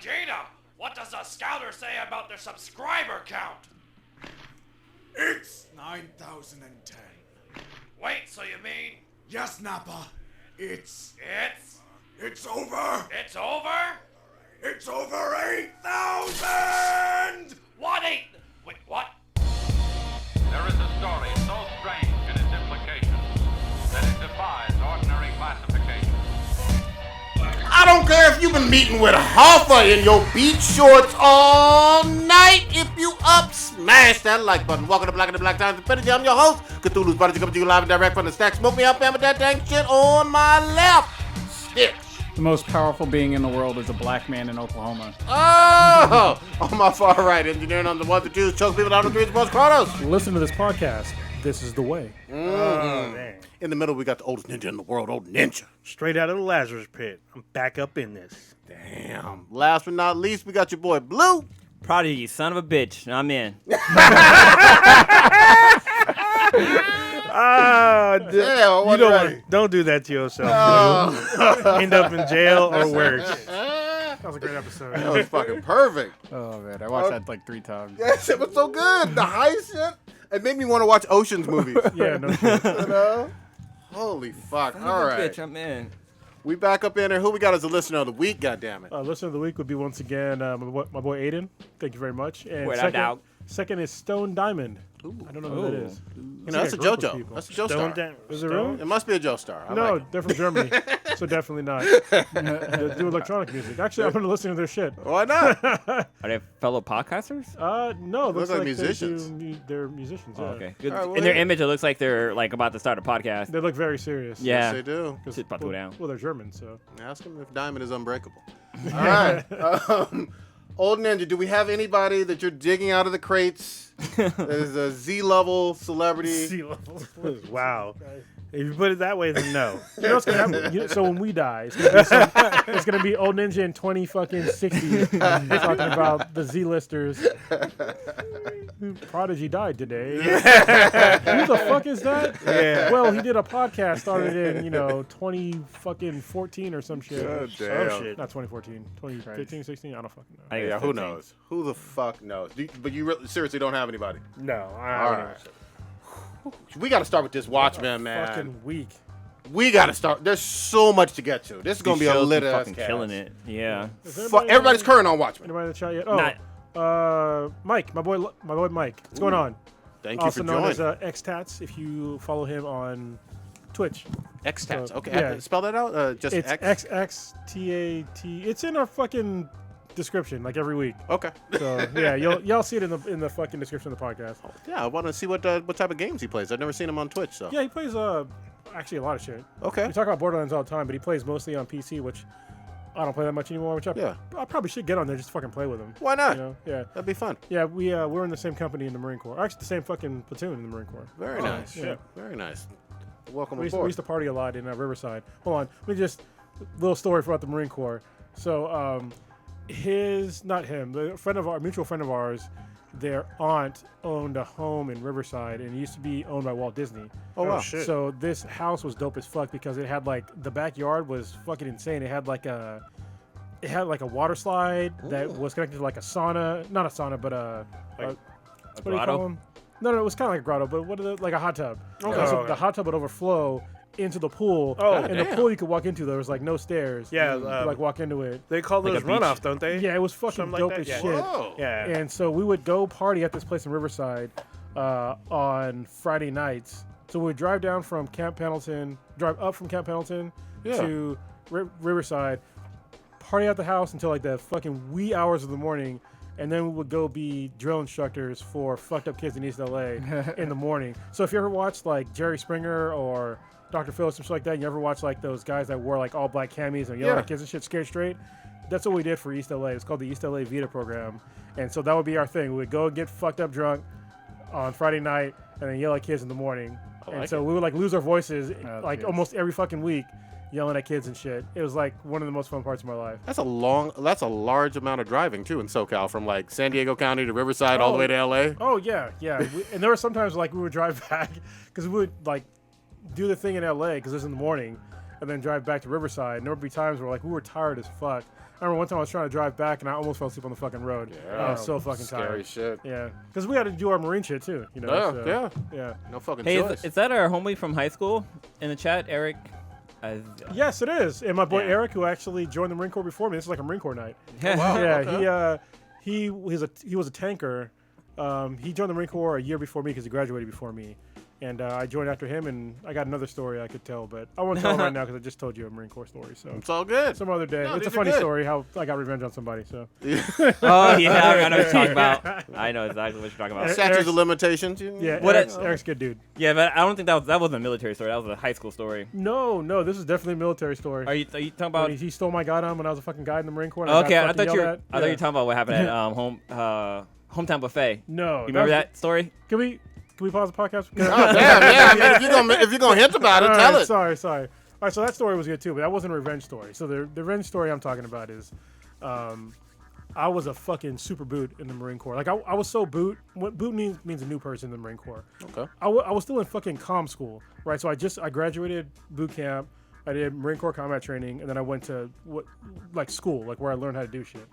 Vegeta, what does the scouter say about their subscriber count? It's 9,010. Wait, so you mean... Yes, Nappa. It's over. It's over? It's over 8,000! What Wait, what? There is a story so strange in its implications that it defies ordinary classification. I don't care if you've been meeting with Hoffa in your beach shorts all night. If you up, smash that like button. Welcome to Black and the Black Times Infinity. I'm your host, Cthulhu's Buddy, coming to you live and direct from the stack. Smoke me up, fam, with that dang shit on my left. Stitch. The most powerful being in the world is a black man in Oklahoma. Oh, on my far right, engineering on the ones and twos, choke people down the threes, most Chronos. Listen to this podcast. This is the way. Oh, man. In the middle, we got the oldest ninja in the world, Old Ninja. Straight out of the Lazarus pit. I'm back up in this. Damn. Last but not least, we got your boy Blue. Prodigy, son of a bitch. I'm in. Don't do that to yourself. End up in jail or worse. That was a great episode. That was fucking perfect. Oh, man. I watched that like 3 times. Yes, it was so good. The heist shit. It made me want to watch Ocean's movies. Yeah, no shit. You know? Holy fuck. Son All of a right. bitch, I'm in. We back up in there. Who we got as a listener of the week, goddammit? Listener of the week would be once again my boy Aiden. Thank you very much. And Without doubt. second is Stone Diamond. I don't know who that is. You know, that's a group of JoJo. people. That's a Joe Stone Star. down. Is it really? It must be a Joe Star. I No, like it. they're from Germany, so definitely not. They do electronic music. Actually, I'm going to listen to their shit. Why not? Are they fellow podcasters? No, it looks like like musicians. They're musicians. Oh, Yeah. okay. Good. All right, well, In their yeah. image, it looks like they're like about to start a podcast. They look very serious. Yeah. Yes, they do. Sit about to go down. Well, they're German, so. Ask him if Diamond is unbreakable. All right. Old Ninja, do we have anybody that you're digging out of the crates that is a Z-level celebrity? Sea level. Wow. If you put it that way, then no. You know what's gonna happen? So when we die, it's gonna be Old Ninja in 2060 talking about the Z-listers. Prodigy died today. Who the fuck is that? Yeah. Well, he did a podcast started in 2014 or some shit. God Some damn. shit. Not 2014, 2015, 16. I don't fucking know. I think Yeah, it's who 15. knows? Who the fuck knows? But you seriously don't have anybody? No. All right. We got to start with this Watchmen, man. Fucking weak. We got to start. There's so much to get to. This is going to be a These shows lit ass fucking killing it. Yeah. Is Everybody's current on Watchmen. Anybody in the chat yet? Not- Mike, my boy Mike. What's going on? Thank you Also for known joining. as Xtats if you follow him on Twitch. X-Tats. so, Okay, yeah. spell that out. Just It's X. XXTAT. It's in our fucking description like every week. Okay. So yeah, y'all see it in the fucking description of the podcast. Yeah, I want to see what type of games he plays. I've never seen him on Twitch, so. Yeah, he plays actually a lot of shit. Okay. We talk about Borderlands all the time, but he plays mostly on PC, which I don't play that much anymore. Which I probably should get on there just to fucking play with him. Why not? You know? Yeah. That'd be fun. Yeah, we're in the same company in the Marine Corps. Actually, the same fucking platoon in the Marine Corps. Very nice. Yeah. Very nice. Welcome We aboard. used to party a lot in Riverside. Hold on, let me just little story about the Marine Corps. So, mutual friend of ours, their aunt owned a home in Riverside, and it used to be owned by Walt Disney. Oh, wow. shit. So this house was dope as fuck because it had the backyard was fucking insane. It had like a water slide that was connected to like a sauna, not a sauna, but what do you grotto? call them? No, it was kind of like a grotto, but like a hot tub. Okay. So Okay. the hot tub would overflow into the pool, Oh, and the damn. pool you could walk into. There was like no stairs. Yeah, you could, like walk into it. They call Like those a beach. runoff, don't they? Yeah, it was fucking Something like dope that, as yeah. shit. Whoa. Yeah. And so we would go party at this place in Riverside on Friday nights. So we would drive up from Camp Pendleton to Riverside, party at the house until like the fucking wee hours of the morning, and then we would go be drill instructors for fucked up kids in East LA in the morning. So if you ever watched like Jerry Springer or Dr. Phil or something like that, you ever watch like those guys that wore like all black camis and yelling at kids and shit scared straight? That's what we did for East LA. It's called the East LA Vita program. And so that would be our thing. We would go and get fucked up drunk on Friday night and then yell at kids in the morning. And so we would like lose our voices like almost every fucking week yelling at kids and shit. It was like one of the most fun parts of my life. That's a large amount of driving too in SoCal, from like San Diego County to Riverside all the way to LA. Oh yeah. And there were sometimes like we would drive back because we would like do the thing in LA because it was in the morning, and then drive back to Riverside. And there would be times where like we were tired as fuck. I remember one time I was trying to drive back and I almost fell asleep on the fucking road. Yeah. I was so fucking Scary tired. shit. Yeah, because we had to do our Marine shit too. You know. Yeah. No fucking Hey, choice. is that our homie from high school in the chat, Eric? Yes, it is. And my boy Yeah. Eric, who actually joined the Marine Corps before me. This is like a Marine Corps night. Wow. Yeah, he was a tanker. He joined the Marine Corps a year before me because he graduated before me. And I joined after him, and I got another story I could tell, but I won't tell it right now because I just told you a Marine Corps story. So It's all good. some other day. No, It's a these are funny good. story how I got revenge on somebody. So Oh yeah, I know what you're talking about. I know exactly what you're talking about. Statutes of limitations. yeah, What Eric's a good dude. Yeah, but I don't think that was a military story. That was a high school story. No, this is definitely a military story. Are you talking When about? he stole my guidon when I was a fucking guide in the Marine Corps. And Okay, I I got thought fucking you were. yelled at. I thought you were talking about what happened at hometown buffet. No, You remember that story? Can we pause the podcast? Oh, damn, yeah. I mean, if you're gonna hint about it, All tell right, it. Sorry. All right, so that story was good too, but that wasn't a revenge story. So the revenge story I'm talking about is, I was a fucking super boot in the Marine Corps. Like I was so boot. What boot means a new person in the Marine Corps. Okay. I was still in fucking comm school, right? So I graduated boot camp. I did Marine Corps combat training, and then I went to school, like where I learned how to do shit.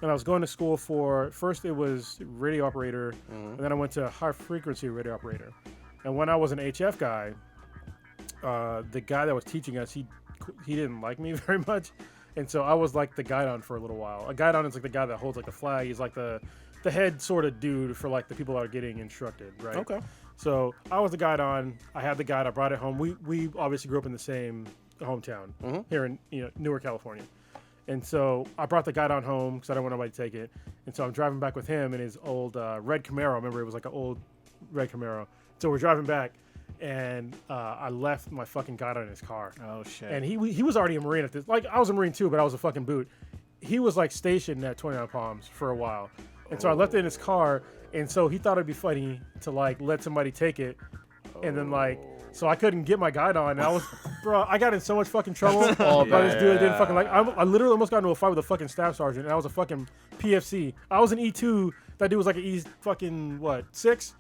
And I was going to school for, first it was radio operator, and then I went to high frequency radio operator. And when I was an HF guy, the guy that was teaching us, he didn't like me very much. And so I was like the guidon for a little while. A guidon is like the guy that holds like the flag. He's like the head sort of dude for like the people that are getting instructed, right? Okay. So I was the guidon. I had the guide. I brought it home. We obviously grew up in the same hometown here in Newark, California. And so I brought the guidon home because I don't want nobody to take it. And so I'm driving back with him in his old red Camaro. Remember, it was like an old red Camaro. So we're driving back, and I left my fucking guidon in his car. Oh shit. And he was already a Marine at this. Like I was a Marine too, but I was a fucking boot. He was like stationed at 29 Palms for a while, and so I left it in his car. And so he thought it'd be funny to like let somebody take it, and then like. So I couldn't get my guide on, and I got in so much fucking trouble by this dude that didn't fucking like. I literally almost got into a fight with a fucking staff sergeant, and I was a fucking PFC. I was an E2. That dude was like an E fucking what 6?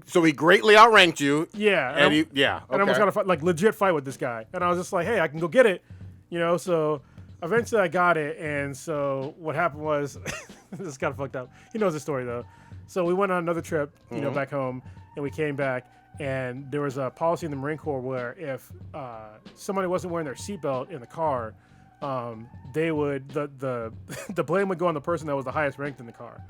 So he greatly outranked you. Yeah, And and I almost got a fight, like legit fight with this guy, and I was just like, hey, I can go get it, you know. So eventually I got it, and so what happened was, this is kind of fucked up. He knows the story though. So we went on another trip, you know, back home, and we came back. And there was a policy in the Marine Corps where if somebody wasn't wearing their seatbelt in the car, they would the blame would go on the person that was the highest ranked in the car.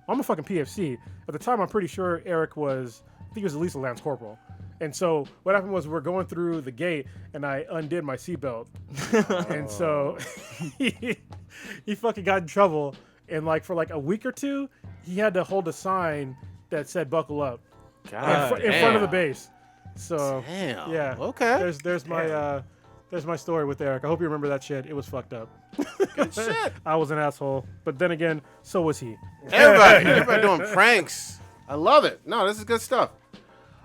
I'm a fucking PFC. At the time, I'm pretty sure Eric was, I think he was at least a Lance Corporal. And so what happened was we're going through the gate, and I undid my seatbelt. And so he fucking got in trouble. And like for like a week or two, he had to hold a sign that said "buckle up" in front of the base. So Damn. yeah, Okay. There's my story with Eric. I hope you remember that shit. It was fucked up. Good shit. I was an asshole, but then again, so was he. Everybody doing pranks. I love it. No, this is good stuff.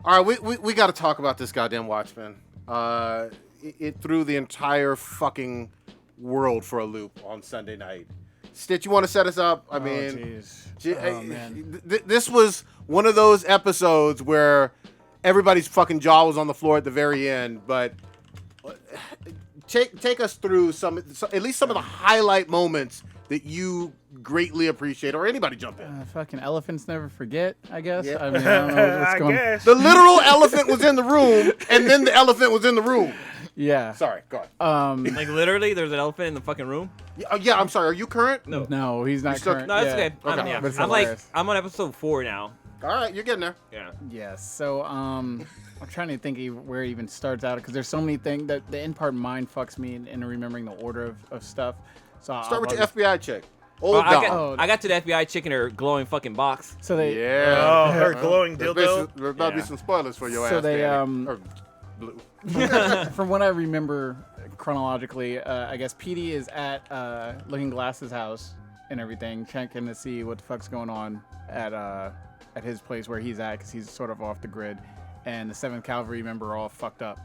All right, we got to talk about this goddamn Watchmen. It threw the entire fucking world for a loop on Sunday night. Stitch, you want to set us up? I mean, man. This was one of those episodes where everybody's fucking jaw was on the floor at the very end. But take us through at least some of the highlight moments that you greatly appreciate, or anybody jump in. Fucking elephants never forget, I guess. Yeah. I mean, I don't know what's I going. guess. The literal elephant was in the room, and then the elephant was in the room. Yeah. Sorry, go ahead. Like literally, there's an elephant in the fucking room. Yeah, I'm sorry. Are you current? No, he's not stuck- current. No, that's yeah. okay. Okay. But it's I'm hilarious. I'm on episode 4 now. All right, you're getting there. Yeah. Yeah. So I'm trying to think where it even starts out because there's so many things that the end part mind fucks me in remembering the order of stuff. So Start with your FBI chick. Old Well, Dom. I got to the FBI chick in her glowing fucking box. So they Yeah. Oh, her glowing There's dildo. about to be Yeah. some spoilers for your So ass. they, Danny. Or blue. from what I remember chronologically, I guess PD is at Looking Glass's house and everything, checking to see what the fuck's going on at his place where he's at because he's sort of off the grid, and the 7th Cavalry member all fucked up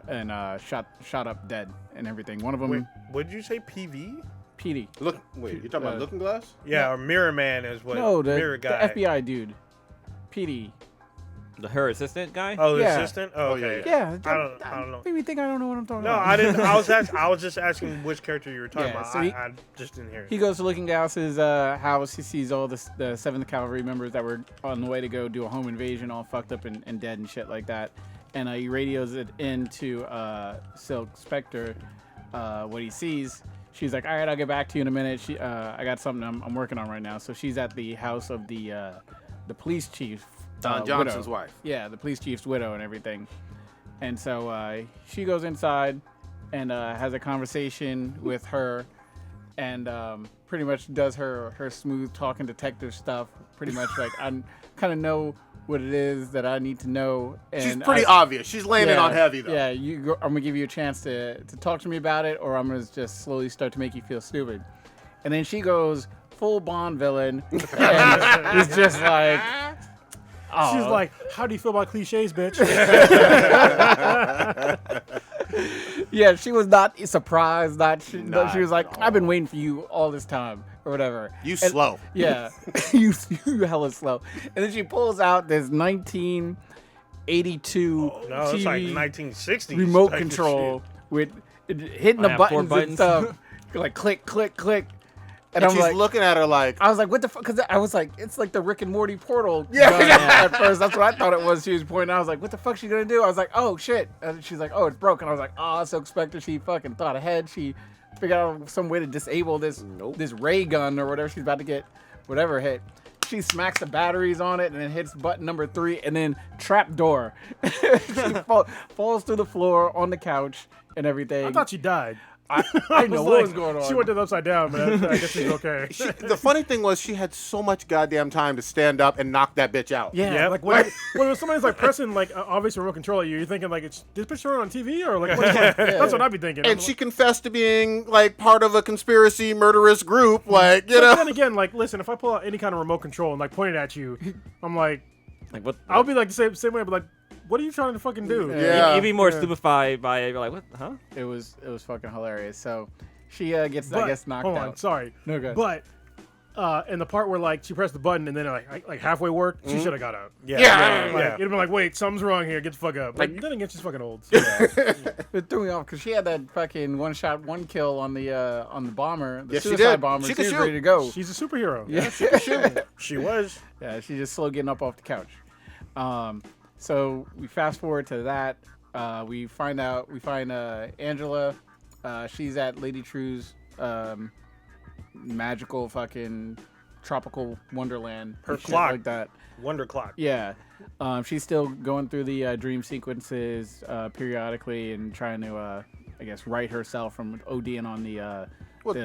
and shot up dead and everything. One of them, Wait, what did you say? PV? PD. Look, wait, you're talking about Looking Glass? Yeah, or Mirror Man is what. No, Mirror the Guy. FBI dude, PD. Her assistant guy? Oh, the Yeah. assistant. Oh, okay. Yeah. I don't know. Maybe you think I don't know what I'm talking No, about. I didn't. I was just asking which character you were talking Yeah, about. so I just didn't hear it. He goes to Looking Glass's house. He sees all the 7th Cavalry members that were on the way to go do a home invasion, all fucked up and dead and shit like that. And he radios it into Silk Spectre, what he sees. She's like, all right, I'll get back to you in a minute. I got something I'm working on right now. So she's at the house of the police chief. Don Johnson's widow. wife. Yeah, the police chief's widow and everything. And so she goes inside and has a conversation with her and pretty much does her smooth talking detective stuff. Pretty much like I kind of know what it is that I need to know. And She's pretty obvious. She's laying it on heavy, though. Yeah, I'm going to give you a chance to talk to me about it, or I'm going to just slowly start to make you feel stupid. And then she goes full Bond villain. And it's just like... She's like, how do you feel about cliches, bitch? Yeah, she was not surprised. She was like, Not at I've been all. waiting for you all this time, or whatever. You slow. Yeah, you hella slow. And then she pulls out this 1982 No, it's like TV 1960s remote type of control with hitting I the have buttons, 4 and buttons. stuff. Like click, click, click. And And I'm she's like, looking at her like, I was like, what the fuck? Because I was like, it's like the Rick and Morty portal. Yeah. gun at first, that's what I thought it was. She was pointing out. I was like, what the fuck she gonna do? I was like, oh shit. And she's like, oh, it's broken. I was like, oh, Silk Spectre. She fucking thought ahead. She figured out some way to disable this ray gun or whatever she's about to get, whatever hit. She smacks the batteries on it and then hits button number 3 and then trap door. She falls through the floor on the couch and everything. I thought she died. I didn't know what was going on. She went to the upside down, but I guess she's okay. the funny thing was she had so much goddamn time to stand up and knock that bitch out. Yeah. Yeah, like when somebody's like pressing like obviously remote control at you, you're thinking like, it's this bitch showing on TV or like what that's what I'd be thinking. And she confessed to being like part of a conspiracy murderous group, like, you But know. then again, like, listen, if I pull out any kind of remote control and like point it at you, I'm like, Like what? I'll be like the same way, but like, what are you trying to fucking do? Yeah. You'd be more stupefied by it. You're like, what? Huh? It was fucking hilarious. So she gets, I guess, knocked hold out. on, sorry. No good. But in the part where like she pressed the button and then like halfway worked, she should have got out. Yeah. Like, it'd been like, wait, something's wrong here. Get the fuck up. Like, then again, she's fucking old. So. It threw me off because she had that fucking one shot, one kill on the bomber, the Yes, she suicide did. bomber. She She could was shoot. ready to go. She's a superhero. Yeah, She was. yeah. She's just slow getting up off the couch. So we fast forward to that. We find Angela. She's at Lady True's magical fucking tropical wonderland. Her shit clock. like that. Wonder Clock. Yeah. She's still going through the dream sequences periodically and trying to, I guess, right herself from ODing on the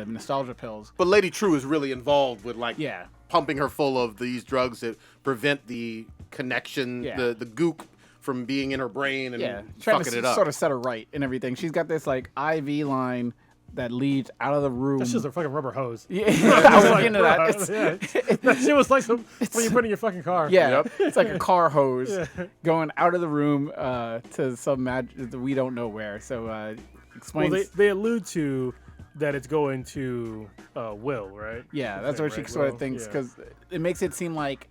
nostalgia pills. But Lady True is really involved with like Yeah. pumping her full of these drugs that prevent the connection, Yeah. the gook from being in her brain and Yeah. Trying fucking to it up. sort of set her right and everything. She's got this, like, IV line that leads out of the room. That's just a fucking rubber hose. Yeah, I was Like, into that. bro, It's, yeah. That shit was like when you put in your fucking car. yeah, it's like a car hose going out of the room to some magic we don't know where. So Well, explains. they allude to that it's going to Will, right? Yeah, that's thing, what she right? sort of Will, thinks yeah. because it makes it seem like,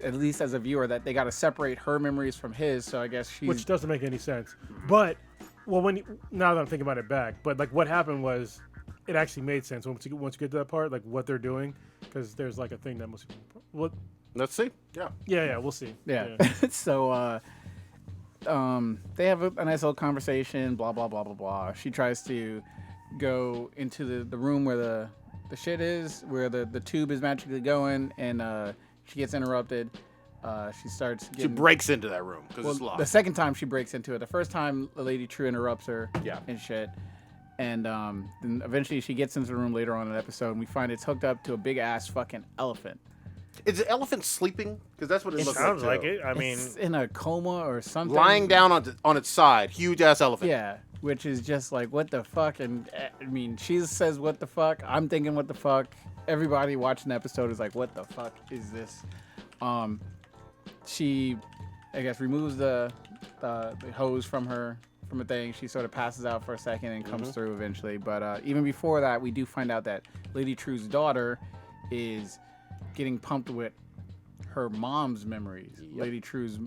at least as a viewer, that they got to separate her memories from his. So I guess she's Which doesn't make any sense. But now that I'm thinking about it back, but like what happened was, it actually made sense once you get to that part, like what they're doing, because there's like a thing that must. Well, Let's see. Yeah. we'll see. yeah. So they have a nice little conversation. Blah blah blah blah blah. She tries to go into the room where the shit is, where the tube is magically going, and she gets interrupted. She starts She getting. breaks into that room because it's The locked. second time she breaks into it. The first time, the Lady True interrupts her. Yeah. And shit. And then eventually she gets into the room later on in the episode, and we find it's hooked up to a big ass fucking elephant. Is the elephant sleeping? Because that's what it looks like. Sounds like too. it. I mean, It's in a coma or something. Lying down on its side, huge ass elephant. Yeah, which is just like, what the fuck? And I mean, she says, what the fuck? I'm thinking, what the fuck? Everybody watching the episode is like, what the fuck is this? She, I guess, removes the hose from a thing. She sort of passes out for a second and comes through eventually. But even before that, we do find out that Lady True's daughter is getting pumped with her mom's memories, Lady True's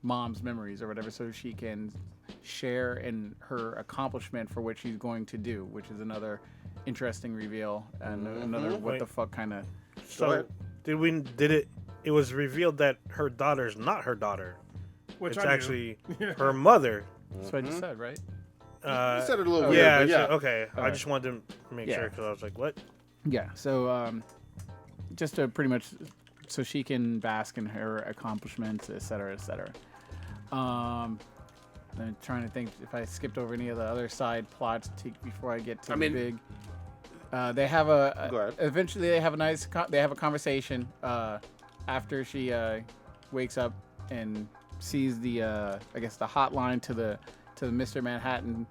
mom's memories or whatever, so she can share in her accomplishment for what she's going to do, which is another interesting reveal and another what the fuck kind of. So it was revealed that her daughter's not her daughter. Which it's I knew. actually her mother. That's what I just said, right? You said it a little Yeah, weird, but yeah. okay. I just wanted to make sure because I was like, what? Yeah, so just to pretty much so she can bask in her accomplishments, et cetera, et cetera. I'm trying to think if I skipped over any of the other side plots before I get to the big. They have eventually they have a nice they have a conversation after she wakes up and sees the I guess the hotline to the Mr. Manhattan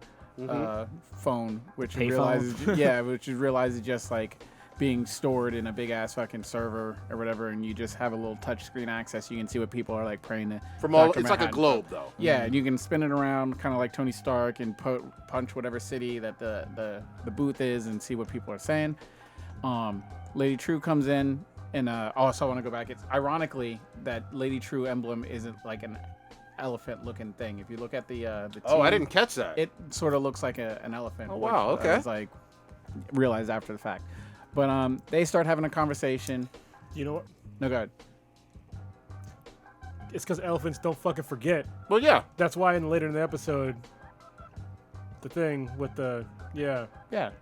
phone, which you realizes which you realize is just like being stored in a big ass fucking server or whatever, and you just have a little touch screen access. You can see what people are like praying to. From all, it's like a globe though. Yeah, and you can spin it around, kind of like Tony Stark, and punch whatever city that the booth is, and see what people are saying. Lady True comes in, and also I want to go back. It's ironically that Lady True emblem isn't like an elephant-looking thing. If you look at the team, I didn't catch that. It sort of looks like an elephant. Oh wow, okay. I was like realized after the fact. But they start having a conversation. You know what? No, go ahead. It's because elephants don't fucking forget. Well, yeah. That's why later in the episode, the thing with the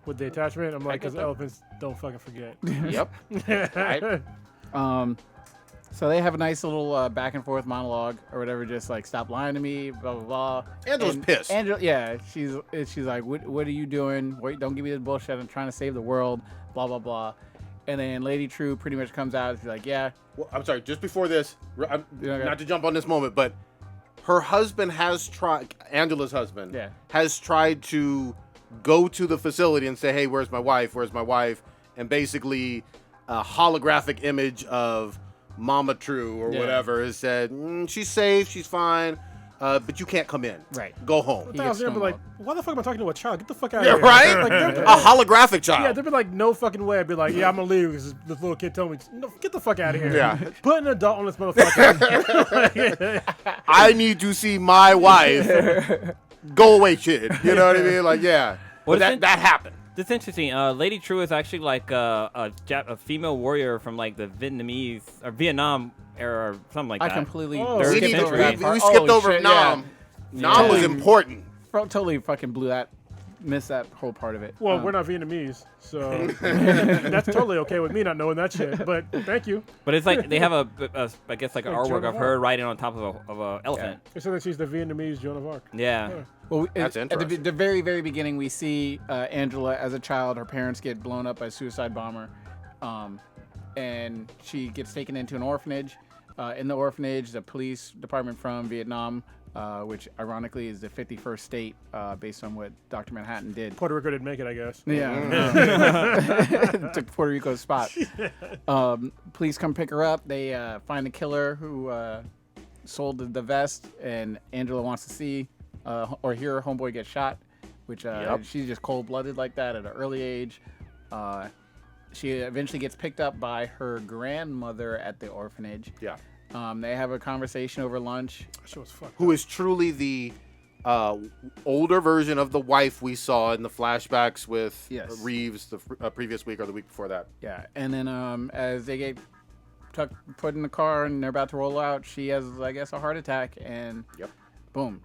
with the attachment, I'm like, because elephants don't fucking forget. Yep. Right. So they have a nice little back and forth monologue or whatever, just like stop lying to me, blah blah blah. Angela's pissed. She's like, what are you doing? Wait, don't give me this bullshit. I'm trying to save the world. Blah blah blah. And then Lady True pretty much comes out. She's like, yeah. Well, I'm sorry. Just before this, not to jump on this moment, but her husband has tried. Angela's husband has tried to go to the facility and say, hey, where's my wife? Where's my wife? And basically, a holographic image of Mama True or whatever has said, she's safe, she's fine, but you can't come in. Right. Go home. I was there, but like, why the fuck am I talking to a child? Get the fuck out of here. Right? Like, a holographic child. Yeah, there'd be like no fucking way. I'd be like, I'm gonna leave because this little kid told me, no, get the fuck out of here. Yeah. Put an adult on this motherfucker. I need to see my wife. Go away, kid. You know what I mean? Like, yeah. But that happened. That's interesting. Lady True is actually like a female warrior from like the Vietnamese or Vietnam era or something like that. I completely We skipped over that part. we skipped over shit, Nam. Nam was important. Totally fucking missed that whole part of it. Well, we're not Vietnamese, so that's totally okay with me not knowing that shit. But thank you. But it's like they have I guess like an Like artwork Joan of of her Arc. riding on top of a elephant. They said that she's the Vietnamese Joan of Arc. Yeah. Well, That's at interesting. the very, very beginning, we see Angela as a child. Her parents get blown up by a suicide bomber, and she gets taken into an orphanage. In the orphanage, the police department from Vietnam, which ironically is the 51st state, based on what Dr. Manhattan did. Puerto Rico didn't make it, I guess. Yeah, took Puerto Rico's spot. Police come pick her up. They find the killer who sold the vest, and Angela wants to see or hear her homeboy get shot, which she's just cold-blooded like that at an early age. She eventually gets picked up by her grandmother at the orphanage. Yeah. They have a conversation over lunch. That shit was fucked Who up. is truly the older version of the wife we saw in the flashbacks with Reeves the previous week or the week before that. Yeah, and then as they get put in the car and they're about to roll out, she has, I guess, a heart attack, and boom,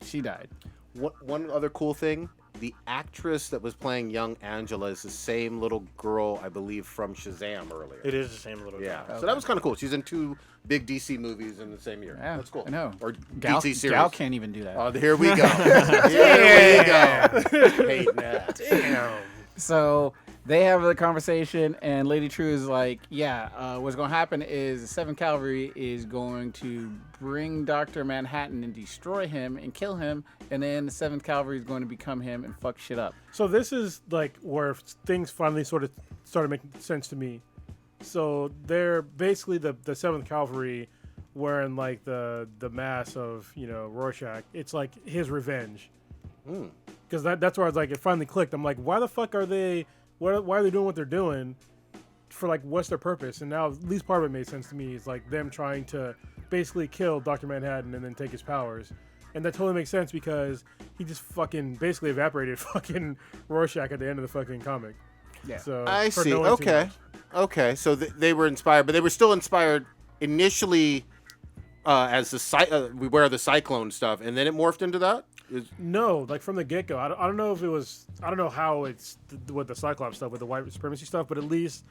she died. One other cool thing, the actress that was playing young Angela is the same little girl, I believe, from Shazam earlier. It is the same little Yeah, guy. so that was kind of cool. She's in 2 big DC movies in the same year. Yeah, That's cool. I know. Or Gal, DC series. Gal can't even do that. Oh, here we go. Here we go. Hating that. Damn. So they have a conversation, and Lady True is like, what's going to happen is the 7th Cavalry is going to bring Dr. Manhattan and destroy him and kill him, and then the 7th Cavalry is going to become him and fuck shit up. So this is like where things finally sort of started making sense to me. So they're basically the 7th Cavalry wearing like the mask of, Rorschach. It's like his revenge. Because that's where I was like, it finally clicked. I'm like, why the fuck are they... Why are they doing what they're doing? for like what's their purpose? And now at least part of it made sense to me. Is like them trying to basically kill Dr. Manhattan and then take his powers. And that totally makes sense because he just fucking basically evaporated fucking Rorschach at the end of the fucking comic. Yeah. So I for see. knowing too Okay. much. Okay. So they were inspired, but they were still inspired initially as beware of the Cyclone stuff, and then it morphed into that? No, like from the get go. I don't know if it was. I don't know how it's with the Cyclops stuff, with the white supremacy stuff, but at least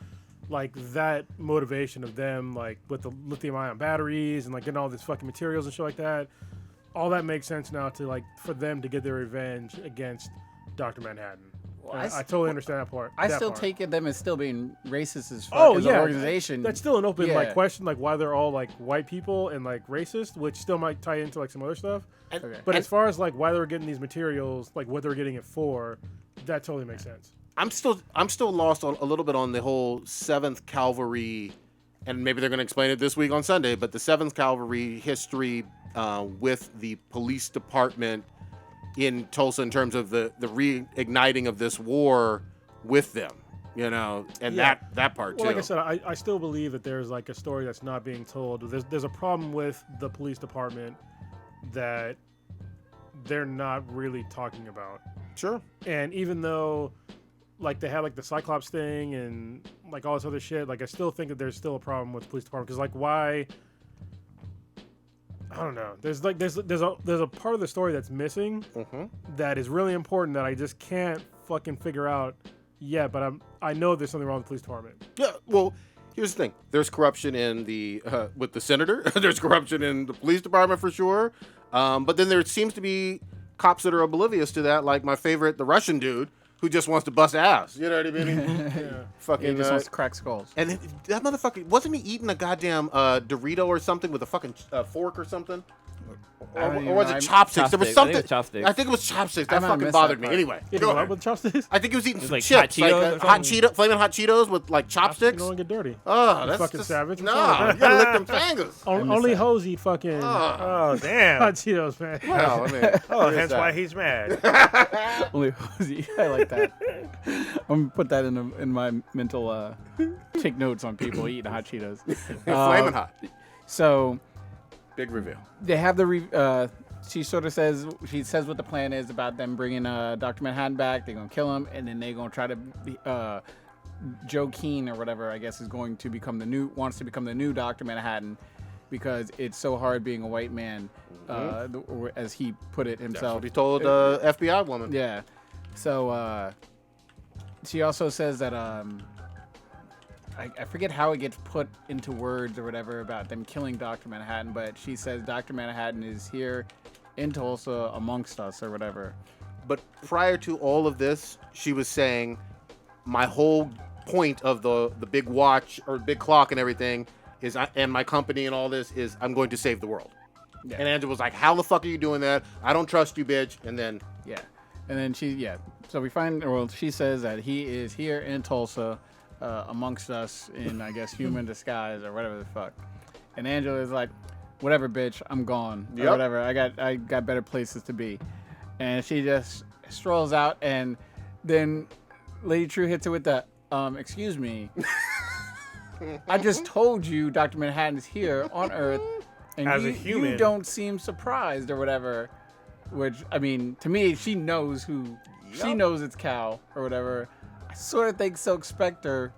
like that motivation of them, like with the lithium-ion batteries and like getting all these fucking materials and shit like that. All that makes sense now to like for them to get their revenge against Dr. Manhattan. I totally understand that part. I that still part. take it them as still being racist as fuck Oh as yeah, an organization. That's still an open Yeah. like question, like why they're all like white people and like racist, which still might tie into like some other stuff. Okay. But as far as like why they were getting these materials, like what they were getting it for, that totally makes sense. I'm still lost on a little bit on the whole 7th Cavalry, and maybe they're going to explain it this week on Sunday, but the 7th Cavalry history with the police department in Tulsa in terms of the reigniting of this war with them, you know, and Yeah. that part Well, too. like I said, I still believe that there's like a story that's not being told. There's a problem with the police department that they're not really talking about. Sure. And even though like they had like the Cyclops thing and like all this other shit, like I still think that there's still a problem with the police department because like why? I don't know. There's a part of the story that's missing that is really important that I just can't fucking figure out yet. But I know there's something wrong with the police department. Yeah, well, here's the thing. There's corruption in the with the senator. There's corruption in the police department for sure. But then there seems to be cops that are oblivious to that, like my favorite, the Russian dude, who just wants to bust ass. You know what I mean? Yeah. Fucking He just wants to crack skulls. and that motherfucker wasn't he eating a goddamn Dorito or something with a fucking fork or something? I don't Or even was know. it chopsticks? There was Chopsticks. I think something. it was chopsticks. I think it was chopsticks. I That might have fucking missed bothered that me. part. Anyway, You go know ahead. what with chopsticks? I think he was eating some like chips, hot Cheetos or like hot something? Cheeto, flaming hot Cheetos with like You chopsticks. don't get dirty. Oh, that's fucking just, savage. What's No, wrong with you gotta lick them fingers. Only hoes eat fucking Oh, damn. hot Cheetos, man. Well, I mean, Oh, there's hence that. why he's mad. Only Hosey. I like that. I'm gonna put that in my mental take notes on people eating hot Cheetos. Flaming hot. So Big reveal. they have the she sort of says what the plan is about them bringing Dr. Manhattan back. They're gonna kill him, and then they're gonna try to be, Joe Keane or whatever I guess is going to wants to become the new Dr. Manhattan because it's so hard being a white man, or as he put it That's himself. what he told the FBI woman. Yeah. So she also says that I forget how it gets put into words or whatever about them killing Dr. Manhattan, but she says Dr. Manhattan is here in Tulsa amongst us or whatever. But prior to all of this, she was saying, my whole point of the big watch or big clock and everything is, and my company and all this is, I'm going to save the world. Yeah. And Angela was like, how the fuck are you doing that? I don't trust you, bitch. And then, Yeah. And then so she says that he is here in Tulsa amongst us in, I guess, human disguise or whatever the fuck. And Angela is like, whatever, bitch, I'm gone. Or Yep. whatever. I got better places to be. And she just strolls out, and then Lady True hits her with the, excuse me. I just told you Dr. Manhattan is here on Earth, and As a you human. don't seem surprised or whatever. Which, I mean, to me, she knows she knows it's Cal or whatever. I sort of think Silk Spectre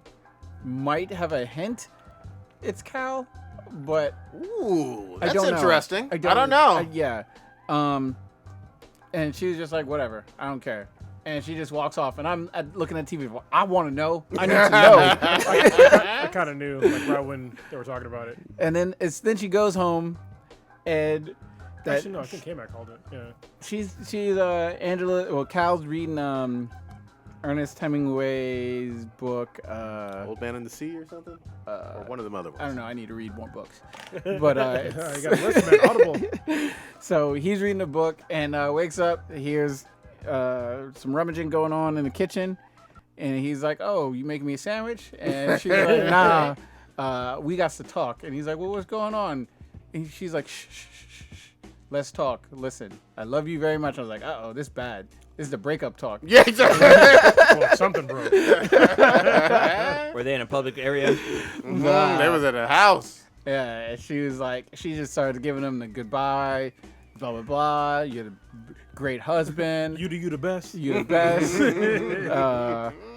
might have a hint it's Cal, but ooh, I that's don't know. interesting. I don't know. Yeah. And she was just like, whatever, I don't care. And she just walks off, and I'm looking at TV. I want to know. I need to know. I kind of knew like right when they were talking about it. And then then she goes home, and that Actually, no, I think K-Mac called it. Yeah. she's Angela. Well, Cal's reading Ernest Hemingway's book. Old Man in the Sea or something? Or one of them other ones. I don't know. I need to read more books. But You got to listen, man. Audible. so he's reading a book and wakes up. Hears some rummaging going on in the kitchen, and he's like, "Oh, you making me a sandwich?" And she's like, "Nah, we got to talk." And he's like, "Well, what's going on?" And she's like, "Shh, shh, shh, shh. let's talk. Listen, I love you very much. I was like, uh-oh, this bad. This is the breakup talk. Yeah, exactly. Well, something broke. Were they in a public area? Nah. They was at a house. Yeah, and she was like, she just started giving him the goodbye, blah, blah, blah. You're the great husband. You the best. You're the best.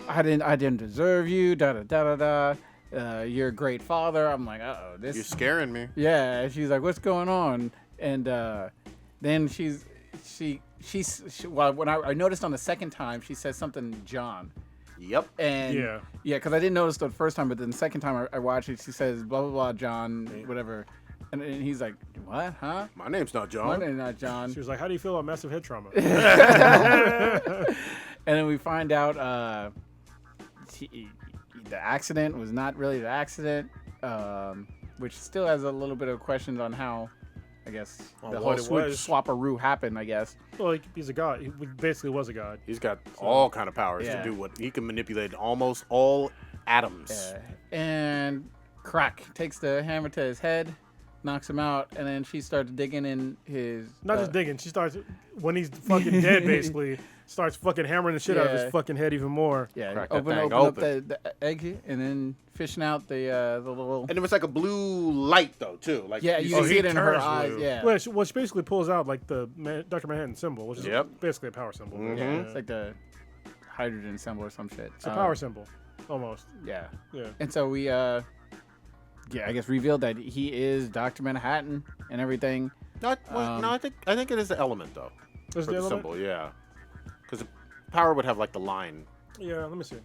I didn't deserve you, da, da, da, da, da. You're a great father. I'm like, uh-oh, this. You're scaring me. Yeah, and she's like, what's going on? And then well, when I noticed on the second time, she says something, John. Yep. And Yeah. because I didn't notice the first time, but then the second time I watched it, she says, blah, blah, blah, John, whatever. And he's like, what, huh? My name's not My John. name's not John. She was like, how do you feel about massive head trauma? And then we find out the accident was not really the accident, which still has a little bit of questions on how, I guess, the whole what it was. swap-a-roo happened, I guess. Well, he's a god. He basically was a god. He's got all kind of powers Yeah. to do what he can manipulate almost all atoms. And Crack takes the hammer to his head, knocks him out, and then she starts digging in his... Not just digging. She starts, when he's fucking dead, basically, starts fucking hammering the shit out of Yeah. his fucking head even more. Yeah, Crack that open thing up the egg, and then fishing out the little... And it was like a blue light though too. Like Yeah, you can he see it in her turns eyes, blue. yeah. Well, she basically pulls out like the Dr. Manhattan symbol, which is Yep. basically a power symbol. Yeah, it's like the hydrogen symbol or some shit. It's a power symbol, almost. Yeah. Yeah. And so we, I guess revealed that he is Dr. Manhattan and everything. no, I think it is the element though. Is For the the element? symbol, yeah. Because the power would have like the line. Yeah, let me see.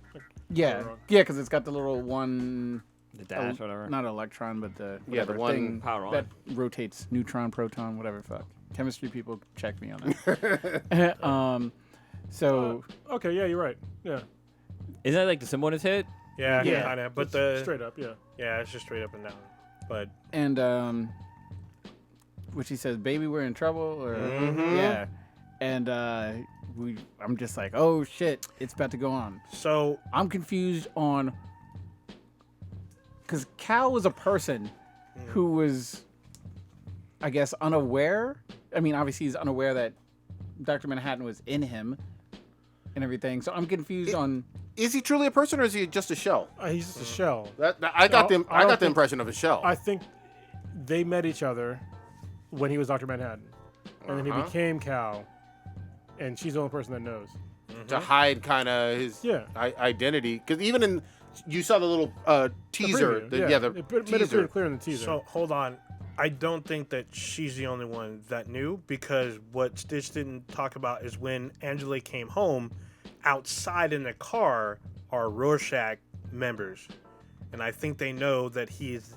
Yeah, wrong. yeah, because it's got the little one, The dash, whatever. not electron, but the Yeah, the whatever one thing power on. that rotates neutron, proton, whatever. Fuck, chemistry people check me on that. So Okay, yeah, you're right. Yeah. Isn't that like the symbol in his head? Yeah, Yeah. kind of. But It's the straight up, yeah. yeah, it's just straight up and down. But and which he says, "Baby, we're in trouble," or yeah, and I'm just like, oh shit, it's about to go on. so I'm confused on because Cal was a person who was, I guess, unaware. I mean, obviously he's unaware that Dr. Manhattan was in him and everything. So I'm confused on. Is he truly a person or is he just a shell? He's just a shell. I got No, I the don't think- impression of a shell. I think they met each other when he was Dr. Manhattan. And then he became Cal. And she's the only person that knows. to hide kind of his Yeah. identity. Because even in, you saw the little teaser. preview, The it made it teaser. pretty clear in the teaser. So hold on. I don't think that she's the only one that knew, because what Stitch didn't talk about is when Angela came home, outside in the car are Rorschach members, and I think they know that he's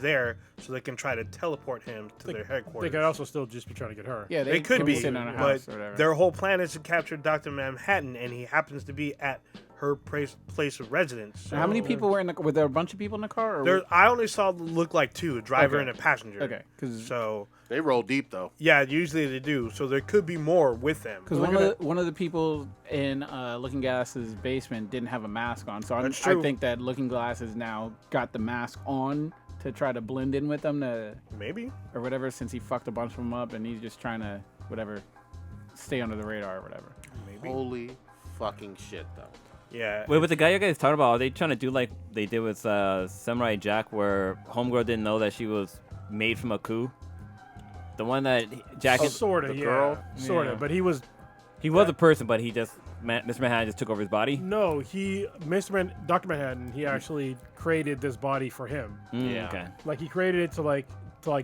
there, so they can try to teleport him to their headquarters. They could also still just be trying to get her. Yeah, They could be, sitting on a but house or whatever. their whole plan is to capture Dr. Manhattan, and he happens to be at her place of residence. So How many people were in the? Were there a bunch of people in the car? Or I only saw look like two, a driver Okay. and a passenger. Okay, 'cause- so They roll deep though. yeah, usually they do. So there could be more with them. Because one of the people in Looking Glass's basement didn't have a mask on, so I That's true. think that Looking Glass has now got the mask on to try to blend in with them Maybe. or whatever. Since he fucked a bunch of them up, and he's just trying to whatever stay under the radar or whatever. Maybe. Holy fucking shit though. Yeah. Wait, with the guy you guys talking about, are they trying to do like they did with Samurai Jack, where Homegirl didn't know that she was made from a coup? The one that Jack, Sort of, the yeah. girl? Sort Yeah. of, but he was... he was a person, but Mr. Manhattan just took over his body. No, Dr. Manhattan, he actually created this body for him. Yeah. Okay. Like, he created it to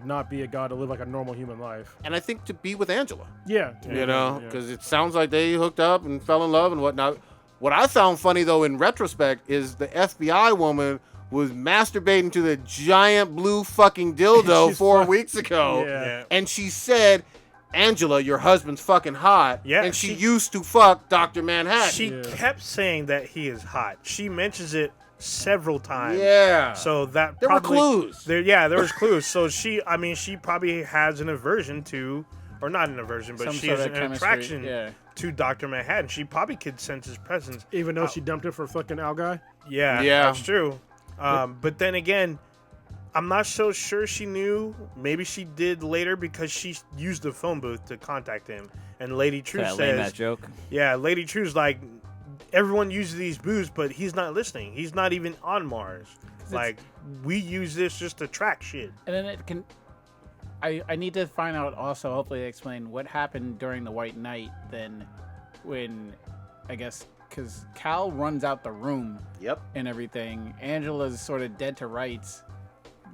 not be a god, to live like a normal human life. And I think to be with Angela. Yeah. You know, yeah. because it sounds like they hooked up and fell in love and whatnot. What I found funny though, in retrospect, is the FBI woman was masturbating to the giant blue fucking dildo She's 4 fuck- weeks ago, Yeah. and she said, "Angela, your husband's fucking hot." Yeah, and she she- used to fuck Dr. Manhattan. She Yeah. kept saying that he is hot. She mentions it several times. Yeah. So that There were probably, clues. There was clues. So she probably has an aversion to, or not an aversion, but Some she sort has of an chemistry, attraction yeah. to Dr. Manhattan. She probably could sense his presence. Even though she dumped it for fucking Al guy? Yeah, Yeah. that's true. But then again, I'm not so sure she knew. Maybe she did later because she used the phone booth to contact him. And Lady True That lame ass says, joke. yeah, Lady True's like, everyone uses these booths, but he's not listening. He's not even on Mars. Like, we use this just to track shit. And then it can. I need to find out also, hopefully, explain what happened during the White Night then when, I guess, because Cal runs out the room Yep. and everything. Angela's sort of dead to rights,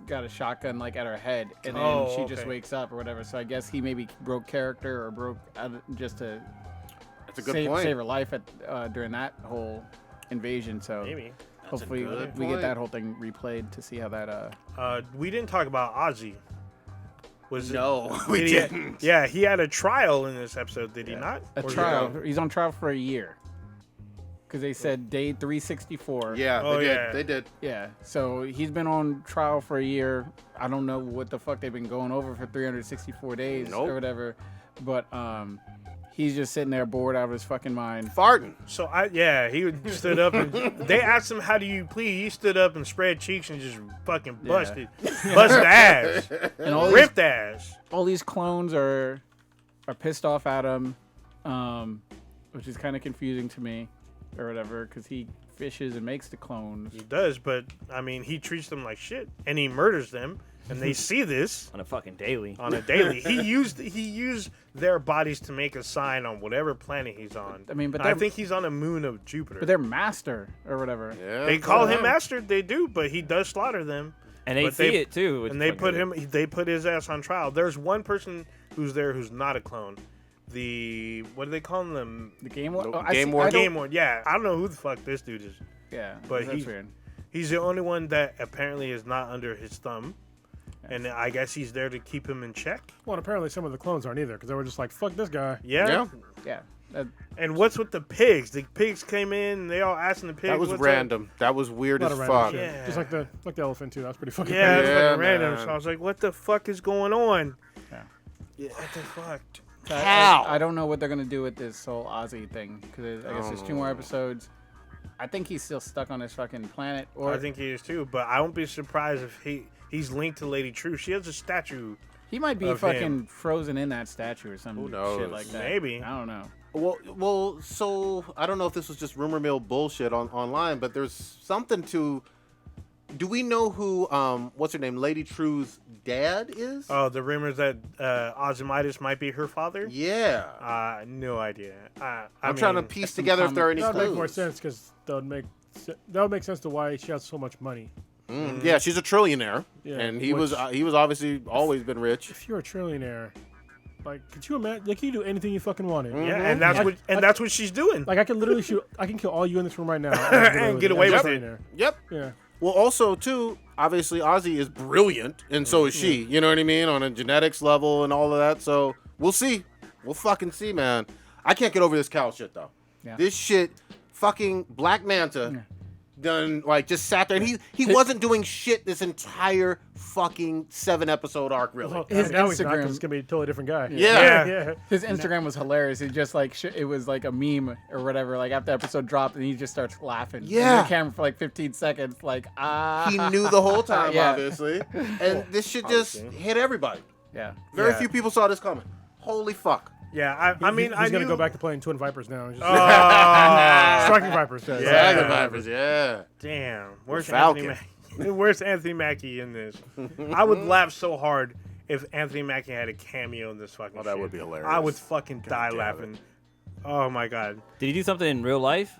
got a shotgun like at her head, and then she just wakes up or whatever. So I guess he maybe broke character or broke just to That's a good point. save her life during that whole invasion. So Maybe. hopefully good we point. get that whole thing replayed to see how that. We didn't talk about Ozzy. No, we Did he- didn't. Yeah, he had a trial in this episode, did he not? A Or- trial. He's on trial for a year. Because they said day 364. Yeah, Oh, they did. yeah. They did. Yeah. So he's been on trial for a year. I don't know what the fuck they've been going over for 364 days Nope. or whatever. But he's just sitting there bored out of his fucking mind. Farting. So he stood up and they asked him, "How do you plead?" He stood up and spread cheeks and just fucking busted ass, And all ripped ass. all these clones are pissed off at him, which is kind of confusing to me or whatever, because he fishes and makes the clones. He does, but I mean, he treats them like shit, and he murders them, and they see this On a fucking daily. on a daily. He used their bodies to make a sign on whatever planet he's on. I mean, but I they're- think he's on a moon of Jupiter. But they're master or whatever. Yeah. They call him master. They do, but he does slaughter them. And they But see it too. which And they fucking- put his ass on trial. There's one person who's there who's not a clone. What do they call them? The game war. The I game see- war- I don't- Game one. Yeah, I don't know who the fuck this dude is. Yeah, But that's weird. He's the only one that apparently is not under his thumb. And I guess he's there to keep him in check. Well, and apparently some of the clones aren't either because they were just like, "Fuck this guy." Yeah. Yeah. Yeah. And what's with the pigs? The pigs came in and they all asking the pigs. That was what's random. That was A weird lot as of random fuck. shit. Yeah. Just like the elephant too. That was pretty fucking. Up? Yeah, it was Yeah, fucking random. man. So I was like, what the fuck is going on? Yeah. What the fuck? I don't know what they're gonna do with this whole Ozzy thing because I guess there's 2 more episodes. I think he's still stuck on this fucking planet. Or I think he is too, but I won't be surprised if he's linked to Lady True. She has a statue. he might be of fucking him. frozen in that statue or some Who shit knows? like that. Maybe. I don't know. Well, so I don't know if this was just rumor mill bullshit online, but there's something to. Do we know who what's her name, Lady True's dad is? Oh, the rumors that Ozymandias might be her father? Yeah. No idea. I'm trying to piece some together if there are any That would clues. make more sense because that would make sense to why she has so much money. Yeah, she's a trillionaire, Yeah, and he which- was obviously always been rich. If you're a trillionaire, like, could you imagine? Like, you do anything you fucking wanted. Yeah, and that's what she's doing. Like, I could literally shoot. I can kill all you in this room right now And get away as a with it. trillionaire. Yep. Yeah. Well, also too, obviously Ozzy is brilliant, and so is she. You know what I mean, on a genetics level and all of that. So we'll see. We'll fucking see, man. I can't get over this Cal shit though. Yeah. This shit, fucking Black Manta, done like just sat there, and he wasn't doing shit this entire fucking 7-episode arc, really. Well, His now he's not 'cause Instagram- it's gonna be a totally different guy. Yeah. Yeah. His Instagram was hilarious. It just like it was like a meme or whatever. Like after the episode dropped, and he just starts laughing. Yeah. In the camera for like 15 seconds. Like He knew the whole time, Yeah. obviously, and this shit just hit everybody. Yeah. Very Yeah. few people saw this coming. Holy fuck. Yeah, I mean, he's I gonna knew- go back to playing Twin Vipers now. Just Oh, striking Vipers. Yeah. Dragon Vipers, yeah. damn. Where's Falcon. Anthony Mackie? Where's Anthony Mackie in this? I would laugh so hard if Anthony Mackie had a cameo in this fucking Oh, that shit. would be hilarious. I would fucking die damn laughing. Oh my god. Did he do something in real life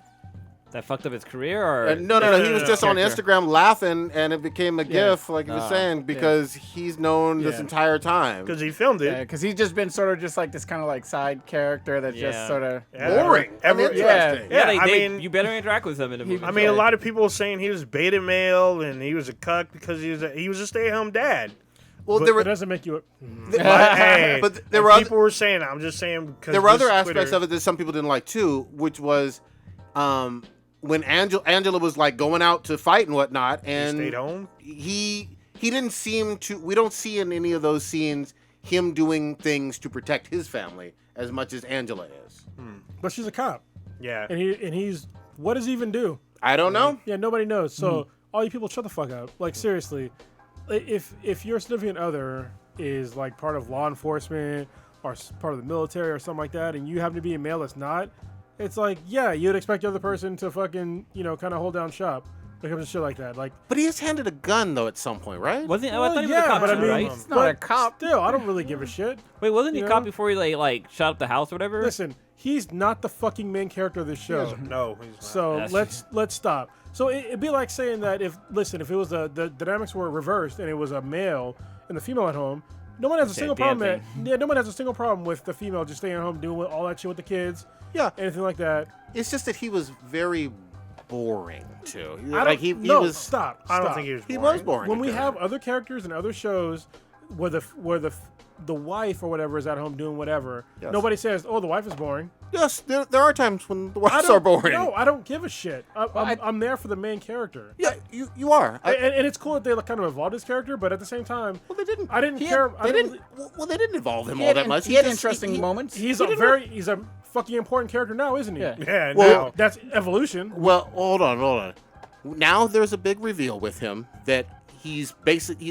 that fucked up his career, or No. He was just on Character. Instagram laughing, and it became a gif, like you were Ah, saying, because he's known this Yeah. entire time. Because he filmed Yeah, it. because he's just been sort of just like this kind of like side character that Yeah. just sort of. Yeah. Boring. Every- Uninteresting. Yeah, they, I they- mean- you better interact with him in the movie. I mean, a lot of people were saying he was beta male and he was a cuck because he was a stay-at-home dad. Well, But there It were doesn't make you. But, hey, But there and were other- people were saying. I'm just saying because there were other aspects of it that some people didn't like too, which was when Angela was like going out to fight and whatnot, and stayed home. he didn't seem to. We don't see in any of those scenes him doing things to protect his family as much as Angela is. But she's a cop, Yeah. and he's. What does he even do? I don't know. Yeah, nobody knows. So all you people, shut the fuck up. Like seriously, if your significant other is like part of law enforcement or part of the military or something like that, and you happen to be a male that's not, it's like, yeah, you'd expect the other person to fucking, kind of hold down shop when it comes to shit like that. Like, But he is handed a gun though at some point, right? Wasn't he? I well, thought he was a cop but I too, mean, right? He's not a cop. Still, I don't really give a shit. Wait, wasn't he a you cop know? before he like shot up the house or whatever? Listen, he's not the fucking main character of this show. No, he's not. So That's- let's stop. So it'd be like saying that if it was the dynamics were reversed and it was a male and the female at home, no one has a Say single damn problem. thing. No one has a single problem with the female just staying at home doing all that shit with the kids, Yeah. anything like that. It's just that he was very boring too. I Like don't, he no, was. stop. I don't stop. think he was. He boring. was boring. When we at have times. other characters in other shows where the wife or whatever is at home doing whatever, Yes. nobody says, "Oh, the wife is boring." Yes, there are times when the I wives don't, are boring. No, I don't give a shit. I'm there for the main character. Yeah, you are. And it's cool that they kind of evolved his character, but at the same time, Well, they didn't. I didn't he care. Had, I they didn't didn't. Well, they didn't involve him He all had, that much. he had a- interesting he- moments. He's a fucking important character now, isn't he? Yeah. Yeah. Well- now. That's evolution. Well, hold on. Now there's a big reveal with him that he's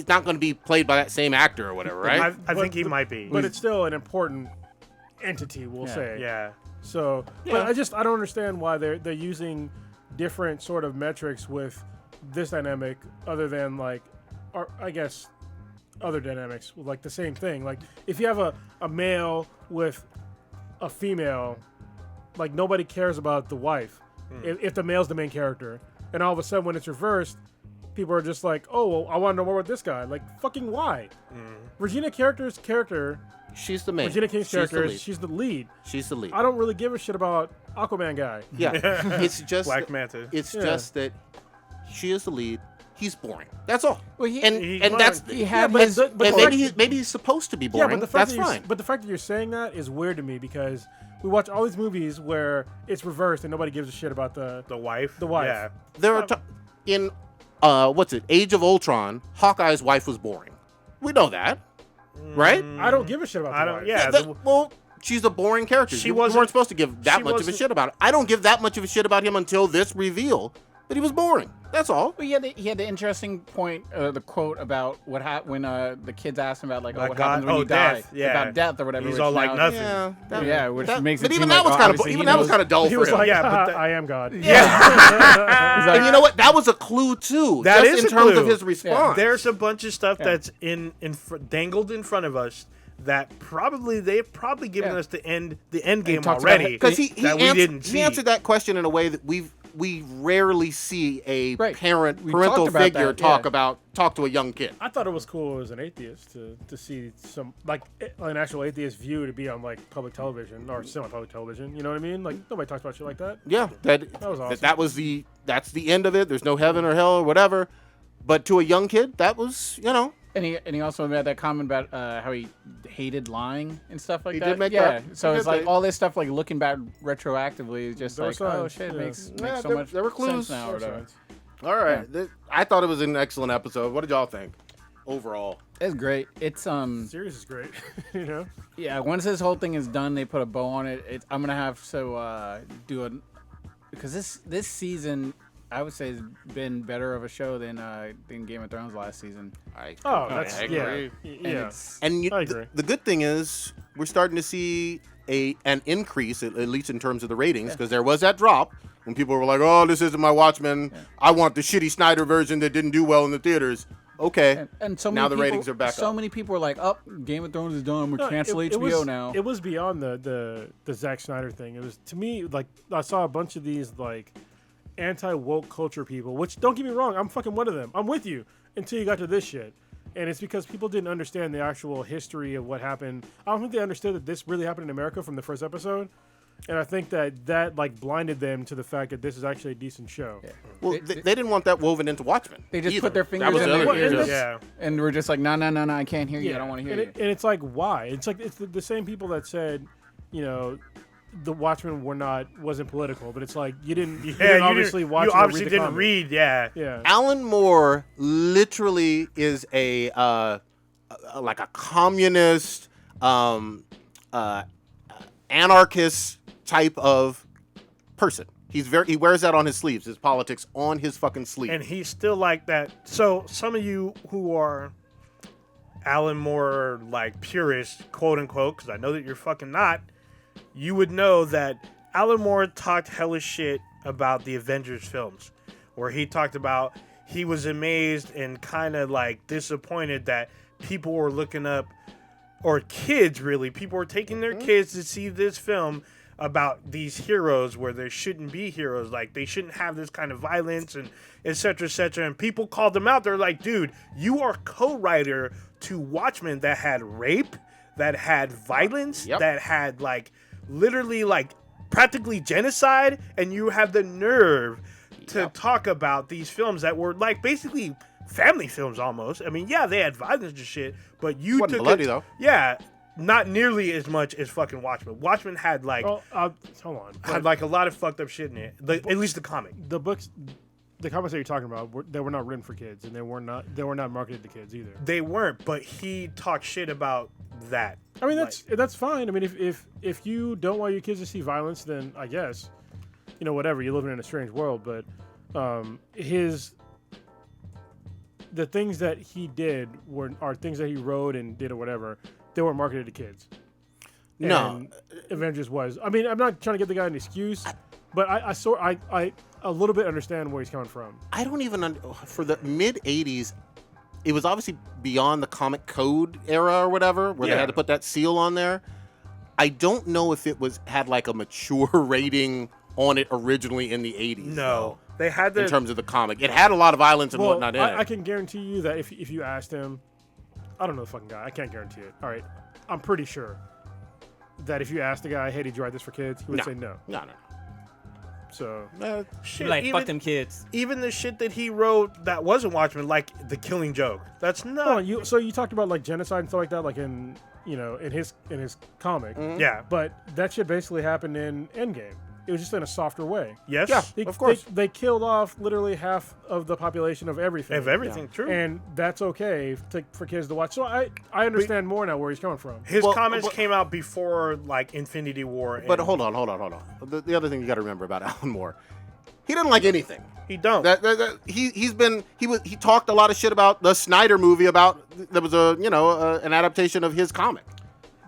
not going to be played by that same actor or whatever, right? I think he might be. But it's still an important entity, we'll say. Yeah. So, but I don't understand why they're using different sort of metrics with this dynamic, other than like, or I guess, other dynamics with like the same thing. Like if you have a male with a female, like nobody cares about the wife if the male's the main character, and all of a sudden when it's reversed, people are just like, oh, well, I want to know more about this guy. Like fucking why? Regina character. She's the main. Regina King's She's the character, lead. she's the lead. She's the lead. I don't really give a shit about Aquaman guy. Yeah, it's just Black Manta. It's Yeah. just that she is the lead. He's boring. That's all. Well, he- and that's he had but his. the- but and the maybe he's supposed to be boring. Yeah, but the fact that's that fine. but the fact that you're saying that is weird to me because we watch all these movies where it's reversed and nobody gives a shit about the wife. The wife. Yeah. There are in Age of Ultron, Hawkeye's wife was boring. We know that, right? I don't give a shit about the I don't. wife. Yeah. Well, she's a boring character. She You wasn't- weren't supposed to give that she much of a wasn't- shit about it. I don't give that much of a shit about him until this reveal that he was boring. That's all. Well, he had the interesting point, the quote about what happened when the kids asked him about like, About what God- happens when oh, you die, death, yeah. about death or whatever. He's which all like now- nothing. Yeah, which makes it But seem even like, that was oh, kind of obviously even he that was knows- kind of dull He for was him. like, Yeah, but "Ah, the- I am God. And you know what? That was a clue too. That just is in a terms clue. of his response. There's a bunch of stuff that's dangled in front of us that they've probably given Yeah. us the end game talks about already because he that we didn't see. he answered that question in a way that we rarely see a Right. We parental talked about figure that, yeah. talk to a young kid. I thought it was cool as an atheist to see some like an actual atheist view to be on like public television or semi-public television. You know what I mean? Like nobody talks about shit like that. Yeah, That was awesome. that's the end of it. There's no heaven or hell or whatever. But to a young kid, that was And he also made that comment about how he hated lying and stuff like He that. did make yeah. that. So He it's did like make- all this stuff like looking back retroactively is just There were like, oh signs, shit, yeah. makes Yeah, so there- much there were clues. sense now or whatever. all right. I thought it was an excellent episode. What did y'all think overall? It's great. It's Series is great. You know. yeah. Once this whole thing is done, they put a bow on it. I'm gonna have to do a because this season I would say has been better of a show than Game of Thrones last season. Oh, that's I yeah. agree. And Yeah. it's, And I agree. the good thing is we're starting to see an increase, at least in terms of the ratings, because there was that drop when people were like, "Oh, this isn't my Watchmen. I want the shitty Snyder version that didn't do well in the theaters." Okay, and so many now the people, ratings are back so up. many people are like, "Oh, Game of Thrones is done. We're No, cancel it HBO was, now." It was beyond the Zack Snyder thing. It was, to me, like I saw a bunch of these like anti-woke culture people, which don't get me wrong, I'm fucking one of them. I'm with you until you got to this shit. And it's because people didn't understand the actual history of what happened. I don't think they understood that this really happened in America from the first episode. And I think that like blinded them to the fact that this is actually a decent show. Well, they didn't want that woven into Watchmen. They just either. put their That fingers was in the their other ears, thing. Yeah. and we're just like, no, I can't hear you. I don't want to hear you. And it's like, why? It's like it's the same people that said, you know, the Watchmen wasn't political, but it's like you didn't obviously watch. You it or obviously read the didn't comic. read. Yeah. Yeah. Alan Moore literally is a like a communist, anarchist type of person. He wears that on his sleeves. His politics on his fucking sleeve. And he's still like that. So some of you who are Alan Moore like purists, quote unquote, because I know that you're fucking not, you would know that Alan Moore talked hella shit about the Avengers films, where he talked about he was amazed and kind of like disappointed that people were looking up, or kids really, people were taking their kids to see this film about these heroes where there shouldn't be heroes, like they shouldn't have this kind of violence and etc. and people called them out. They're like, dude, you are co-writer to Watchmen that had rape, that had violence, that had like literally like practically genocide, and you have the nerve to talk about these films that were like basically family films almost. I mean, yeah, they had violence and shit, but you Wasn't took bloody, it, though. yeah, not nearly as much as fucking Watchmen. Watchmen had like hold on. had like a lot of fucked up shit in it. At least the comic. The books, the comics that you're talking about, they were not written for kids, and they were not marketed to kids either. They weren't, but he talked shit about that. I mean, that's fine. I mean, if you don't want your kids to see violence, then I guess, whatever. You're living in a strange world, but the things that he did are things that he wrote and did or whatever. They weren't marketed to kids. No. And Avengers was. I mean, I'm not trying to give the guy an excuse, but I a little bit understand where he's coming from. I don't even for the mid '80s. It was obviously beyond the comic code era or whatever, where they had to put that seal on there. I don't know if it had like a mature rating on it originally in the '80s. No, they had in terms of the comic. It had a lot of violence and whatnot in it. I can guarantee you that if you asked him, I don't know the fucking guy. I can't guarantee it. All right, I'm pretty sure that if you asked the guy, "Hey, did you write this for kids?" He would say no. No. So shit, Like, fuck them kids. Even the shit that he wrote that wasn't Watchmen, like The Killing Joke. That's not. So you talked about like genocide and stuff like that, like in his comic. Yeah, But that shit basically happened in Endgame. It was just in a softer way. yes, Yeah. Of course. They killed off literally half of the population of everything. Of everything, true. And that's okay for kids to watch. So I understand more now where he's coming from. His comments came out before like Infinity War. But hold on. The other thing you got to remember about Alan Moore, he doesn't like anything. He don't. He talked a lot of shit about the Snyder movie there was an adaptation of his comic.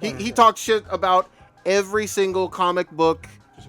He talked shit about every single comic book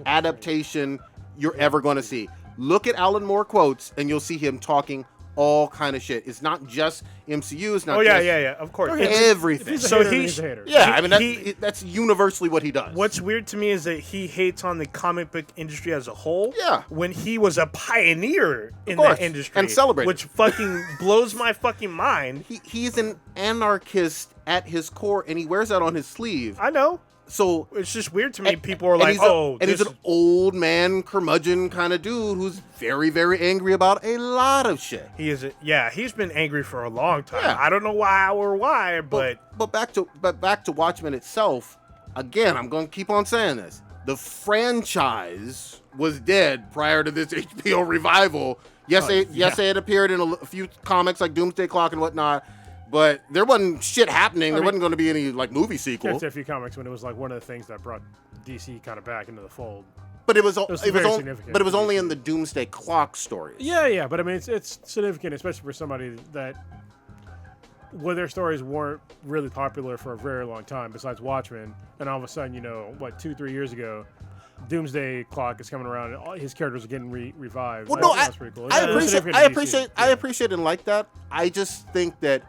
adaptation you're ever going to see. Look at Alan Moore quotes and you'll see him talking all kind of shit. It's not just MCU. It's not yeah, of course. everything. He's a So hater, he's- he's a hater. Yeah, I mean that's universally what he does. What's weird to me is that he hates on the comic book industry as a whole. Yeah. When he was a pioneer in course, that industry. and celebrated. Which fucking blows my fucking mind. He's an anarchist at his core, and he wears that on his sleeve. I know. So It's just weird to me. People are and like, he's he's an old man curmudgeon kind of dude who's very, very angry about a lot of shit. he's been angry for a long time. Yeah. I don't know why, but But back to Watchmen itself. Again, I'm going to keep on saying this. The franchise was dead prior to this HBO revival. Yes, they had appeared in a few comics like Doomsday Clock and whatnot. But there wasn't shit happening. There wasn't going to be any like movie sequel. There's a few comics when it was like one of the things that brought DC kind of back into the fold. But it was very significant. But it was only in the Doomsday Clock stories. Yeah, but I mean it's significant, especially for somebody that their stories weren't really popular for a very long time, besides Watchmen, and all of a sudden, 2-3 years ago, Doomsday Clock is coming around, and all his characters are getting revived. Well, no, That's pretty cool. I It's significant to DC. appreciate and like that. I just think that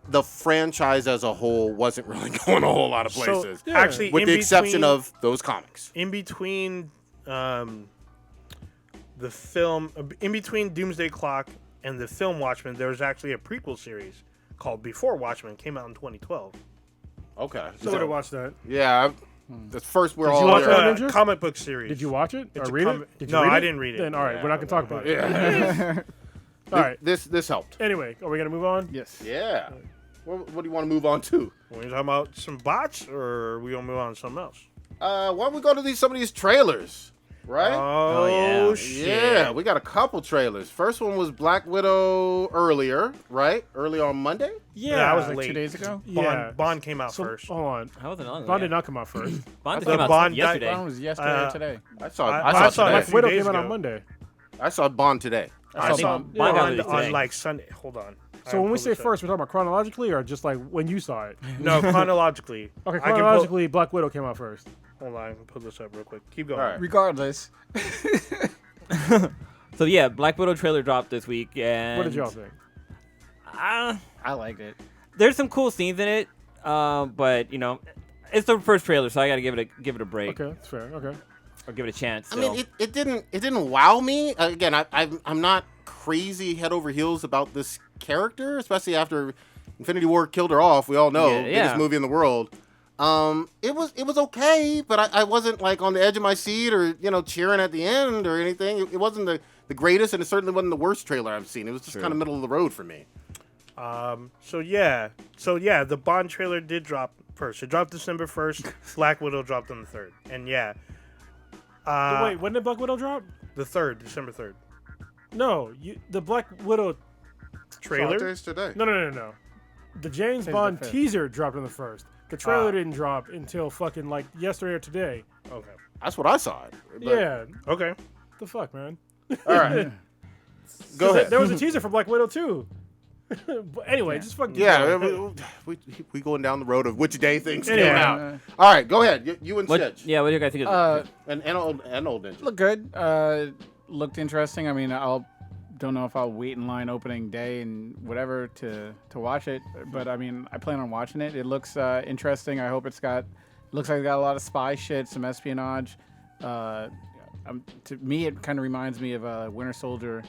the franchise as a whole wasn't really going a whole lot of places. yeah. actually, With the exception of those comics. in between the film, in between Doomsday Clock and the film Watchmen, there was actually a prequel series called Before Watchmen. Came out in 2012. Okay. So would have watched that. Yeah. The first we're Did all you watch there. that? Avengers? Comic book series. Did you watch it It's or a read comic- it? Did you No, read I didn't read it. Then all right, we're not gonna talk about it. Yeah. All right. This helped. Anyway, are we gonna move on? Yes. Yeah. What do you want to move on to? Are we talking about some bots, or are we gonna move on to something else? Why don't we go to some of these trailers? Right? Oh now. shit. Yeah, we got a couple trailers. First one was Black Widow earlier, right? Early on Monday? Yeah, that was like late. 2 days ago. Yeah. Bond came out So, first. hold on. How was it on? Bond did not come out first. Bond The came out Bond yesterday. Bond was yesterday or today. I saw I it saw it today. a few Widow days came out on ago. Monday. I saw Bond today. I saw Bond Bond. got on, released on today. like Sunday. Hold on. So when we say first, we're talking about chronologically or just like when you saw it? No, chronologically. Okay, I can chronologically, Black Widow came out first. Hold on, I can pull this up real quick. Keep going. All right. Regardless, So yeah, Black Widow trailer dropped this week, and What did y'all think? I liked it. there's some cool scenes in it, but you know, it's the first trailer, so I gotta give it a break Okay, that's fair. Okay. or give it a chance. I Still. mean, it didn't wow me. Again, I'm not crazy head over heels about this character, especially after Infinity War killed her off. We all know, Yeah, biggest yeah. movie in the world. It was okay, but I wasn't like on the edge of my seat or cheering at the end or anything. It wasn't the greatest, and it certainly wasn't the worst trailer I've seen. It was just kind of middle of the road for me. So yeah, the Bond trailer did drop first. It dropped December 1st. Black Widow dropped on the 3rd, and yeah. Wait, when did Black Widow drop? The 3rd, December 3rd. No, the Black Widow Trailer. today. No. The James Today's Bond the 5th. teaser dropped on the 1st. The trailer didn't drop until fucking like yesterday or today. Okay. That's what I saw it. But- Yeah, Okay. the fuck, man. All right. Go ahead. There was a teaser for Black Widow too. But anyway, just fucking Yeah, we going down the road of which day things came Anyway. out. All right, go ahead. You and what? Stitch. Yeah, what do you guys think? Of And old ninja. Looked good. Looked interesting. I mean, don't know if I'll wait in line opening day and whatever to watch it, but I mean, I plan on watching it. It looks interesting. I hope looks like it's got a lot of spy shit, some espionage. To me, it kind of reminds me of Winter Soldier,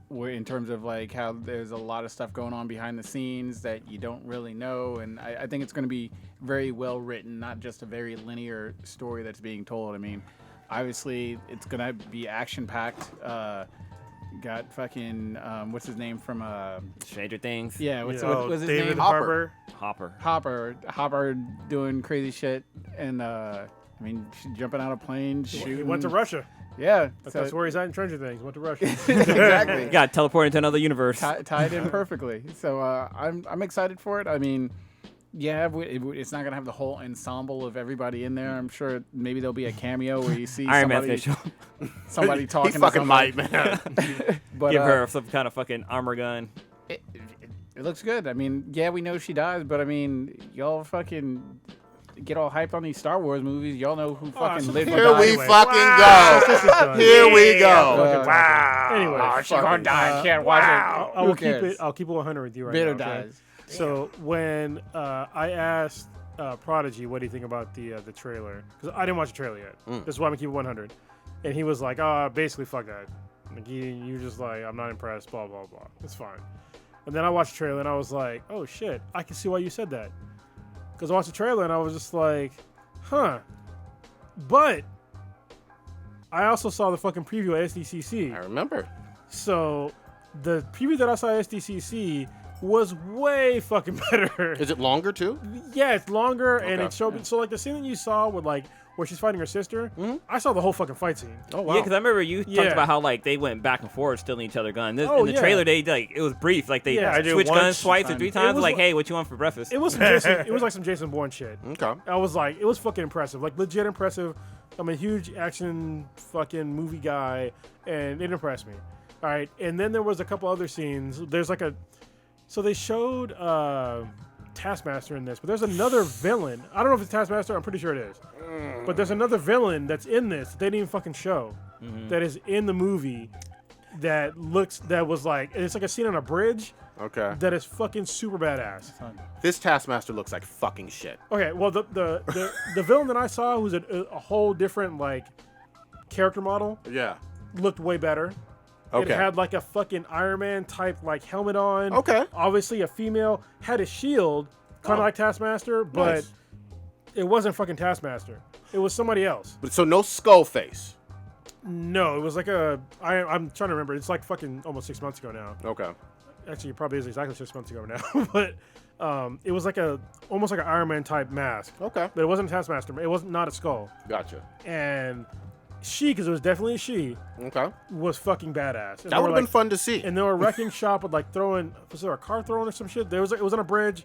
where in terms of like how there's a lot of stuff going on behind the scenes that you don't really know, and I think it's going to be very well written, not just a very linear story that's being told. I mean, obviously it's going to be action packed. Got fucking what's his name from Stranger Things. yeah, what's his David name? Harbour. Hopper doing crazy shit, and I mean, jumping out of planes, shooting. He went to Russia. Yeah, That's where he's at in Stranger Things. Went to Russia. exactly. Got teleported into another universe. Tied in perfectly. So I'm excited for it. I mean, yeah, it's not gonna have the whole ensemble of everybody in there. I'm sure maybe there'll be a cameo where you see Iron Man's gonna show. somebody talking. He fucking to might, somebody. man. But, Give her some kind of fucking armor gun. It looks good. I mean, yeah, we know she dies, but I mean, y'all fucking get all hyped on these Star Wars movies. Y'all know who fucking lived and Here died. we Anyway. fucking This is go. done. Here we go. Wow. Anyway, She's gonna die. I can't watch I it. will Who keep cares? it. I'll keep it 100 with you right Vader now. Okay? dies. So when I asked Prodigy, what do you think about the trailer? Because I didn't watch the trailer yet. This is why I'm gonna keep it 100. And he was like, basically fuck that. Like you just like, I'm not impressed. Blah blah blah. It's fine. And then I watched the trailer and I was like, oh shit, I can see why you said that. Because I watched the trailer and I was just like, huh. But I also saw the fucking preview at SDCC. I remember. So the preview that I saw at SDCC was way fucking better. Is it longer too? Yeah, it's longer and Okay. it showed. So like the scene that you saw with like where she's fighting her sister, I saw the whole fucking fight scene. Oh wow. Yeah, because I remember you Yeah. talked about how like they went back and forth stealing each other guns. Oh, in the yeah. trailer, they like it was brief. Like they Yeah, I did switched once. guns twice or three It times. was Like, li- hey, what you want for breakfast? It was some Jason, it was like some Jason Bourne shit. Okay. I was like, it was fucking impressive, like legit impressive. I'm a huge action fucking movie guy, and it impressed me. All right, and then there was a couple other scenes. There's like so they showed Taskmaster in this, but there's another villain. I don't know if it's Taskmaster. I'm pretty sure it is. But there's another villain that's in this. They didn't even fucking show. That is in the movie. That was like, it's like a scene on a bridge. Okay. That is fucking super badass. This Taskmaster looks like fucking shit. Okay, well the villain that I saw, who's a whole different like character model, Yeah. looked way better. Okay. It had like a fucking Iron Man type like helmet on. Okay. Obviously a female, had a shield, kind of like Taskmaster, but Nice. it wasn't fucking Taskmaster. It was somebody else. But so no skull face. No, it was like I'm trying to remember. It's like fucking almost 6 months ago now. Okay. Actually, it probably is exactly 6 months ago now. But it was like almost like an Iron Man type mask. Okay. But it wasn't Taskmaster. It wasn't not a skull. Gotcha. And she, because it was definitely a she, Okay. was fucking badass. And That they would were, have been fun to see. And they were wrecking shop with like throwing, was there a car throwing or some shit? It was on a bridge,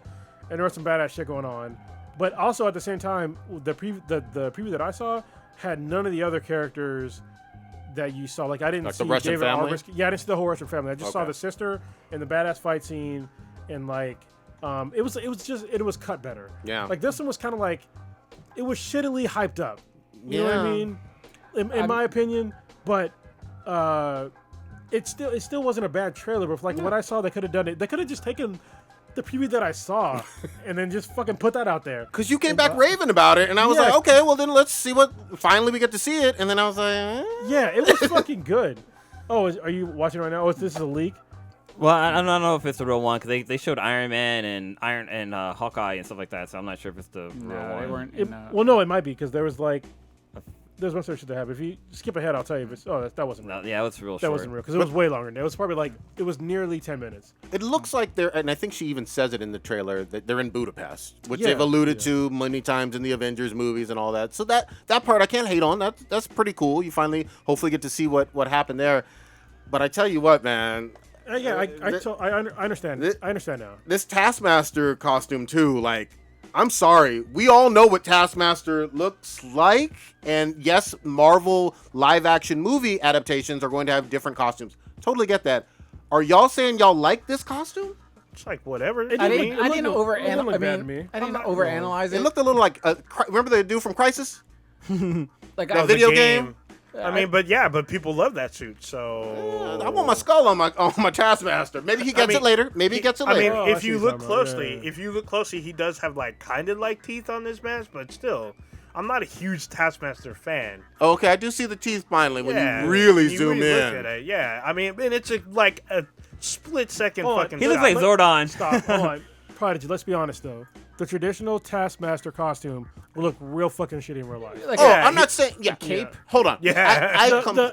and there was some badass shit going on. But also at the same time, the preview that I saw had none of the other characters that you saw. Like I didn't Like see the Russian David family? Arber's. Yeah, I didn't see the whole Russian family. I just saw Okay. the sister and the badass fight scene, and like it was cut better. Yeah. Like this one was kind of like it was shittily hyped up. You know what I Yeah. mean? In my opinion, but it still wasn't a bad trailer. But like what I saw, they could have done it. They could have just taken the preview that I saw and then just fucking put that out there. Because you came back raving about it, and I was Yeah. like, okay, well then let's see what. Finally, we get to see it, and then I was like, Yeah, it was fucking good. Oh, are you watching right now? Oh, this is a leak. Well, I don't know if it's the real one because they showed Iron Man and Hawkeye and stuff like that, so I'm not sure if it's the real No, one. they weren't. Well, no, it might be because there was like there's one search that have. If you skip ahead, I'll tell you if it's. Oh, that wasn't real. No, yeah, it's real That short. wasn't real because it was way longer. It was probably like it was nearly 10 minutes. it looks like they're, and I think she even says it in the trailer that they're in Budapest, which Yeah, they've alluded to many times in the Avengers movies and all that. So that part I can't hate on. That's pretty cool. You finally, hopefully, get to see what happened there. But I tell you what, man. Yeah, I understand. I understand now. This Taskmaster costume too, like, I'm sorry, we all know what Taskmaster looks like, and yes, Marvel live action movie adaptations are going to have different costumes. Totally get that. Are y'all saying y'all like this costume? It's like whatever. It I didn't didn't. look- I it didn't looked- it didn't look overanalyze. bad to me. I didn't I'm not- overanalyze It it. looked a little like, remember the dude from Crisis? Like that I, video game? I mean, but people love that suit, so I want my skull on my Taskmaster. Maybe he gets it later. Maybe he gets it I mean, later. Oh, I if see you what look you're talking about, closely, yeah. if you look closely, he does have like kind of like teeth on his mask, but still, I'm not a huge Taskmaster fan. Okay, I do see the teeth finally when Yeah, you really you zoom really look in. at it, yeah, I mean, and it's like a split second Hold on. fucking. He looks shot. like Zordon. Stop. Hold on. Prodigy, let's be honest though. The traditional Taskmaster costume will look real fucking shitty in real life. like Oh, Yeah, I'm not saying cape. Hold on. Yeah.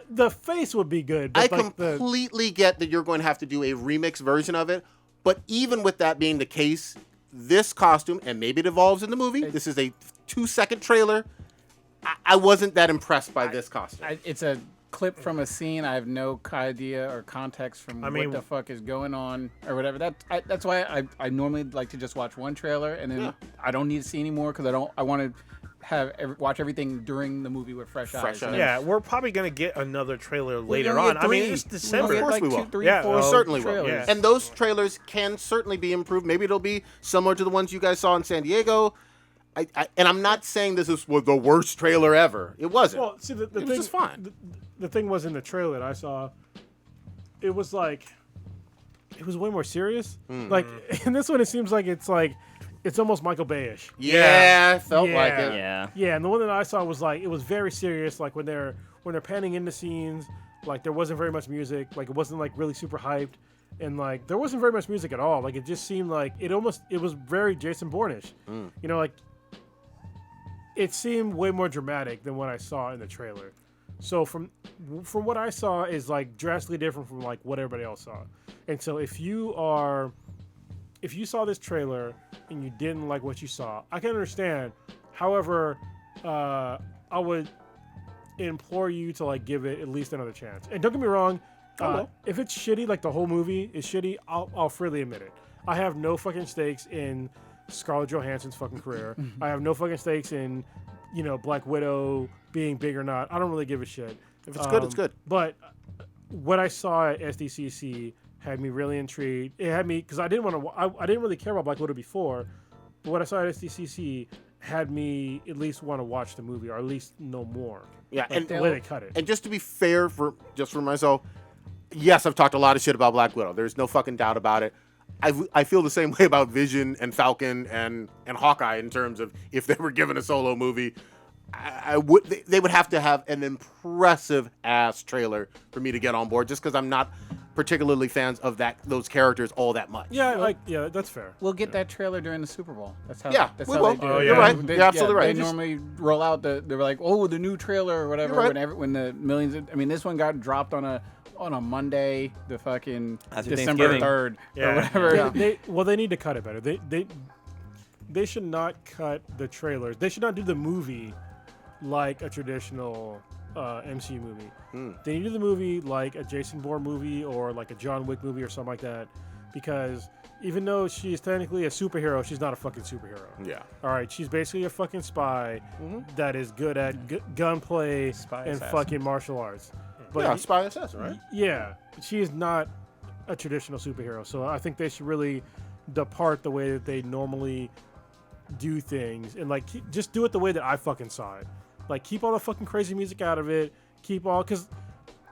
The face would be good. But I like completely get that you're going to have to do a remix version of it, but even with that being the case, this costume, and maybe it evolves in the movie, this is a 2-second trailer, I wasn't that impressed by this costume. it's a clip from a scene. I have no idea or context from mean- what the fuck is going on or whatever. That's why I normally like to just watch one trailer and then Yeah. I don't need to see any more because I want to watch everything during the movie with fresh eyes. eyes. Yeah, we're probably gonna get another trailer later gonna on. get I mean, three. it's We're December. gonna get course like we 2, will. 3, Yeah, 4 we certainly will. trailers. Yeah. And those trailers can certainly be improved. Maybe it'll be similar to the ones you guys saw in San Diego. And I'm not saying this was the worst trailer ever. It wasn't. well, see the it thing. was just fine. The thing was in the trailer that I saw. It was like, it was way more serious. Like in this one, it seems like it's almost Michael Bay-ish. Yeah, it felt like Yeah. it. Yeah. Yeah, and the one that I saw was like it was very serious. Like when they're panning into scenes, like there wasn't very much music. Like it wasn't like really super hyped, and like there wasn't very much music at all. Like it just seemed like it was very Jason Bourne-ish. You know, like it seemed way more dramatic than what I saw in the trailer. So from what I saw is like drastically different from like what everybody else saw. And so if you saw this trailer and you didn't like what you saw, I can understand. However, I would implore you to like give it at least another chance. And don't get me wrong, if it's shitty, like the whole movie is shitty, I'll freely admit it. I have no fucking stakes in Scarlett Johansson's fucking career. I have no fucking stakes in, Black Widow being big or not. I don't really give a shit. If it's good, it's good. But what I saw at SDCC had me really intrigued. It had me because I didn't really care about Black Widow before, but what I saw at SDCC had me at least want to watch the movie or at least know more. Yeah, Like, the way they cut it. And just to be fair for myself, yes, I've talked a lot of shit about Black Widow. There's no fucking doubt about it. I feel the same way about Vision and Falcon and Hawkeye in terms of if they were given a solo movie, they would have to have an impressive ass trailer for me to get on board. Just because I'm not particularly fans of those characters all that much. Yeah, that's fair. We'll get that trailer during the Super Bowl. That's how. Yeah, that's we how will. They do Oh, it. you're right. You're absolutely right. They normally roll out they were like, oh, the new trailer or whatever. You're right. When the millions. I mean, this one got dropped on a Monday, the fucking After December Thanksgiving. 3rd Yeah. or whatever. Yeah, they need to cut it better. They should not cut the trailers. They should not do the movie like a traditional MCU movie. They need to do the movie like a Jason Bourne movie or like a John Wick movie or something like that, because even though she's technically a superhero, she's not a fucking superhero. Yeah. All right, she's basically a fucking spy that is good at gunplay and assassin. fucking martial arts. But Yeah, spy assassin, right? yeah, she is not a traditional superhero. So I think they should really depart the way that they normally do things and like just do it the way that I fucking saw it. Like keep all the fucking crazy music out of it. Because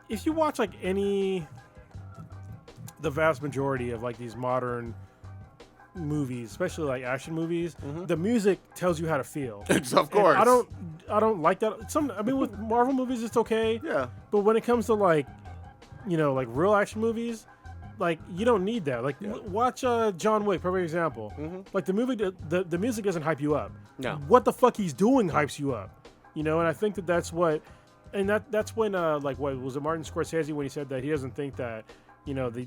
if you watch like the vast majority of like these modern movies, especially like action movies, the music tells you how to feel. Of course. And I don't like that. I mean, with Marvel movies, it's okay. Yeah. But when it comes to like, like real action movies, like you don't need that. Like watch John Wick, perfect example. Like the movie, the music doesn't hype you up. No. What the fuck he's doing hypes you up. And I think that's what, and that's when like what was it Martin Scorsese when he said that he doesn't think that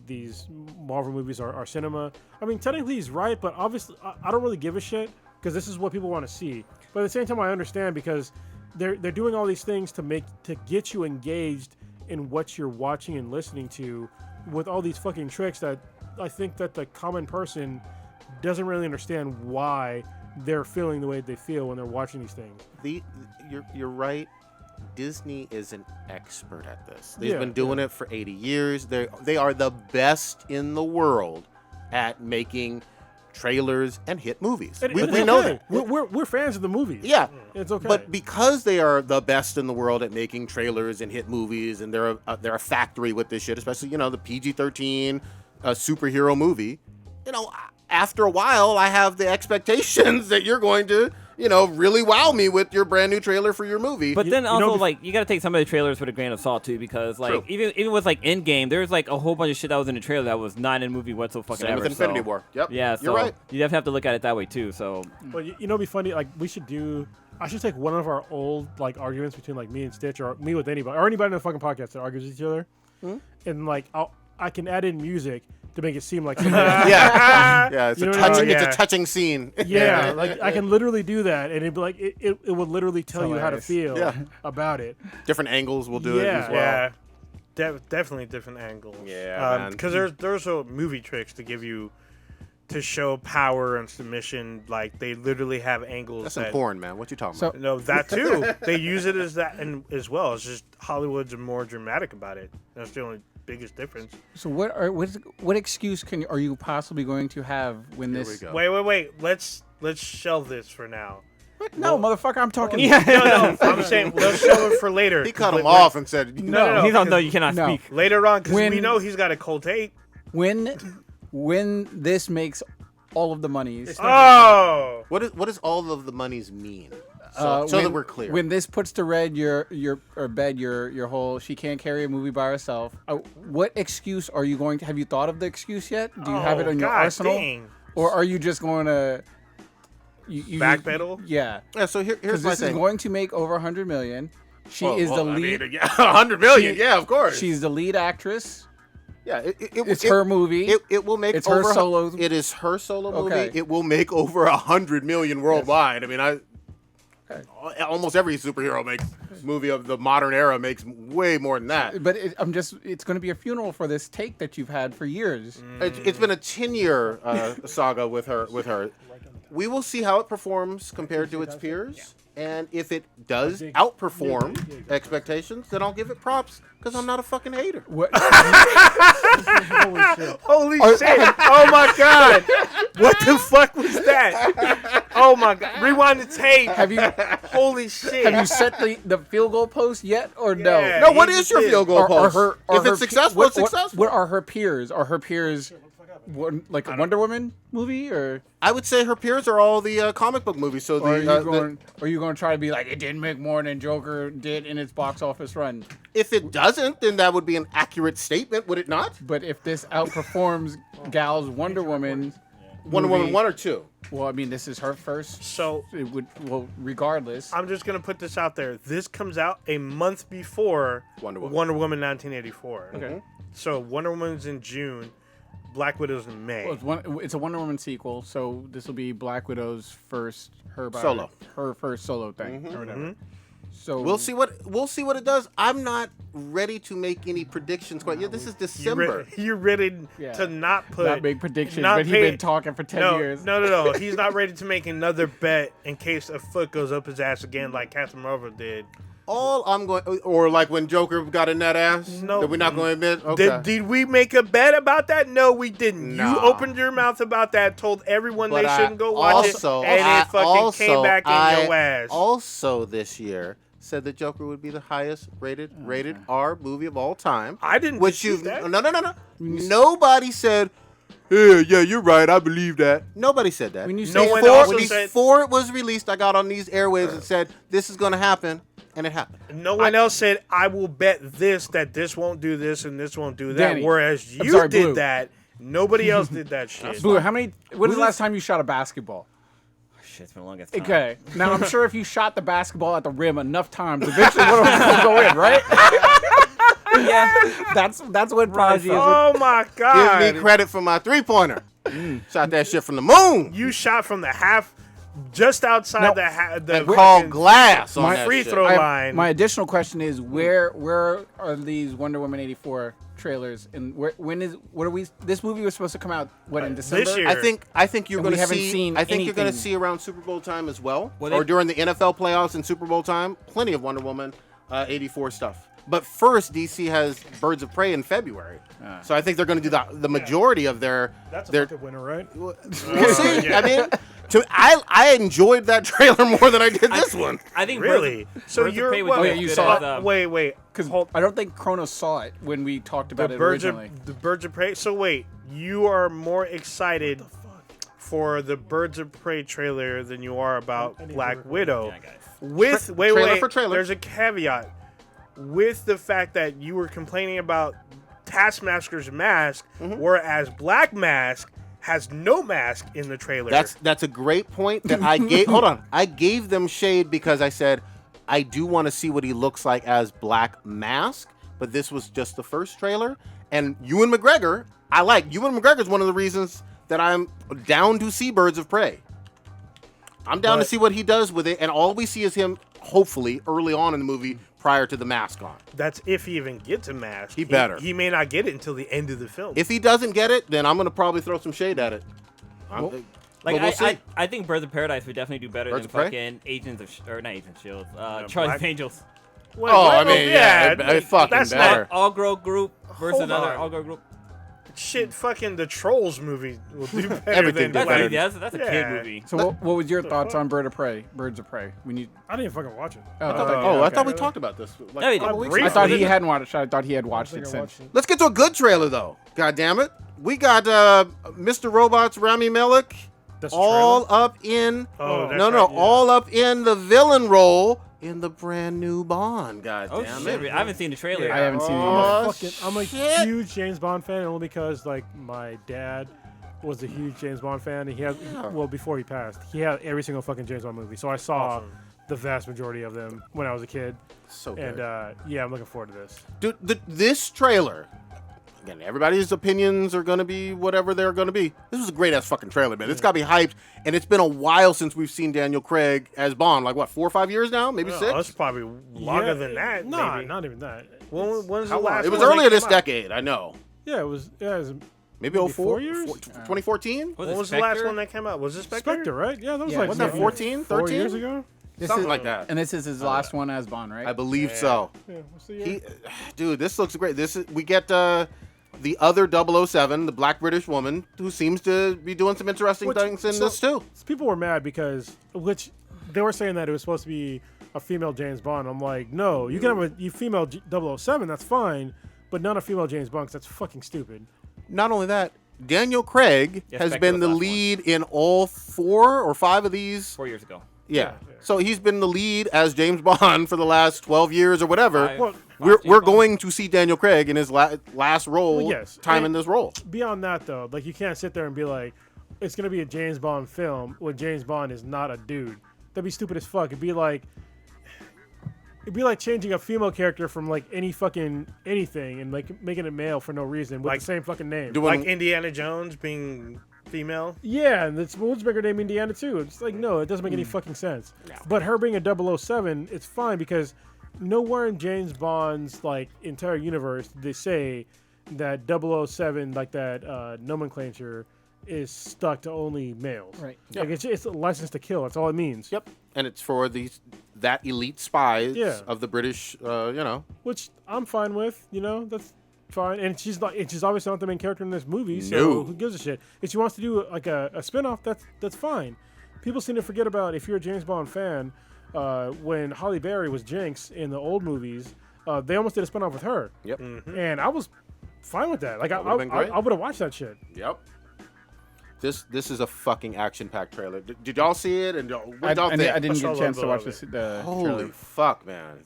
these Marvel movies are cinema. I mean, technically he's right, but obviously I don't really give a shit because this is what people want to see. But at the same time, I understand because they're doing all these things to get you engaged in what you're watching and listening to, with all these fucking tricks that I think that the common person doesn't really understand why they're feeling the way they feel when they're watching these things. You're right. Disney is an expert at this. They've been doing it for 80 years. They are the best in the world at making trailers and hit movies. We know that. We're fans of the movies. Yeah, it's okay. But because they are the best in the world at making trailers and hit movies, and they're a factory with this shit, especially the PG-13 superhero movie. After a while, I have the expectations that you're going to really wow me with your brand new trailer for your movie. But then also, you got to take some of the trailers with a grain of salt, too, because, True. even with, Endgame, there's, a whole bunch of shit that was in the trailer that was not in the movie whatsoever. Same with Infinity War. Yep. Yeah, so you're right. you definitely have to look at it that way, too, so. But, it'd be funny, I should take one of our old, arguments between, me and Stitch, or me with anybody, or anybody in the fucking podcast that argues with each other, and, I can add in music to make it seem like yeah, it's it's a touching scene. Yeah, I can literally do that, and it'd be it will literally tell you how to feel about it. Different angles will do it as well. Yeah, definitely different angles. Yeah, man. Because there's movie tricks to give you to show power and submission. Like they literally have angles. That's in porn, man. What you talking about? No, that too. They use it as that and as well. It's just Hollywood's more dramatic about it. That's the only biggest difference. So what excuse are you possibly going to have when Here this? we go. Wait. Let's shelve this for now. No, motherfucker, I'm talking. No. I'm saying let's shelve it for later. He cut him off and said, No. He's on, no, you cannot No. speak. Later on, because When- we know he's got a cold take. When this makes all of the monies. Oh, What does all of the monies mean? So that we're clear. When this puts to red your whole she can't carry a movie by herself. What excuse are you going to have you thought of the excuse yet? Do you have it in your God arsenal? dang. Or are you just going to Backpedal? Yeah. Yeah, so here's Because my this is thing. going to make over 100 million. She is the lead. 100 million. Yeah, of course. She's the lead actress. Yeah, It's her movie. It will make It's her over solo- It is her solo Okay. movie. It will make over 100 million worldwide. I mean, almost every superhero movie of the modern era makes way more than that. But it's going to be a funeral for this take that you've had for years. It's been a 10-year saga with her. We will see how it performs compared to its peers. And if it does outperform expectations, then I'll give it props because I'm not a fucking hater. What? Holy shit! Oh my god! What the fuck was that? Oh my god! Rewind the tape. Holy shit! Have you set the field goal post yet or no? Yeah. No, what is your field goal post? If it's her successful, it's successful. What are her peers? Are her peers like a Wonder Woman movie, or I would say her peers are all the comic book movies. So are you going to try to be like it didn't make more than Joker did in its box office run? if it doesn't, then that would be an accurate statement, would it not? But if this outperforms Gal's Wonder Woman, Wonder Woman 1 or 2? well, I mean, this is her first. So It would, well, regardless. I'm just gonna put this out there. This comes out a month before Wonder Woman. 1984. Okay. So Wonder Woman's in June, Black Widow's in May. Well, it's a Wonder Woman sequel, so this will be Black Widow's first her Solo. her first solo thing or whatever. So We'll see what it does. I'm not ready to make any predictions quite yet. This is December. You're ready Yeah. to not put not big predictions, not but he's pay- been talking for 10 no, years. No. He's not ready to make another bet in case a foot goes up his ass again, like Captain Marvel did. All I'm going, or like when Joker got in that ass. No. That we're not going to admit. Okay. Did we make a bet about that? No, we didn't. Nah. You opened your mouth about that, told everyone But they I shouldn't go watch also- it, and I it fucking also- came back in I your ass. Also, this year said that Joker would be the highest rated R movie of all time. I didn't Which dispute you that. no. Nobody said. Yeah, you're right. I believe that. Nobody said that. When you No say one four- also said- Before it was released, I got on these airwaves and said this is going to happen, and it happened. No one else said, I will bet this, that this won't do this and this won't do that. Danny, Whereas I'm you sorry, did Blue. that. Nobody else did that shit. Blue, when was the last time you shot a basketball? Shit, it's been the longest time. Okay. Now I'm sure if you shot the basketball at the rim enough times, eventually one of them will go in, right? Yeah. That's what Prodigy is. Oh my Give God. me credit for my 3-pointer. Shot that shit from the moon. You shot from the half, just outside Now- the And called fucking glass on My that free shit. throw I have- line. My additional question is where are these Wonder Woman 84 trailers and this movie was supposed to come out in December? year. I think you're And going we to haven't see. seen I think you're going to anything. see around Super Bowl time as well, Well, or they- during the NFL playoffs and Super Bowl time. Plenty of Wonder Woman 84 stuff. But first, DC has Birds of Prey in February, so I think they're going to do the majority of their. That's a their fucking winner, right? We'll see. I mean, I enjoyed that trailer more than I did this one. I think Really? So Birds of you're Prey was what- just yeah, you as saw good as, wait. Because I don't think Kronos saw it when we talked about The it birds originally. of the Birds of Prey. So wait, you are more excited for the Birds of Prey trailer than you are about I need Black to- Widow. Yeah, guys. With Trailer for trailer. There's a caveat with the fact that you were complaining about Taskmaster's mask, whereas Black Mask has no mask in the trailer. That's a great point that I gave. Hold on, I gave them shade because I said I do want to see what he looks like as Black Mask, but this was just the first trailer. And Ewan McGregor, I like Ewan McGregor is one of the reasons that I'm down to see Birds of Prey. I'm down to But- see what he does with it, and all we see is him, hopefully, early on in the movie prior to the mask on. That's if he even gets a mask. He better. He may not get it until the end of the film. If he doesn't get it, then I'm gonna probably throw some shade at it. Like but we'll see. I think Birds of Paradise would definitely do better Birds than of Prey? fucking Agents of or not Agents of Shield, Charlie's Black- Angels. Wait, Oh, what? I mean, yeah, it fucking that's better. not All girl group versus Hold another on. all girl group. shit. Fucking the Trolls movie will do better Everything than do That's better. easy. That's a kid Yeah. movie. So what was your thoughts on Birds of Prey? When you I didn't even fucking watch it. I I thought we talked about this. Like, No, we a couple didn't. weeks I ago. thought he Briefly. hadn't watched it. I thought he had watched I it think I since. watched it. Let's get to a good trailer though. God damn it. We got Mr. Robot's Rami Malek That's a all trailer? up in Oh, that's no, right, yeah. all up in the villain role in the brand new Bond. God Oh damn shit! it. I haven't seen the trailer. I haven't seen it Oh, yet. I'm a shit. huge James Bond fan only because like my dad was a huge James Bond fan. And he had well before he passed, he had every single fucking James Bond movie. So I saw Awesome. the vast majority of them when I was a kid. So And good. yeah, I'm looking forward to this. Dude, this trailer. Again, everybody's opinions are gonna be whatever they're gonna be. This was a great ass fucking trailer, man. It's gotta be hyped, and it's been a while since we've seen Daniel Craig as Bond. Like what, 4 or 5 years now? Maybe No, 6. that's probably longer Yeah, than that. Nah, maybe. not even that. When's How the long? last It was one that earlier came this out? decade. I know. Yeah, it was. Yeah, it was Maybe Maybe 04? 4 years? 2014? When was the last one that came out? Was it Spectre? Spectre, right? Yeah, that was Yeah, like wasn't that maybe 14, 4 13? years ago. Something like that. And this is his last one as Bond, right? I believe so. Yeah, what's the year? He, dude, this looks great. We get the other 007, the black British woman, who seems to be doing some interesting Which- things in so- this too. People were mad because they were saying that it was supposed to be a female James Bond. I'm like, no, you can have a female 007, that's fine, but not a female James Bond 'cause that's fucking stupid. Not only that, Daniel Craig Yeah, has Spectre been was the last one. lead in all 4 or 5 of these. 4 years ago. Yeah. So he's been the lead as James Bond for the last 12 years or whatever. Five. Well, We're James Bond. going to see Daniel Craig in his last role, Well, yes. time And- in this role. Beyond that, though, like you can't sit there and be like, it's gonna be a James Bond film when James Bond is not a dude. That'd be stupid as fuck. It'd be like changing a female character from like any fucking anything and like making it male for no reason with Like- the same fucking name. Doing Like Indiana Jones being female. Yeah, and it's what's bigger name Indiana too. It's like no, it doesn't make any fucking sense. But her being a 007, it's fine because nowhere in James Bond's like entire universe did they say that 007 like that nomenclature is stuck to only males. Right. Like it's a license to kill. That's all it means. Yep. And it's for that elite spies Yeah. of the British, you know. Which I'm fine with. You know, that's fine. And she's obviously not the main character in this movie. So No. who gives a shit? If she wants to do like a spinoff, that's fine. People seem to forget about if you're a James Bond fan. When Halle Berry was Jinx in the old movies, they almost did a spinoff with her. Yep. And I was fine with that. Like That would've been great. I would have watched that shit. Yep. This is a fucking action-packed trailer. Did y'all see it? And what I y'all think? didn't get saw a chance to logo watch of this. it. The Holy trailer. fuck, man!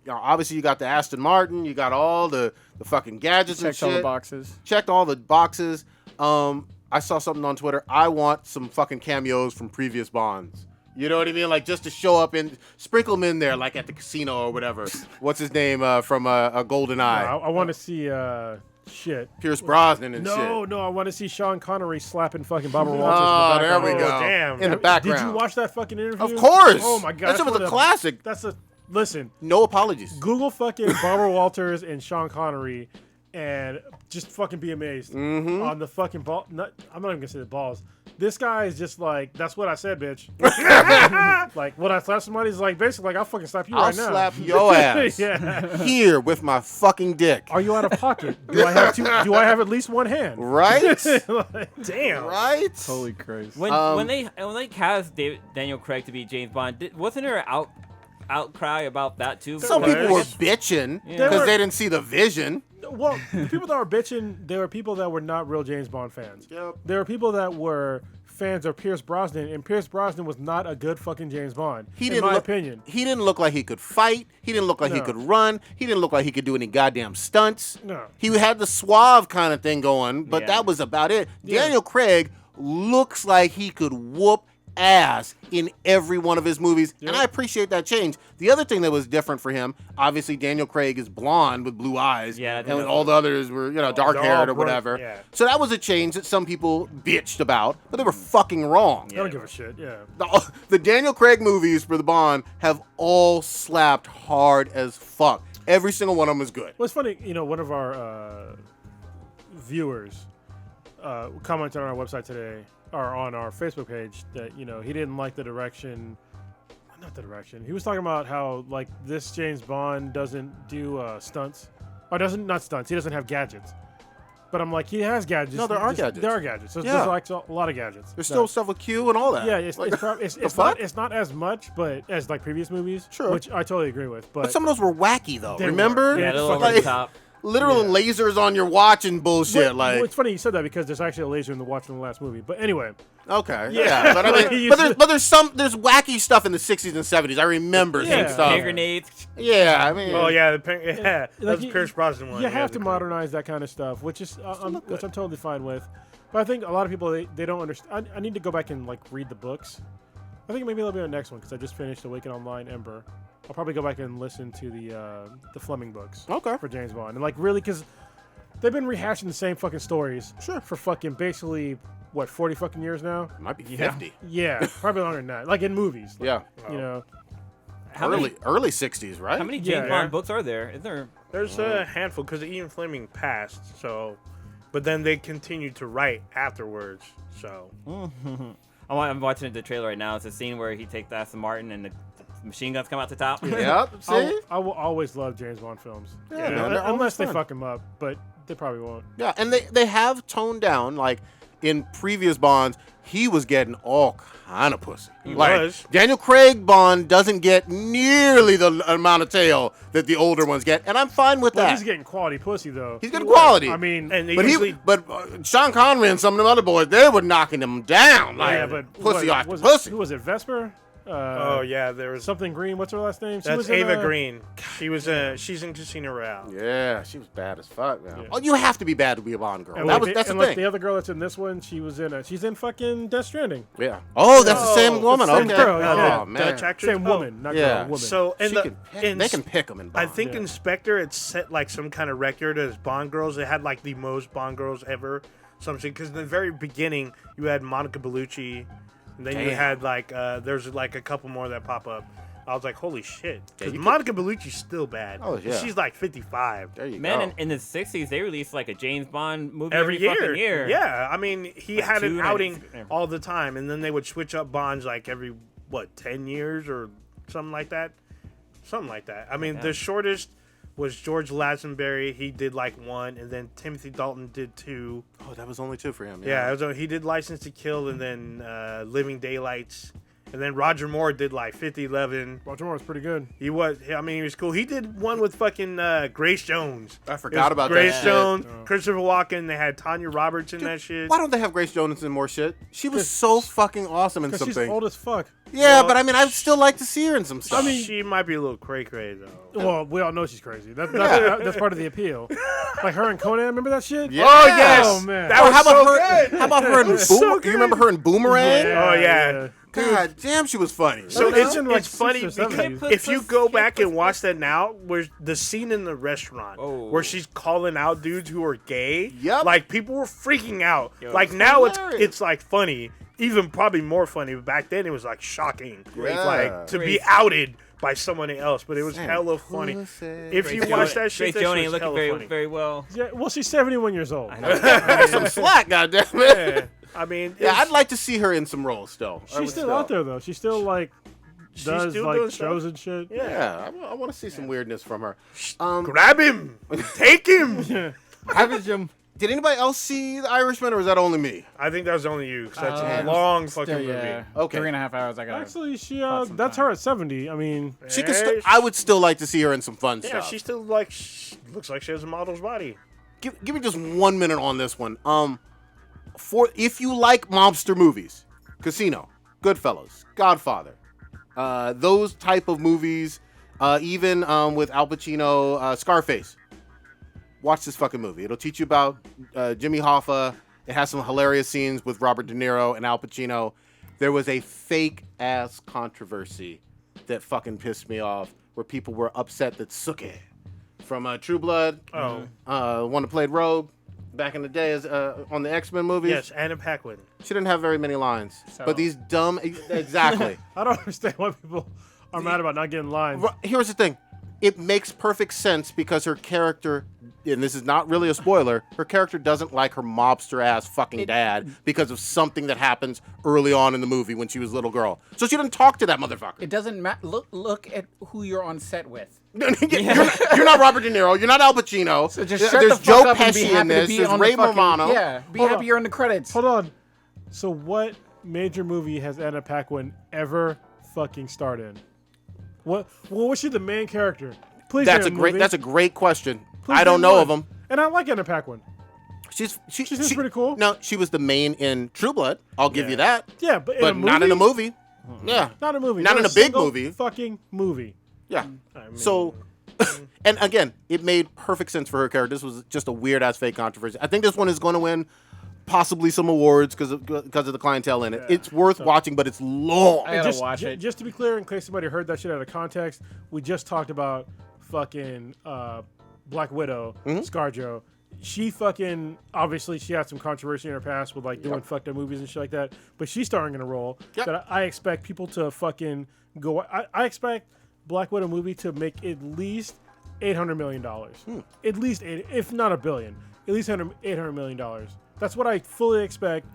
Obviously, you got the Aston Martin. You got all the fucking gadgets and Checked all shit. the boxes. Checked all the boxes. I saw something on Twitter. I want some fucking cameos from previous Bonds. You know what I mean? Like just to show up and sprinkle them in there, like at the casino or whatever. What's his name from a Golden Eye? I want to see shit. Pierce Brosnan and shit. No, I want to see Sean Connery slapping fucking Barbara Walters. Oh, in the there background. we go. damn. In the background. Did you watch that fucking interview? Of course. Oh my god, That shit was one a of the- classic. Listen. No apologies. Google fucking Barbara Walters and Sean Connery, and just fucking be amazed on the fucking ball. I'm not even gonna say the balls. This guy is just like, that's what I said, bitch. Like, when I slap somebody, is like basically like, I'll fucking slap you I'll right now. slap your ass Yeah. here with my fucking dick. Are you out of pocket? Do I have do I have at least one hand? Right? Damn. Right? Holy Christ. When they cast Daniel Craig to be James Bond, wasn't there an outcry about that too? Some Because- people were bitching because they didn't see the vision. Well, the people that were bitching, there were people that were not real James Bond fans. Yep. There were people that were fans of Pierce Brosnan, and Pierce Brosnan was not a good fucking James Bond, in my opinion. He didn't look like he could fight. He didn't look like he No. could run. He didn't look like he could do any goddamn stunts. No. He had the suave kind of thing going, but Yeah. that was about it. Yeah. Daniel Craig looks like he could whoop ass in every one of his movies, and I appreciate that change. The other thing that was different for him, obviously Daniel Craig is blonde with blue eyes, Yeah, I think and that's all the others were, dark haired or broke, whatever. yeah. So that was a change that some people bitched about, but they were fucking wrong. I don't give a shit, yeah. The Daniel Craig movies for the Bond have all slapped hard as fuck. Every single one of them is good. Well, it's funny, one of our viewers commented on our website today, or on our Facebook page, that, he didn't like the direction. Not the direction. He was talking about how, like, this James Bond doesn't do stunts. Or not stunts. He doesn't have gadgets. But I'm like, he has gadgets. No, there are gadgets. There are gadgets. There's Yeah. like a lot of gadgets. There's still stuff with Q and all that. Yeah, it's Like, it's not as much, but as like previous movies. Sure. Which I totally agree with. But But some of those were wacky though. They were. Remember? Yeah, a little over Like, the top. literal lasers on your watch and bullshit. well, it's funny you said that because there's actually a laser in the watch from the last movie. But anyway, okay, Yeah. but I Like, mean, you there's wacky stuff in the 60s and 70s. I remember some Yeah. stuff. Hand grenades. Yeah, I mean, Oh yeah, like that's you- Pierce Brosnan one. you Yeah, have to the- modernize that kind of stuff, which is which I'm totally fine with. But I think a lot of people they don't understand. I need to go back and like read the books. I think maybe that'll be our next one because I just finished Awaken Online Ember. I'll probably go back and listen to the Fleming books. Okay. For James Bond, and like really because they've been rehashing the same fucking stories. Sure. For fucking basically 40 fucking years now. It might be 50. Yeah, probably longer than that. Like in movies. Like, Yeah, You know. early 60s, right? How many James Yeah. Bond books are there? Is there? There's a handful because Ian Fleming passed, so, but then they continued to write afterwards. So I'm watching the trailer right now. It's a scene where he takes the Aston Martin and the machine guns come out the top. Yep. See? I will always love James Bond films. Yeah, man, they're always unless they fun. fuck him up, but they probably won't. Yeah, and they have toned down. Like in previous Bonds, he was getting all kind of pussy. Like was. Daniel Craig Bond doesn't get nearly the amount of tail that the older ones get, and I'm fine with Well, that. he's getting quality pussy though. He's getting quality. I mean, and they But usually Sean Connery and some of them other boys, they were knocking him down. Like, yeah, but pussy what, after was pussy. It, who was it? Vesper? oh yeah, there was Something Green. What's her last name? She that's was in, Ava Green. She was she's in Casino Royale. Yeah, she was bad as fuck, man. Yeah. Oh, you have to be bad to be a Bond girl. And That's the like thing. the other girl that's in this one, she's in fucking Death Stranding. Yeah. Oh, that's the same Oh, woman. the same Okay. girl, yeah. Oh man. Dutch actress. Same woman, not yeah. girl, woman. So in She the can pick, in they can pick them in Bond. I think Yeah. in Spectre it set like some kind of record as Bond girls. It had like the most Bond girls ever. some shit. Because in the very beginning, you had Monica Bellucci, and then you had like there's like a couple more that pop up. I was like, holy shit. Because Monica Bellucci's still bad. Oh, yeah. She's like 55. There you Man, go. in the 60s, they released like a James Bond movie Every fucking year. Yeah, I mean, he Like had an 2 outing nights. all the time, and then they would switch up Bonds like every, 10 years or something like that? Something like that. I mean, the shortest was George Lazenby. He did like 1, and then Timothy Dalton did 2. Oh, that was only 2 for him. Yeah, he did License to Kill, and then Living Daylights. And then Roger Moore did like 50-11. Roger Moore was pretty good. He was cool. He did one with fucking Grace Jones. I forgot about Grace that. Jones, Christopher Walken. They had Tanya Roberts in that shit. Why don't they have Grace Jones in more shit? She was so fucking awesome in Because something. she's old as fuck. Yeah, Well, but I mean, I'd still like to see her in some stuff. I mean, she might be a little cray-cray, though. well, we all know she's crazy. That's part of the appeal. Like her and Conan, remember that shit? Yeah. Oh, yes. Oh, man. That Or was how about so her? good. How about her in was so Boomerang? good. You remember her in Boomerang? Oh, yeah. God damn, she was funny. So That was in, like, it's funny 6 or 7. because if you go back and watch that now, where the scene in the restaurant where she's calling out dudes who are gay, Yep. like people were freaking out. Yo, like it's now hilarious. it's like funny, even probably more funny. But back then it was like shocking, Yeah. like to be Grace- outed by somebody else. But it was Man, hella funny. pussy. If you watch that shit, Grace that Jones shit ain't was looking hella very, funny. very well. Yeah, well, she's 71 years old. I know. Some slack, goddammit. Yeah. I mean, Yeah, it's- I'd like to see her in some roles still. I She's would still out there, though. She's still, like, does, still like, doing shows stuff. and shit. Yeah, I want to see some weirdness from her. grab him, take him. Did anybody else see The Irishman, or was that only me? I think that was only you. 'Cause that's a Uh, long fucking Still, movie. yeah. Okay. 3.5 hours. I got. Actually, she Thought some that's time. her at 70. I mean, She could. Hey, I would still like to see her in some fun Yeah, stuff. she still like looks like she has a model's body. Give me just 1 minute on this one. For if you like mobster movies, Casino, Goodfellas, Godfather, those type of movies, even with Al Pacino, Scarface. Watch this fucking movie. It'll teach you about Jimmy Hoffa. It has some hilarious scenes with Robert De Niro and Al Pacino. There was a fake ass controversy that fucking pissed me off, where people were upset that Suke from True Blood, one that played Rogue back in the day, is on the X-Men movies. Yes, Anna Paquin. She didn't have very many lines, So- but these dumb exactly. I don't understand why people are mad about not getting lines. Here's the thing. It makes perfect sense because her character, and this is not really a spoiler, her character doesn't like her mobster ass fucking dad because of something that happens early on in the movie when she was a little girl. So she didn't talk to that motherfucker. It doesn't matter. Look at who you're on set with. you're not Robert De Niro. You're not Al Pacino. So just shut There's the fuck Joe up and be Pesci happy in to this. be There's on Ray the fucking, Romano. Yeah, be Hold happy on. you're in the credits. Hold on. So what major movie has Anna Paquin ever fucking starred in? What? Well, was she the main character? Please. That's name a movie. great question. Please I don't name know one. of them. And I like Anna Paquin. She seems pretty cool. No, she was the main in True Blood. I'll give you that. Yeah, but, But not in a movie. Yeah. Not a movie. Not in a big single movie. Fucking movie. Yeah. So, and again, it made perfect sense for her character. This was just a weird ass fake controversy. I think this one is going to win possibly some awards because of the clientele in it. It's worth watching, but it's long. I gotta just, watch it. Just to be clear, in case somebody heard that shit out of context, we just talked about fucking Black Widow, ScarJo. She fucking obviously she had some controversy in her past with like doing fucked up movies and shit like that. But she's starring in a role that I expect people to fucking go. I expect Black Widow movie to make at least $800 million. At least if not $1 billion, at least $800 million. That's what I fully expect.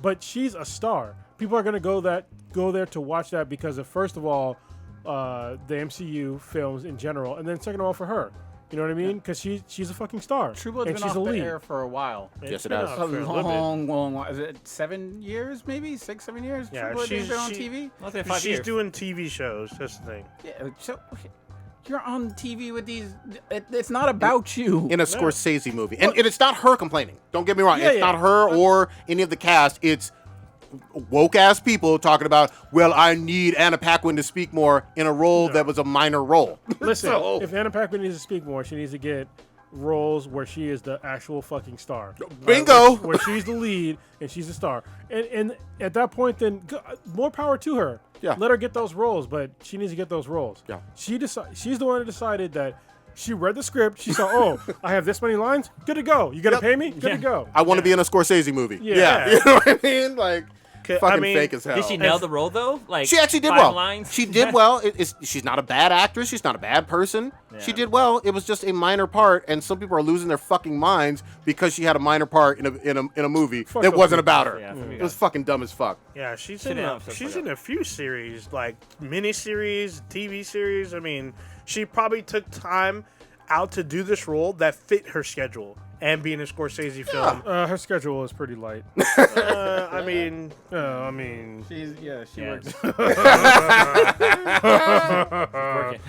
But she's a star. People are gonna go there to watch that because of, first of all, the MCU films in general, and then second of all for her. You know what I mean? Because she's a fucking star. True Blood's and been she's off a the lead. air for a while. Yes, it been has. out A for a little bit. long. Is it 7 years? Maybe 6, 7 years. Yeah, True Blood she's been on TV. Let's say 5 She's years. doing TV shows. That's the thing. Yeah. So you're on TV with these. It's not about you. In a Scorsese movie. And it's not her complaining. Don't get me wrong. Yeah, It's yeah. not her or any of the cast. It's woke ass people talking about, well, I need Anna Paquin to speak more in a role that was a minor role. Listen, So- if Anna Paquin needs to speak more, she needs to get roles where she is the actual fucking star. Bingo! Where she's the lead and she's the star. And at that point, then more power to her. Yeah. Let her get those roles, but she needs to get those roles. Yeah. She's the one who decided that She read the script. She saw, oh, I have this many lines. Good to go. You gonna pay me? Good to go. I want to be in a Scorsese movie. Yeah. You know what I mean? Like, fucking I mean, fake as hell. Did she nail the role though? Like She actually did 5 well. lines? She did well. She's not a bad actress. She's not a bad person. She Yeah. did well. It was just a minor part, and some people are losing their fucking minds because she had a minor part in a movie Fuck that those wasn't people. about her. Yeah, It was fucking dumb as fuck. Yeah, she's Sit in down, shut she's the in fuck a few series, like miniseries, TV series. I mean, she probably took time out to do this role that fit her schedule and being a Scorsese film. Her schedule is pretty light. I mean, I mean, She Yeah. works. Working.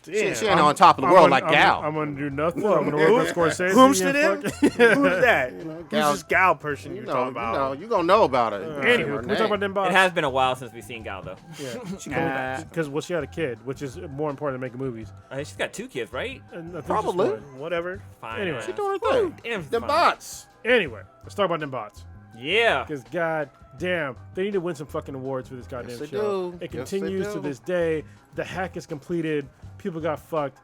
damn. She ain't on top of the world like Gal. I'm gonna do nothing. I'm gonna work with Scorsese. Who's and it? fuck- Who's that? Who's Gal- this gal person you're you talking about? gonna know about it. Anywho, we talk about them It bots. has been a while since we've seen Gal though. Because she had a kid, which is more important than making movies. She's got 2 kids, right? And I think Probably. just one. Whatever. Fine. Anyway. ass. She Doing her thing. Damn, she's Them fine. bots. Anyway, let's talk about them bots. Yeah. Because god damn, they need to win some fucking awards for this goddamn they show. do. It Yes, they continues to do. this day. The hack is completed. People got fucked.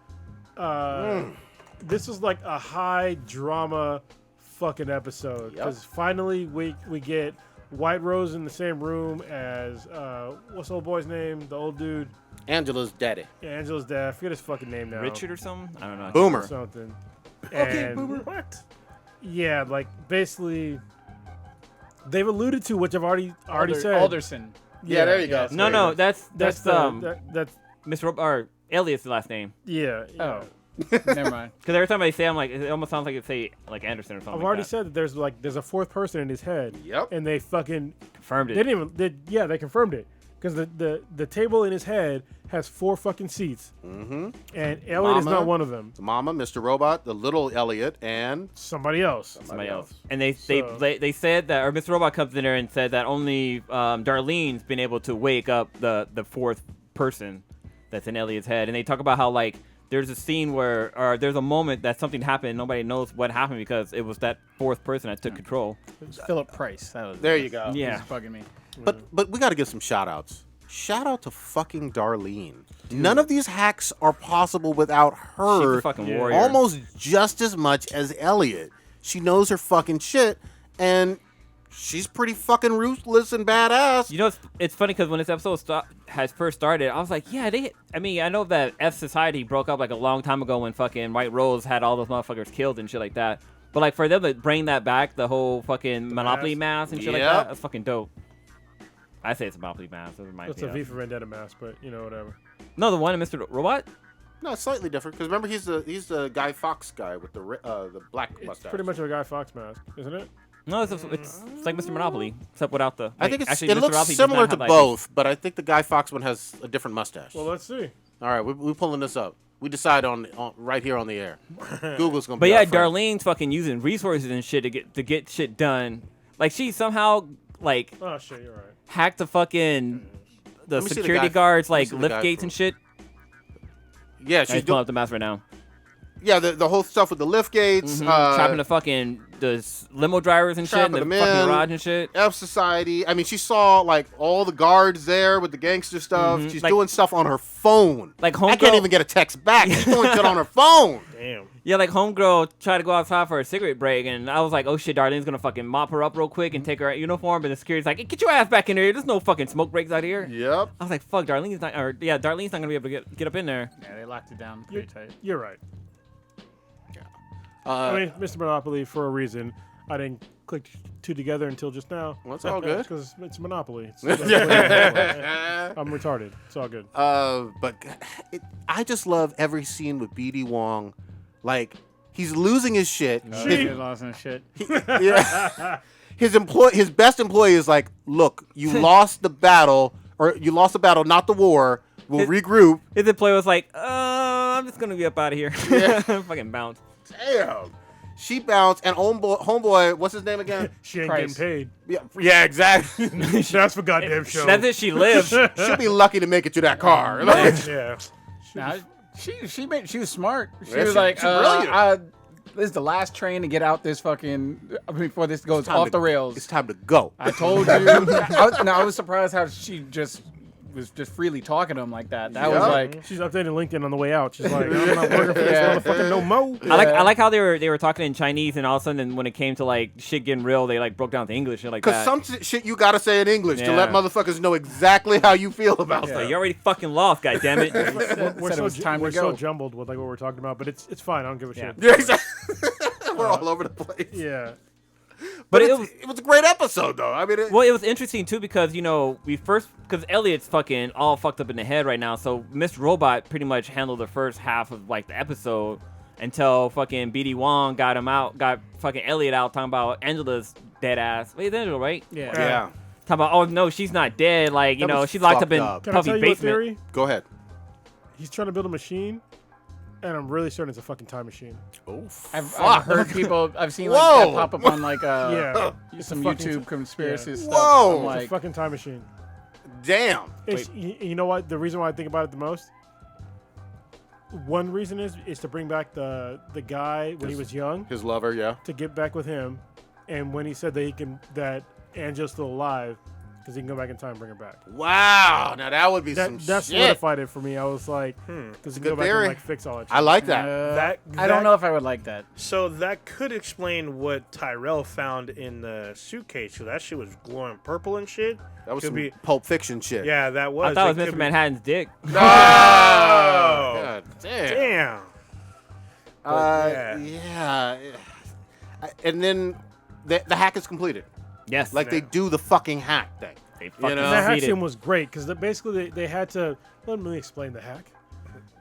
This is like a high drama fucking episode. Yep. Because finally we get White Rose in the same room as what's the old boy's name? The old dude. Angela's daddy. Yeah, Angela's dad. I forget his fucking name now. Richard or something? I don't know. Boomer. Something. Okay, And- boomer. What? Yeah, like basically, they've alluded to which I've already said. Alderson. Yeah, there you go. No, that's That's that's Miss or Elliot's last name. yeah. Oh, never mind. Because every time I say, I'm like, it almost sounds like it say like Anderson or something. I've like already that. said that there's a fourth person in his head. Yep. And they fucking Confirmed it. they didn't even they confirmed it because the table in his head has 4 fucking seats. Mm-hmm. And Elliot is Mama. not one of them. The mama, Mr. Robot, the little Elliot, and Somebody else. Somebody else. And So- they said that, or Mr. Robot comes in there and said that only Darlene's been able to wake up the 4th person that's in Elliot's head. And they talk about how like there's a scene where, or there's a moment that something happened and nobody knows what happened because it was that 4th person that took control. It was Philip Price. That was there you go. Yeah. He's bugging me. But we got to give some shout outs. Shout out to fucking Darlene. None of these hacks are possible without She's her a fucking warrior. almost just as much as Elliot. She knows her fucking shit, and she's pretty fucking ruthless and badass. You know, it's funny because when this episode has first started, I was like, yeah, I know that F Society broke up like a long time ago when fucking White Rose had all those motherfuckers killed and shit like that. But like for them to bring that back, the whole fucking Monopoly mask and shit like Yep. that, that's fucking dope. I say it's a Monopoly mask. That's my It's a V for Vendetta mask, but you know whatever. No, the one in Mr. Robot? No, it's slightly different because remember he's the Guy Fawkes guy with the black It's mustache. pretty much a Guy Fawkes mask, isn't it? No, it's like Mr. Monopoly, except without the. I think actually, it Mr. looks Monopoly does similar not to have, like, both, but I think the Guy Fawkes one has a different mustache. Well, let's see. All right, we're pulling this up. We decide on right here on the air. Google's gonna. But be yeah, our friend. Darlene's fucking using resources and shit to get shit done. Like she somehow like Oh shit, you're right. hacked the fucking the Let me see the security guy- guards let me like see the lift guy gates from- and shit. Yeah, I she's just pulling doing. up the mask right now. Yeah, the whole stuff with the lift gates. Trapping the fucking limo drivers and shit, trapping and the them fucking in. garage and shit. F Society. I mean, she saw like all the guards there with the gangster stuff. She's Like- doing stuff on her phone. Like I can't homegirl- even get a text back. She's doing shit on her phone. Damn. Yeah, like homegirl tried to go outside for a cigarette break, and I was like, oh shit, Darlene's gonna fucking mop her up real quick and take her uniform, but the security's like, hey, get your ass back in there. There's no fucking smoke breaks out here. Yep. I was like, fuck, Darlene's not gonna be able to get up in there. Yeah, they locked it down pretty tight. You're right. I mean, Mr. Monopoly for a reason. I didn't click 2 together until just now. Well, it's all good. Because it's Monopoly. I'm retarded. It's all good. But I just love every scene with BD Wong. Like he's losing his shit. He lost his shit. Yeah. His best employee is like, look, you lost the battle, not the war. We'll regroup. His employee was like, I'm just gonna be up out of here. Yeah. Fucking bounce. Damn. She bounced, and homeboy, what's his name again? She ain't Price. getting Yeah, exactly. paid. That's for goddamn show. That's it. She lives. She'll be lucky to make it to that car. Like, Yeah. Nah, she was smart. She Yeah, was she- like, she's brilliant. this is the last train to get out this fucking before this goes time off to- the rails. it's time to go. I told you. I was surprised how she just was just freely talking to him like that. That Yeah. was like, She's updating LinkedIn on the way out. She's like, I'm not working for this motherfucker no more. I like how they were talking in Chinese, and all of a sudden when it came to like shit getting real, they like broke down to English and like Because that. some shit you gotta say in English to Yeah. let motherfuckers know exactly how you feel about So stuff. you're already fucking lost, goddammit. We're said it was time to we're so go. jumbled with like what we're talking about, but it's fine. I don't give a shit. Yeah, exactly. We're all over the place. Yeah. But it it was a great episode, though. I mean, Well, it was interesting too because because Elliot's fucking all fucked up in the head right now. So Miss Robot pretty much handled the first half of like the episode until fucking BD Wong got fucking Elliot out talking about Angela's dead ass. Wait, it's Angela, right? yeah. yeah. Talking about, oh no, she's not dead. Like That was she's locked up fucked in up. Can I tell Puffy's you a basement. theory? Go ahead. He's trying to build a machine, and I'm really certain it's a fucking time machine. Oh, I've heard people. I've seen like Whoa. that pop up on like Yeah. some It's a fucking YouTube conspiracy yeah. stuff. Whoa. I'm It's a like, fucking time machine. Damn. It's, you know what? The reason why I think about it the most. One reason is to bring back the guy when he was young, His lover, yeah. to get back with him, and when he said that Angela's still alive, because he can go back in time and bring her back. Wow. Now that would be some That shit. solidified it for me. I was like, because he can good go back theory. and like fix all that shit. I like that. I don't know if I would like that. So that could explain what Tyrell found in the suitcase. So that shit was glowing purple and shit. That was Could some be. Pulp Fiction shit. Yeah, that was. I thought it was could Mr. be- Manhattan's dick. Oh, God damn. Damn. Yeah. And then the hack is completed. Yes. Like they do the fucking hack thing. They fucking know? The hack succeeded. scene was great because basically they had to. Let me explain the hack.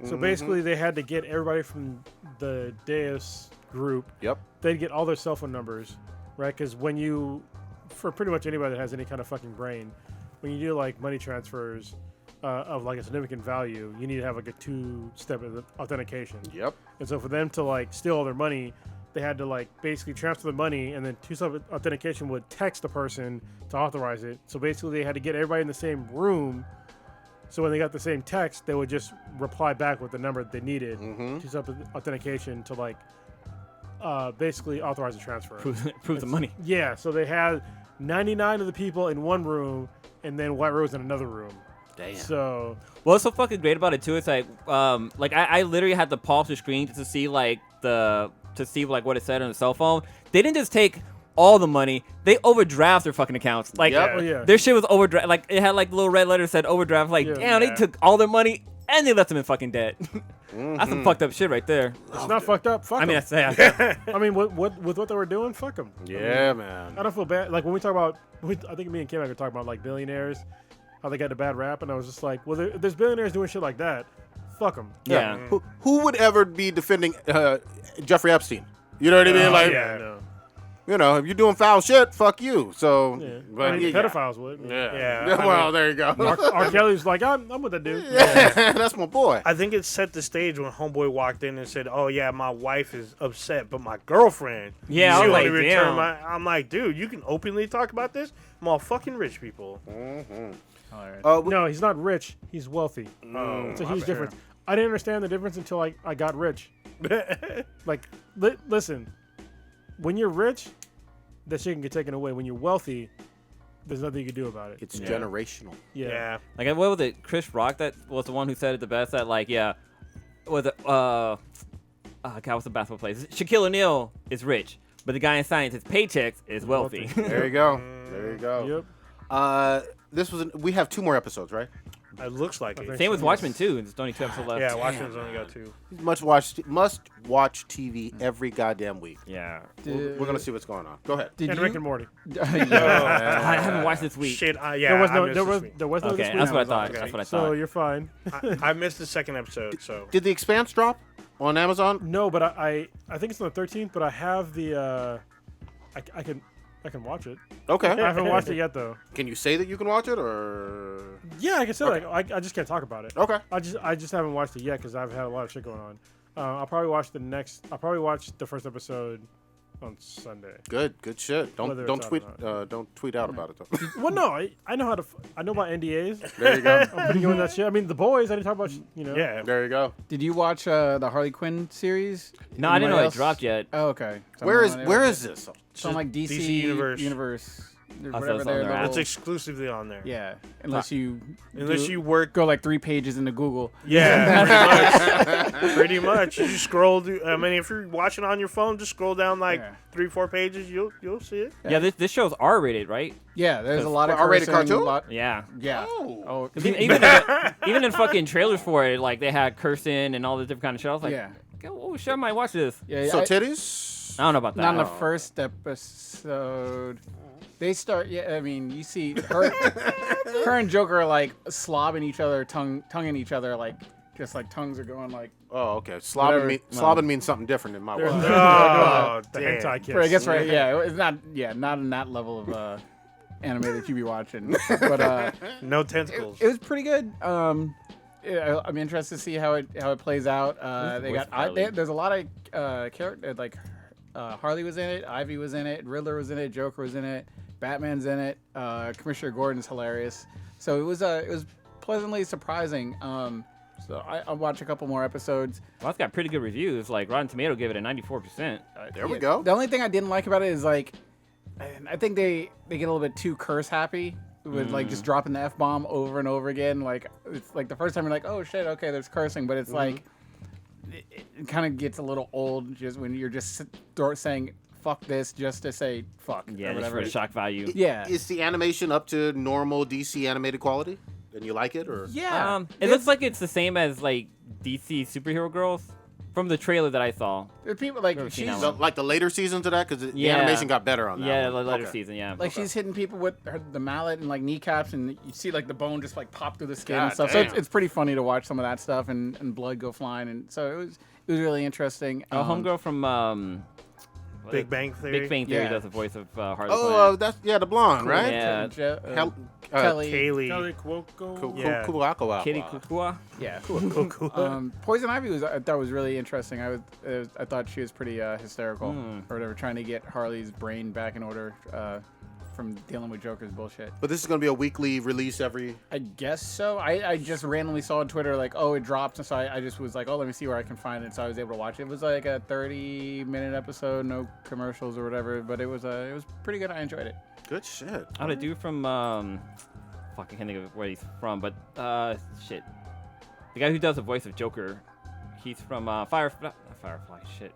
So Mm-hmm. basically, they had to get everybody from the Deus group. Yep. They'd get all their cell phone numbers, right? Because for pretty much anybody that has any kind of fucking brain, when you do like money transfers of like a significant value, you need to have like a two-step authentication. Yep. And so for them to like steal all their money, they had to like basically transfer the money, and then two-step authentication would text the person to authorize it. So basically, they had to get everybody in the same room. So when they got the same text, they would just reply back with the number that they needed, two-step authentication to like basically authorize the transfer. Prove the money. Yeah. So they had 99 of the people in one room, and then White Rose in another room. Damn. So What's so fucking great about it too? It's like I literally had to pause the screen just to see like what it said on the cell phone. They didn't just take all the money; they overdraft their fucking accounts. Like Yep. Oh, yeah. their shit was overdraft. Like it had like little red letters said overdraft. Like Yeah. damn, they took all their money and they left them in fucking debt. That's some fucked up shit right there. it's not fucked up. Fuck I mean, 'em. that's I mean, with what they were doing, fuck them. Yeah, man. I don't feel bad. Like when we talk about, I think me and Kim were talking about like billionaires, how they got a bad rap, and I was just like, well, there's billionaires doing shit like that. Fuck them. yeah. Who would ever be defending Jeffrey Epstein? You know what I mean? Like, yeah, no. you know, if you're doing foul shit, fuck you. So, Yeah. but I mean, yeah. pedophiles would. Yeah. Yeah, I Well, mean- there you go. R. Kelly's like, I'm with that dude. That's my boy. I think it set the stage when Homeboy walked in and said, "Oh yeah, my wife is upset, but my girlfriend, Yeah, I she was only like, returned damn. my." I'm like, dude, you can openly talk about this, motherfucking rich people. No, he's not rich. He's wealthy. It's a huge difference. I didn't understand the difference until I got rich. Like, listen, when you're rich, that shit can get taken away. When you're wealthy, there's nothing you can do about it. It's generational. Yeah, Like what was it? Chris Rock that was the one who said it the best. That like was it God, what's the basketball player? Shaquille O'Neal is rich, but the guy in science, his paychecks is wealthy. There you go. There you go. Yep. We have 2 more episodes, right? it looks like it. Same with Watchmen too. There's only 2 episodes left. Yeah, Watchmen's only got 2. Must watch TV every goddamn week. Yeah. We're gonna see what's going on. Go ahead. Did And you? Rick and Morty. I haven't watched this week. Shit, yeah, There was I no. missed There this was. week. There was no. Okay, this that's week. what I thought. Okay. That's what I So thought. you're fine. I missed the second episode, so Did The Expanse drop on Amazon? No, but I think it's on the 13th. But I have the. I can watch it. Okay. I haven't watched it yet though. Can you say that you can watch it, or? Yeah, I can say like I just can't talk about it. Okay. I just haven't watched it yet because I've had a lot of shit going on. I'll probably watch the first episode on Sunday. Good shit. Whether Don't it's tweet. out or Don't tweet out about it though. Well, no, I know how to. I know about NDAs. There you go. I'm pretty good with that shit. I mean, the boys. I didn't talk about. yeah. There you go. Did you watch the Harley Quinn series? No, I didn't know Anybody it else? dropped yet. Oh, okay. Where is this? It's on like DC DC Universe. whatever it's on their their app. little, It's exclusively on there. yeah, unless you work. go like 3 pages into Google. Yeah, pretty much. You just scroll. I mean, if you're watching on your phone, just scroll down like 3-4 pages. You'll see it. Yeah, this show's R-rated, right? Yeah, there's a lot of R-rated cursing, cartoon? a lot- Yeah. Yeah. Oh. 'Cause even in fucking trailers for it, like they had cursing and all this different kind of shit. I was like, Yeah. oh shit, I might watch this. Yeah. So I- titties? I don't know about that. Not in the first episode. They start. Yeah, I mean, you see her and Joker are like slobbing each other, tonguing each other, like just like tongues are going like. Oh, okay. Whatever. Slobbing means something different in my world. Oh, The damn. hentai kiss. I guess right. Yeah, it's not. Yeah, not in that level of anime that you be watching. But No tentacles. it was pretty good. Yeah, I'm interested to see how it plays out. They voice got of Harley? there's a lot of characters like Harley was in it, Ivy was in it, Riddler was in it, Joker was in it, Batman's in it. Commissioner Gordon's hilarious. So it was pleasantly surprising. So I'll watch a couple more episodes. Well, it's got pretty good reviews. Like Rotten Tomato gave it a 94%. There we go. The only thing I didn't like about it is like, I think they get a little bit too curse happy with like just dropping the F-bomb over and over again. Like it's like the first time you're like, oh shit, okay, there's cursing, but it's like it kind of gets a little old just when you're just saying fuck this just to say fuck. Yeah, or just whatever. for the shock value. Yeah. Is the animation up to normal DC animated quality? And you like it, or? Yeah. It looks like it's the same as like DC superhero girls from the trailer that I saw. There's people like Never seen she's that So, one. like the later seasons of that, because the Yeah. animation got better on that. Yeah, one. the later Okay. season. Yeah. like she's hitting people with the mallet and like kneecaps, and you see like the bone just like pop through the skin God and stuff. So damn. it's pretty funny to watch some of that stuff and blood go flying, and so it was really interesting. Homegirl from Big Bang Theory. Big Bang Theory Yeah. does the voice of Harley Oh, Quinn. that's the blonde, right? Yeah. Hel- Kelly. Kaylee. Kelly Cuoco. Yeah. Kuwakawa. Kitty Kukua. Yeah. Cool. Poison Ivy I thought was really interesting. I thought she was pretty hysterical or whatever, trying to get Harley's brain back in order from dealing with Joker's bullshit. But this is going to be a weekly release every. I guess so. I just randomly saw on Twitter like, oh, it dropped, and so I just was like, oh, let me see where I can find it. So I was able to watch it. It was like a 30-minute episode, no commercials or whatever, but it was pretty good. I enjoyed it. Good shit. How to do from fuck, I can't think of where he's from, but shit. The guy who does the voice of Joker, he's from Firefly. Shit.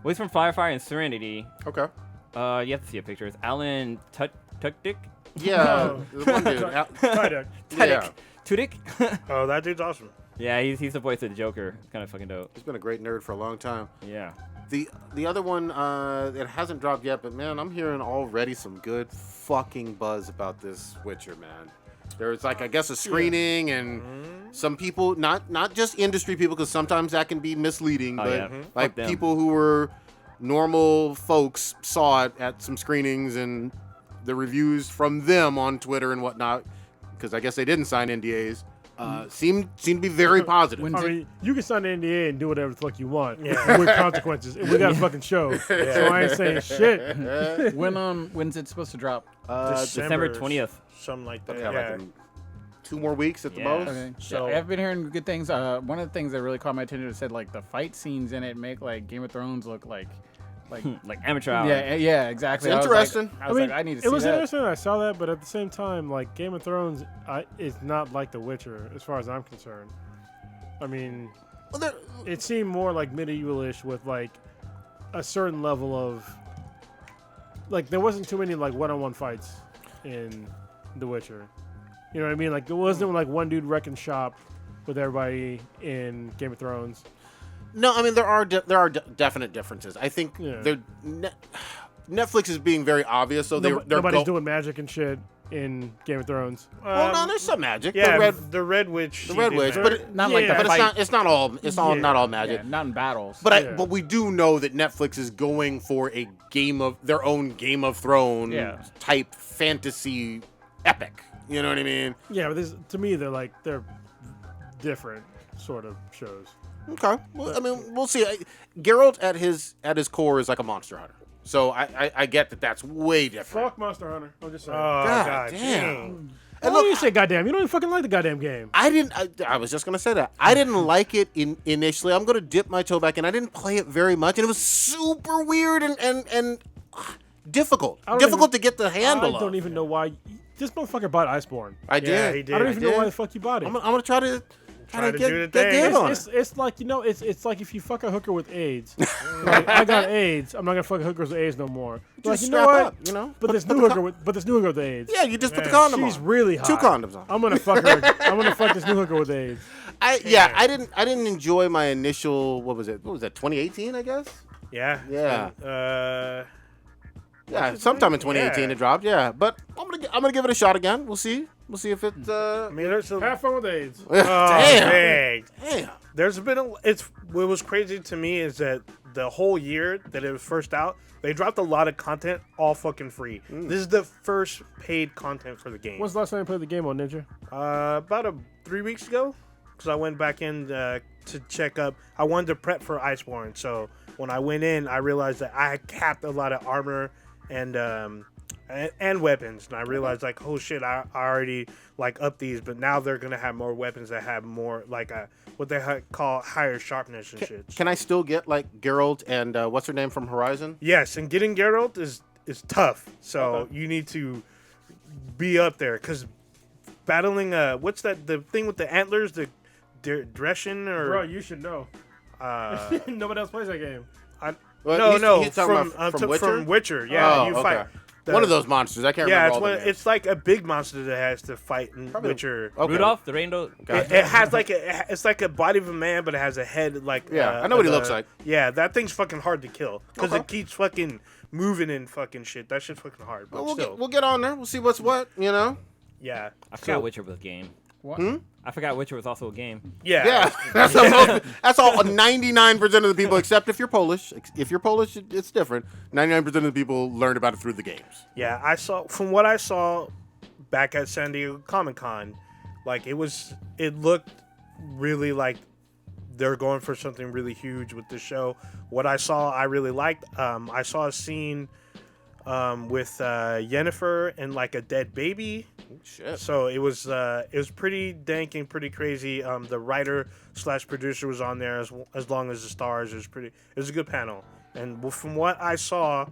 Well, he's from Firefly and Serenity. Okay. You have to see a picture. It's Alan Tudyk. Yeah. the one dude. Tyduck. Yeah. Tudyk. Oh, that dude's awesome. Yeah, he's the voice of the Joker. It's kind of fucking dope. He's been a great nerd for a long time. Yeah. The other one that hasn't dropped yet, but man, I'm hearing already some good fucking buzz about this Witcher, man. There's like I guess a screening and some people, not just industry people, because sometimes that can be misleading, Oh, but yeah. like Fuck them. people who were normal folks saw it at some screenings and the reviews from them on Twitter and whatnot, because I guess they didn't sign NDAs. Seem to be very positive. When- I mean, you can sign an NDA and do whatever the fuck you want Yeah. with consequences. And we got a fucking show. So I ain't saying shit. When's it supposed to drop? December 20th. Something like that. Yeah, Yeah. like in 2 more weeks at the Yeah. most. Okay. So- I've been hearing good things. One of the things that really caught my attention was said like the fight scenes in it make like Game of Thrones look like Like amateur hour. yeah, exactly. It's I was like- interesting. I was like, I need to see it was that. interesting. I saw that, but at the same time, like Game of Thrones is not like The Witcher as far as I'm concerned. I mean, Well, there- it seemed more like medievalish with like a certain level of like there wasn't too many like one-on-one fights in The Witcher. You know what I mean? Like there wasn't like one dude wrecking shop with everybody in Game of Thrones. No, I mean there are definite differences. I think Yeah. Netflix is being very obvious, so they're Nobody's doing magic and shit in Game of Thrones. Well, no, there's some magic. Yeah, the Red Witch. the she Red did Witch, that. but it, Not like the but fight. it's not all Yeah. not all magic. Yeah, not in battles. Yeah. But we do know that Netflix is going for a their own Game of Thrones Yeah. type fantasy epic. You know what I mean? Yeah, but to me they're different sort of shows. Okay. Well, I mean, we'll see. Geralt at his core is like a monster hunter. So I get that that's way different. Fuck Monster Hunter. I'm just saying. Oh, God God damn. dang. And look, you say goddamn. You don't even fucking like the goddamn game. I was just gonna say that I didn't like it initially. I'm gonna dip my toe back in. I didn't play it very much, and it was super weird and difficult don't to get the handle I of. don't even know why. This motherfucker bought Iceborne. I did. Yeah, he did. I don't even know why the fuck you bought it. I'm gonna try to Try to get, do the get thing. good on It's, it. it's like it's like if you fuck a hooker with AIDS. Like, I got AIDS. I'm not gonna fuck hookers with AIDS no more. Just Like, you know strap what? up, you know? But Put- this put new the hooker with AIDS. Yeah, you just put the Man, condom She's on. really hot. 2 condoms on. I'm gonna fuck her. I'm gonna fuck this new hooker with AIDS. I didn't enjoy my initial. What was it? 2018, I guess. Yeah. Yeah. Yeah, sometime in 2018 Yeah. it dropped. Yeah, but I'm gonna give it a shot again. We'll see if it. I mean, there's a Have fun with AIDS. oh, Damn. dang. There's been what was crazy to me is that the whole year that it was first out, they dropped a lot of content all fucking free. This is the first paid content for the game. When's the last time you played the game on Ninja? About 3 weeks ago, because I went back in to check up. I wanted to prep for Iceborne, so when I went in, I realized that I had capped a lot of armor and weapons, and I realized like, oh shit, I already like up these, but now they're gonna have more weapons that have more like what they call higher sharpness and shit. Can I still get like Geralt and what's her name from Horizon? Yes, and getting Geralt is tough, so you need to be up there because battling what's that the thing with the antlers, the Dreschen or Bro, you should know. Nobody else plays that game. no, he's talking about from Witcher? From Witcher. Yeah, Oh, you okay. fight One of those monsters. I can't Yeah, remember all the names. it's like a big monster that has to fight in Witcher. Okay. Rudolph, the rainbow. It has like it's like a body of a man, but it has a head like. Yeah, I know what he looks like. Yeah, that thing's fucking hard to kill because Okay. it keeps fucking moving and fucking shit. That shit's fucking hard, but Well, still. we'll get on there. We'll see what's what. You know. Yeah. I forgot Witcher was a game. What? I forgot Witcher was also a game. Yeah. Yeah, that's all. 99% of the people, except if you're Polish. If you're Polish, it's different. 99% of the people learned about it through the games. Yeah, I saw from what I saw back at San Diego Comic-Con, like it looked really like they're going for something really huge with the show. What I saw, I really liked. I saw a scene with Yennefer and like a dead baby. Shit. So it was pretty dank and pretty crazy. The writer / producer was on there as long as the stars. It was a good panel. And from what I saw,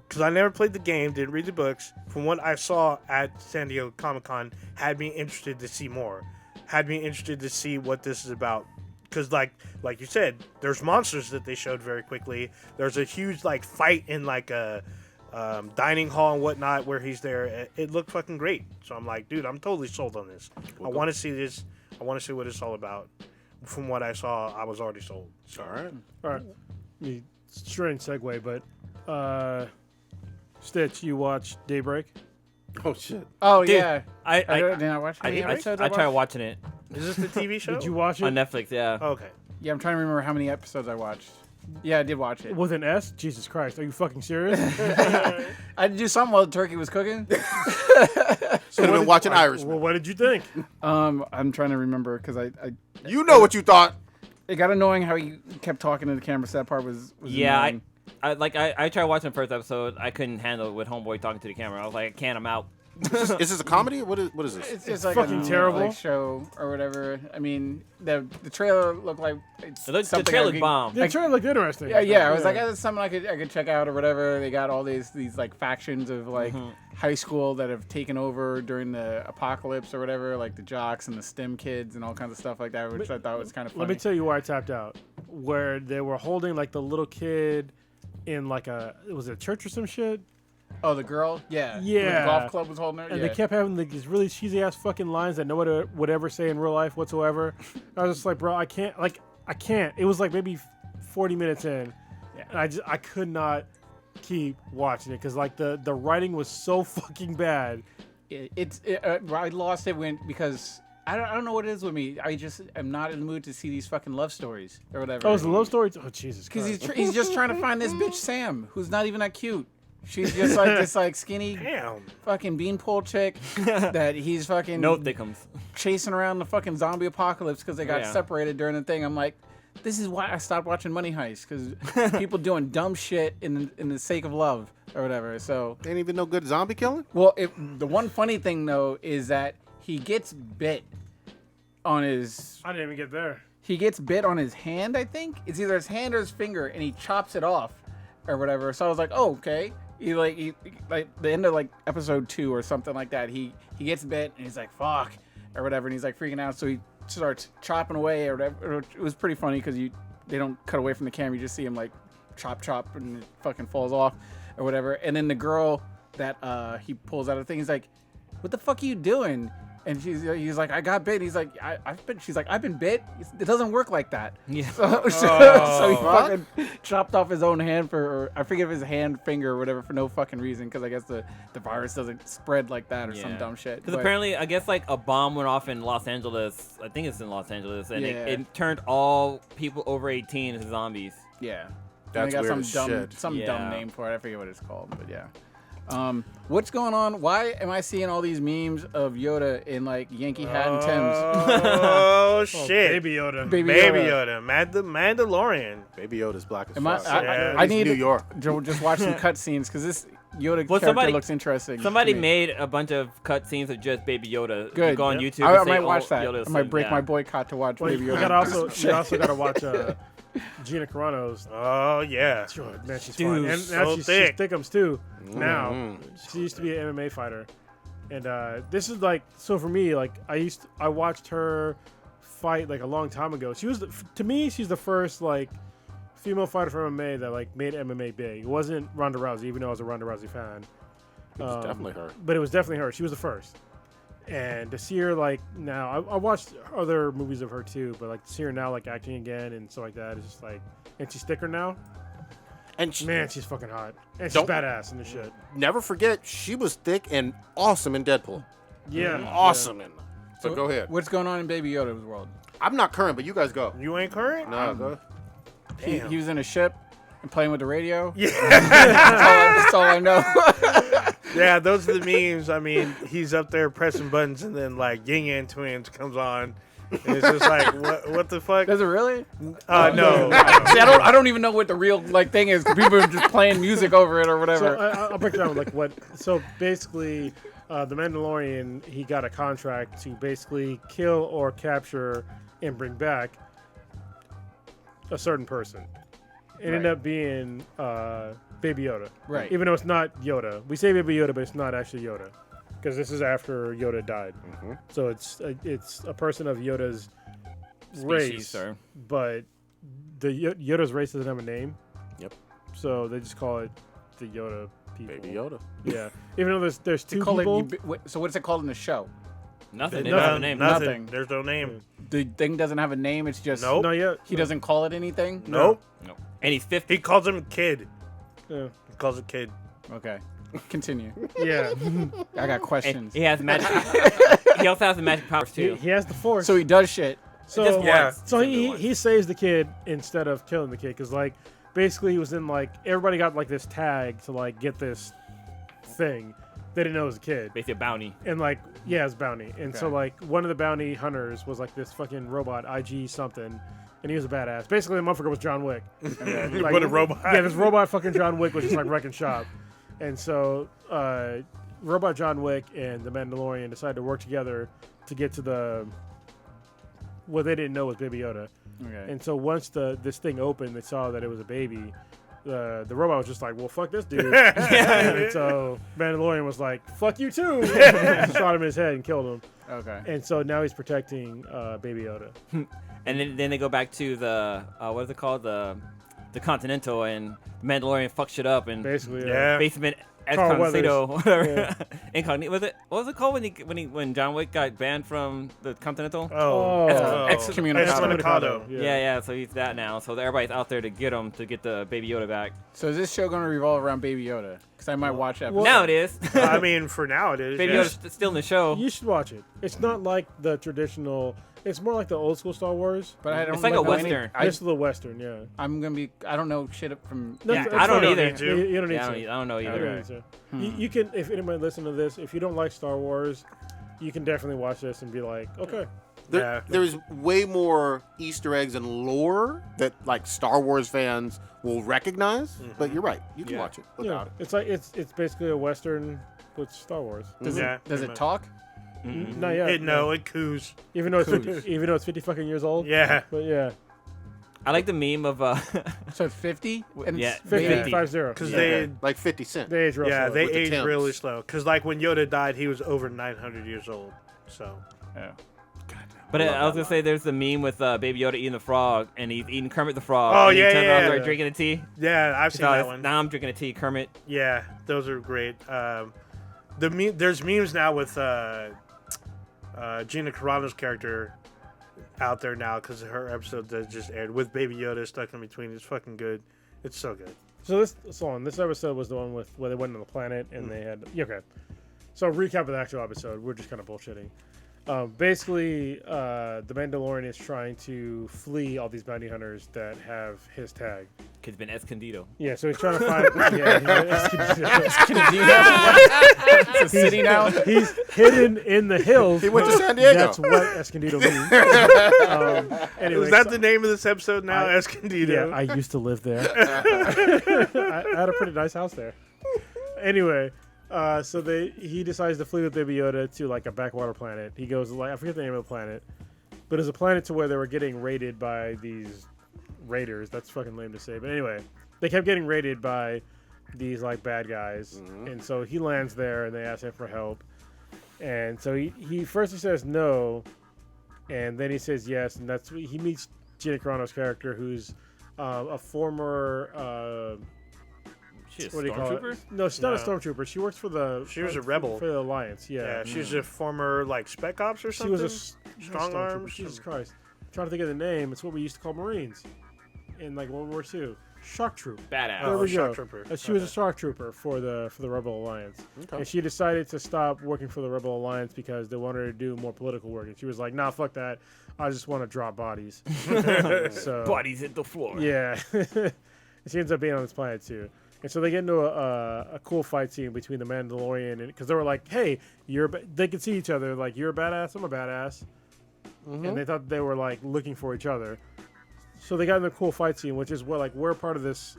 because I never played the game, didn't read the books. From what I saw at San Diego Comic-Con, had me interested to see more. Had me interested to see what this is about. Because like you said, there's monsters that they showed very quickly. There's a huge like fight in like a dining hall and whatnot where he's there. It looked fucking great. So I'm like, dude, I'm totally sold on this. I want to see this. I want to see what it's all about. From what I saw, I was already sold. So. All right. Strange segue, but Stitch, you watch Daybreak? Oh shit. Oh Dude, yeah. I did not watch any episodes. I tried watching it Is this the TV show? Did you watch it on Netflix. Yeah. Okay. Yeah, I'm trying to remember how many episodes I watched. Yeah, I did watch it. with an S? Jesus Christ, are you fucking serious? I had to do something while the turkey was cooking. Could have been watching Irishman. Well, what did you think? I'm trying to remember because You know what you thought. it got annoying how he kept talking to the camera. So that part was Yeah, annoying. I tried watching the first episode. I couldn't handle it with Homeboy talking to the camera. I was like, I can't. I'm out. Is this a comedy? What is this? It's just like fucking a terrible. Netflix show or whatever. I mean, the trailer looked like it's The something trailer's I could- bomb. The trailer looked interesting. Yeah, I was like, that's something I could check out or whatever. They got all these like factions of like high school that have taken over during the apocalypse or whatever, like the jocks and the STEM kids and all kinds of stuff like that, which I thought was kind of funny. Let me tell you where I tapped out. Where they were holding like the little kid in like was it a church or some shit? Oh, the girl? Yeah. Yeah. The golf club was holding her? And yeah. they kept having like these really cheesy ass fucking lines that nobody would ever say in real life whatsoever. I was just like, bro, I can't. It was like maybe 40 minutes in, and I could not keep watching it because like the writing was so fucking bad. I lost it because I don't know what it is with me. I just am not in the mood to see these fucking love stories or whatever. Oh, it's a love story. Oh, Jesus Because Christ. he's just trying to find this bitch Sam, who's not even that cute. She's just like this like skinny Damn. fucking beanpole chick that he's fucking No thickums. chasing around the fucking zombie apocalypse because they got Yeah. separated during the thing. I'm like, this is why I stopped watching Money Heist because people doing dumb shit in the sake of love or whatever. So, Ain't even no good zombie killing. well, the one funny thing though is that he gets bit on his. I didn't even get there. He gets bit on his hand, I think. It's either his hand or his finger, and he chops it off or whatever. So I was like, oh, okay. he like the end of like episode 2 or something like that. He gets bit and he's like fuck or whatever, and he's like freaking out. So he starts chopping away or whatever. It was pretty funny because they don't cut away from the camera. You just see him like chop and it fucking falls off or whatever. And then the girl that he pulls out of the thing, he's like, "What the fuck are you doing?" And he's like, "I got bit." He's like, She's like, "I've been bit. It doesn't work like that." Yeah. So he fucking chopped off his own hand or I forget if his hand, finger, or whatever for no fucking reason because I guess the virus doesn't spread like that or some dumb shit. Because apparently, I guess like a bomb went off in Los Angeles. I think it's in Los Angeles, and it turned all people over 18 into zombies. Yeah. That's they got weird some as shit. dumb name for it. I forget what it's called, but yeah. What's going on? Why am I seeing all these memes of Yoda in like Yankee hat and Tim's? Oh shit! Baby Yoda. Baby Yoda. Mandalorian. Baby Yoda's black as Am I, fuck. I need New York. to just watch some cutscenes because this Yoda Well, character looks interesting. Somebody to me. made a bunch of cutscenes of just Baby Yoda. Good. You go on YouTube. I and say, might watch that. Yoda's I might son. break my boycott to watch Well, Baby you Yoda. you also got to watch Gina Carano's. Oh yeah. Sure, man, she's Dude, fine. And so she's thick. thickums too. Now she used to be an MMA fighter, and this is like so for me. Like I watched her fight like a long time ago. She was to me she's the first like female fighter from MMA that like made MMA big. It wasn't Ronda Rousey, even though I was a Ronda Rousey fan. It was definitely her. But it was definitely her. She was the first. And to see her like now, I watched other movies of her too, but like to see her now like acting again and stuff like that is just like, and she's thicker now. And she, Man, she's fucking hot, and she's Don't- badass in the shit. never forget, she was thick and awesome in Deadpool. Yeah, Awesome in. So go ahead. What's going on in Baby Yoda's world? I'm not current, but you guys go. You ain't current? No, go. He was in a ship and playing with the radio. Yeah. That's all I know. Yeah, those are the memes. I mean, he's up there pressing buttons, and then like Yin Yang Twins comes on. And it's just like, what the fuck? Does it really? No. See, I don't even know what the real like thing is. 'Cause people are just playing music over it or whatever. So I'll break it down like what. So basically, the Mandalorian he got a contract to basically kill or capture and bring back a certain person. It ended up being Baby Yoda. Right. Even though it's not Yoda, we say Baby Yoda, but it's not actually Yoda, because this is after Yoda died. So it's a person of Yoda's race, sir. but the Yoda's race doesn't have a name. Yep. So they just call it the Yoda people. Baby Yoda. Yeah. Even though there's two Call people. so what's it called in the show? Nothing. They Nothing. don't have a name. Nothing. There's no name. The thing doesn't have a name. It's just Nope. Not yet. he doesn't call it anything. Nope. No. And he's 50. He calls him kid. Yeah. He calls it kid. Okay, continue. Yeah. I got And questions. he has magic. He also has the magic powers he, too. he has the Force. So he does shit. So Just Yeah. once. So Simply he once. he saves the kid instead of killing the kid, because like basically he was in like everybody got like this tag to like get this thing. They didn't know it was a kid. Basically a bounty. And like, yeah, it's bounty. And so Okay. like one of the bounty hunters was like this fucking robot, IG something, and he was a badass. Basically, the motherfucker was John Wick. You put a robot. Yeah, this robot fucking John Wick was just like wrecking shop. And so robot John Wick and the Mandalorian decided to work together to get to the what they didn't know was Baby Yoda. Okay. And so once this thing opened, they saw that it was a baby. The robot was just like, well, fuck this dude. And so Mandalorian was like, fuck you too. Shot him in his head and killed him. Okay. And so now he's protecting Baby Yoda. And then they go back to the what is it called, the Continental, and Mandalorian fucks shit up and Basically, Yeah. basement Carl Escondido, whatever. Yeah. Incognito. What was it called when John Wick got banned from the Continental? Oh. Excommunicado. Yeah. So he's that now. So everybody's out there to get him to get the Baby Yoda back. So is this show going to revolve around Baby Yoda? Because I might watch that. Now it is. I mean, for now it is. Baby yeah. Yoda's still in the show. You should watch it. It's not like the traditional. It's more like the old school Star Wars. But I don't It's like a know any- Western. It's a little Western, yeah. I'm gonna be. I don't know shit from. No, Yeah, that's I don't fine. either. need to. You don't need Yeah, to. I don't know You either. don't need to. You can, if anybody listen to this, if you don't like Star Wars, you can definitely watch this and be like, okay. Yeah. There's way more Easter eggs and lore that like Star Wars fans will recognize. But you're right, you can Yeah. watch it Yeah, without it. it's like it's basically a Western with Star Wars. Does Yeah, it? Does pretty it much. talk? Not yet. It coos. Even though it's 50 fucking years old. Yeah. But yeah. I like the meme of So it's 50? And Yeah, 50, 50. 50. Because Like 50 Cent. they age real yeah, slow. they With the age temps. really slow. Because like when Yoda died, he was over 900 years old. So Yeah. But I was gonna say, there's the meme with Baby Yoda eating the frog, and he's eating Kermit the Frog. Oh, and he yeah, turns yeah, around and yeah. starts drinking the tea. yeah, I've seen that one. Now I'm drinking a tea, Kermit. Yeah, those are great. There's memes now with Gina Carano's character out there now because her episode that just aired with Baby Yoda stuck in between. It's fucking good. It's so good. So this episode was the one with where they went on the planet and they had okay. So recap of the actual episode. We're just kind of bullshitting. Basically, the Mandalorian is trying to flee all these bounty hunters that have his tag. Kid's been escondido. Yeah, so he's trying to find. Yeah, It's a city now. he's hidden in the hills. He went to San Diego. That's what Escondido means. Anyway, Is that the name of this episode now? Escondido. Yeah, I used to live there. I had a pretty nice house there. Anyway, so he decides to flee with Baby Yoda to like a backwater planet. He goes like I forget the name of the planet, but it's a planet to where they were getting raided by these raiders. That's fucking lame to say, but anyway, they kept getting raided by these like bad guys, and so he lands there and they ask him for help, and so he first says no, and then he says yes, and that's he meets Gina Carano's character, who's a former. She's a What do you call stormtrooper? it? No, she's not a No. stormtrooper. She works for the. She was a rebel. for the Alliance. Yeah, Yeah, she's a former like spec ops or she something. was a strong stormtrooper. arms. Jesus Christ! I'm trying to think of the name. It's what we used to call Marines in like World War II. Shock troop. Badass. There Oh, we shock go. trooper. She was a shock trooper for the Rebel Alliance, and she decided to stop working for the Rebel Alliance because they wanted her to do more political work. And she was like, "Nah, fuck that. I just want to drop bodies." So Bodies hit the floor. yeah, she ends up being on this planet too. And so they get into a cool fight scene between the Mandalorian and because they were like, "Hey, they could see each other. Like you're a badass, I'm a badass," and they thought they were like looking for each other. So they got in a cool fight scene, which is where part of this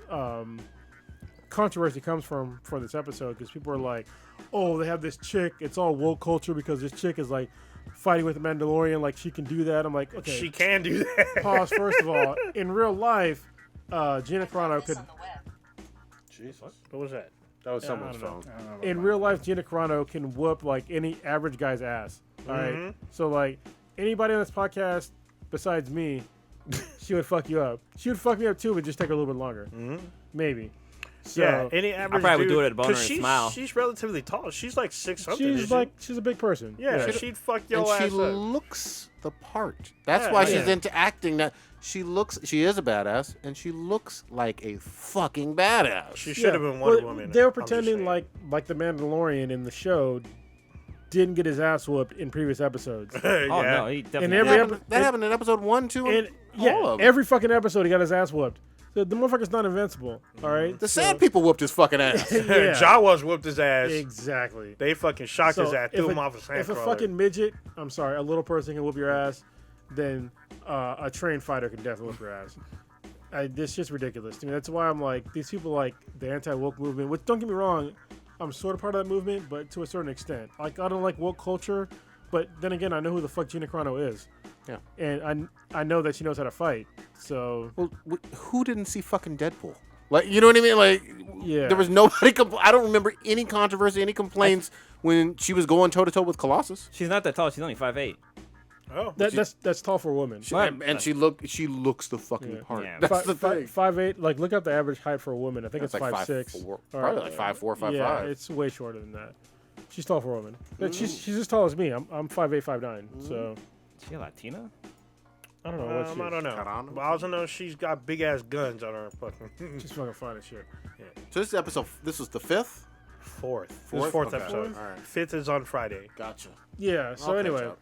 controversy comes from for this episode because people are like, "Oh, they have this chick. It's all woke culture because this chick is like fighting with the Mandalorian. Like she can do that." I'm like, okay, She can do that. pause. First of all, in real life, Gina Carano could. Jesus. What was that? That was I someone's don't phone. In real life, Gina Carano can whoop like any average guy's ass. All right. So like anybody on this podcast besides me, she would fuck you up. She would fuck me up too, but just take a little bit longer. Maybe. So Yeah, any average. probably would dude, do it at a boner 'cause and she's, smile. She's relatively tall. She's like 6 something. she's a big person. Yeah, she'd fuck your And ass she up. looks the part. That's Yeah, why yeah. she's into acting. That she is a badass, and she looks like a fucking badass. She should have been Wonder Woman. They were I'm just pretending saying. like the Mandalorian in the show didn't get his ass whooped in previous episodes. Oh yeah. no, he definitely. every that, epi- happened, that happened in episode 1, 2, And and yeah, all of them. every fucking episode he got his ass whooped. The motherfucker's not invincible. All right. The Sand People whooped his fucking ass. Yeah. Jawas whooped his ass. Exactly. They fucking shocked his ass, threw him off a sand If a crawler. fucking midget, I'm sorry, a little person can whoop your ass, then a trained fighter can definitely whoop your ass. This shit's ridiculous to me. That's why I'm like, these people like the anti-woke movement, which don't get me wrong, I'm sort of part of that movement, but to a certain extent. Like, I don't like woke culture, but then again, I know who the fuck Gina Carano is. Yeah. And I know that she knows how to fight, so... Well, who didn't see fucking Deadpool? Like, you know what I mean? Like, Yeah. there was nobody. I don't remember any controversy, any complaints when she was going toe to toe with Colossus. She's not that tall. She's only 5'8". Oh, That's tall for a woman. And she looks the fucking Yeah. part. Yeah. That's the thing. 5'8", like look up the average height for a woman. I think That's it's like 5'6". 5'4", probably like 5'4", 5'5". Yeah, it's way shorter than that. She's tall for a woman. But she's as tall as me. I'm 5'8", 5'9". So Is she a Latina? I don't know what she I is. don't know. Carano? But I also know she's got big ass guns on her fucking She's fucking fine as shit. So this episode, this was the 5th? fourth. This is Fourth? fourth Okay. episode. All right. Fifth is on Friday. Gotcha. Yeah. So I'll catch anyway, up.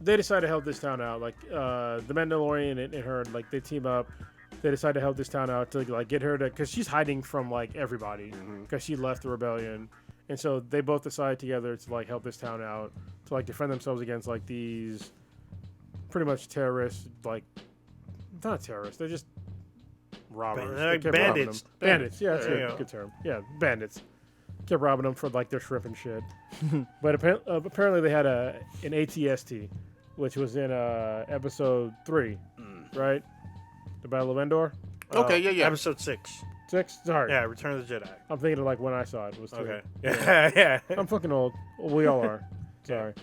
they decide to help this town out. Like the Mandalorian and her, like they team up. They decide to help this town out to like get her to, because she's hiding from like everybody because she left the rebellion, and so they both decide together to like help this town out to like defend themselves against like these pretty much terrorists. Like not terrorists, they're just robbers. They're like They kept robbing bandits. them. Bandits. Yeah, that's There you a go. good term. Yeah, bandits. Kept robbing them for like their shrimp and shit. But apparently they had an ATST, which was in episode 3, right? The Battle of Endor. Okay, yeah. Episode 6. 6? Sorry. Yeah, Return of the Jedi. I'm thinking of like when I saw it was 2. Okay. Yeah. I'm fucking old. Well, we all are. Sorry.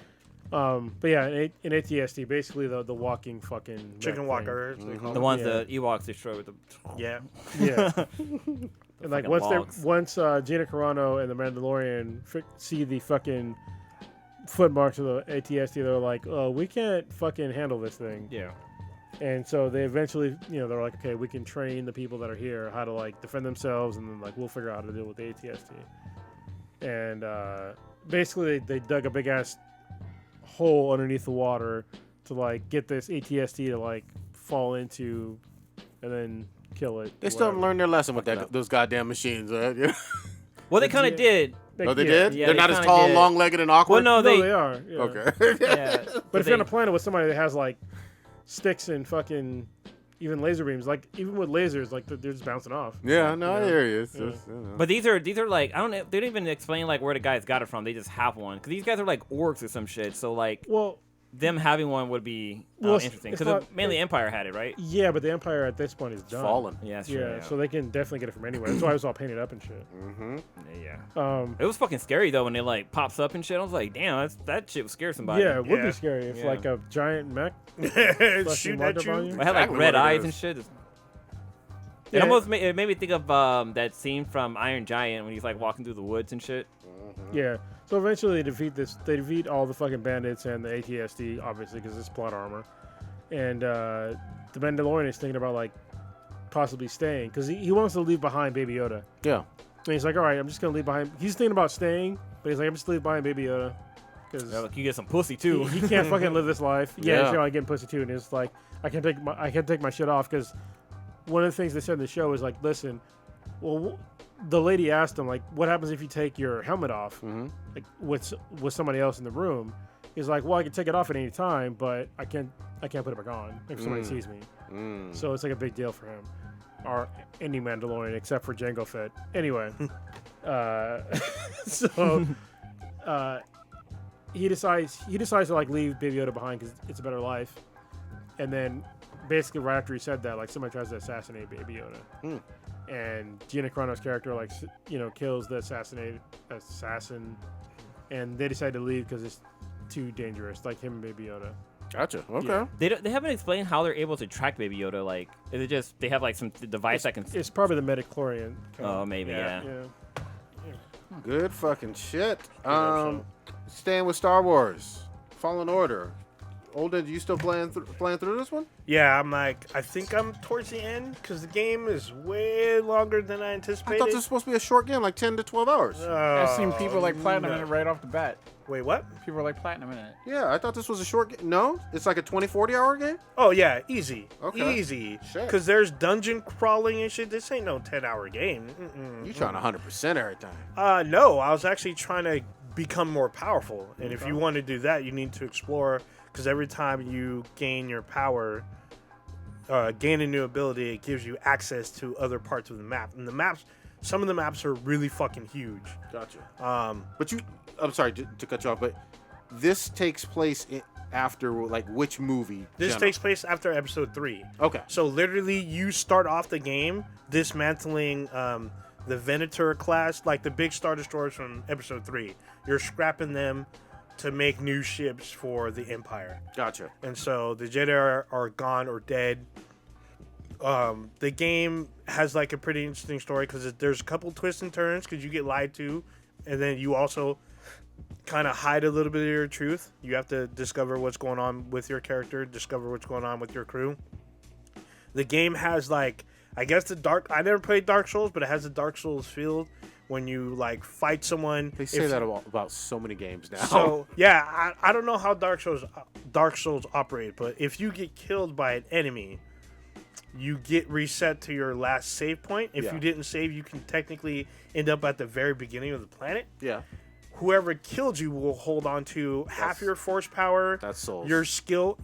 But yeah, in ATSD, basically the walking fucking Chicken mech walker. The ones the Ewoks destroy with the. Yeah. thing. Yeah. And like fucking once logs. Gina Carano and the Mandalorian see the fucking footmarks of the ATSD, they're like, oh, we can't fucking handle this thing. Yeah. And so they eventually, they're like, okay, we can train the people that are here how to like defend themselves, and then like we'll figure out how to deal with the ATSD. And basically, they dug a big ass hole underneath the water to like get this ATSD to like fall into, and then kill it. They still haven't learned their lesson with those goddamn machines, right? Yeah. Well, they kind of did. Oh, they did? Yeah, They're they not as kinda tall, did. long-legged, and awkward? Well, no, No, they are. Yeah. Okay. Yeah. But if you're on a planet with somebody that has like sticks and fucking even laser beams, like even with lasers, like they're just bouncing off. Yeah, no, I hear you. It's Yeah. just, But these are like I don't know. They didn't even explain like where the guys got it from. They just have one because these guys are like orcs or some shit. So like Well, them having one would be Well, it's- interesting it's because not- mainly Empire had it, right? yeah, but the Empire at this point is done. fallen. Yeah, that's true. Yeah, so they can definitely get it from anywhere. That's why it was all painted up and shit. Mm-hmm. Yeah. It was fucking scary though when it like pops up and shit. I was like, damn, that shit would scare somebody. Yeah, it would Yeah. be scary if Yeah. like a giant mech Shoot marked at up on you. you. I had like Exactly red what it eyes is. and shit. It Yeah. almost it made me think of that scene from Iron Giant when he's like walking through the woods and shit. Yeah. So eventually they defeat this. They defeat all the fucking bandits and the ATSD, obviously, because it's plot armor. And the Mandalorian is thinking about like possibly staying because he wants to leave behind Baby Yoda. Yeah. And he's like, all right, I'm just gonna leave behind. He's thinking about staying, but he's like, I'm just leave behind Baby Yoda because Yeah, like you get some pussy too. he can't fucking live this life. Yeah, Yeah. he's like getting pussy too, and it's like I can't take my shit off because one of the things they said in the show is like, listen, well, the lady asked him like, what happens if you take your helmet off, like with somebody else in the room? He's like, well, I can take it off at any time, but I can't put it back on if somebody sees me. So it's like a big deal for him, or any Mandalorian except for Jango Fett. Anyway, so he decides to like leave Baby Yoda behind because it's a better life, and then basically right after he said that, like somebody tries to assassinate Baby Yoda, and Gina Carano's character like kills the assassin, and they decide to leave because it's too dangerous, like him and Baby Yoda. Gotcha. Okay. Yeah. They haven't explained how they're able to track Baby Yoda. Like, is it just they have like some device that can? It's probably the midichlorian. Oh, maybe yeah. Good fucking shit. episode. Staying with Star Wars. Fallen Order. Olden, you still playing through this one? Yeah, I think I'm towards the end because the game is way longer than I I anticipated. thought this was supposed to be a short game, like 10 to 12 hours. I've seen people like platinum no. in it right off the bat. Wait, what? People are like platinum in it. Yeah, I thought this was a short game. No? It's like a 20, 40-hour game? Oh, yeah, easy. Okay. Easy. Shit. Because there's dungeon crawling and shit. This ain't no 10-hour game. You trying to 100% every time. No, I was actually trying to become more powerful. And if you want to do that, you need to explore. Because every time you gain your power, gain a new ability, it gives you access to other parts of the map. And some of the maps are really fucking huge. Gotcha. But I'm sorry to cut you off, but this takes place after, like, which movie? this generally? takes place after episode 3. Okay. So literally, you start off the game dismantling the Venator class, like the big Star Destroyers from episode 3. You're scrapping them to make new ships for the Empire. Gotcha. And so the Jedi are gone or dead. The game has like a pretty interesting story because there's a couple twists and turns because you get lied to, and then you also kind of hide a little bit of your truth. You have to discover what's going on with your character, discover what's going on with your crew. The game has like, I guess I never played Dark Souls, but it has the Dark Souls feel when you like fight someone. They say that about so many games now. So yeah, I don't know how Dark Souls operate, but if you get killed by an enemy, you get reset to your last save point. If Yeah. you didn't save, you can technically end up at the very beginning of the planet. Yeah. Whoever killed you will hold on to half your force power, That's Souls. your skill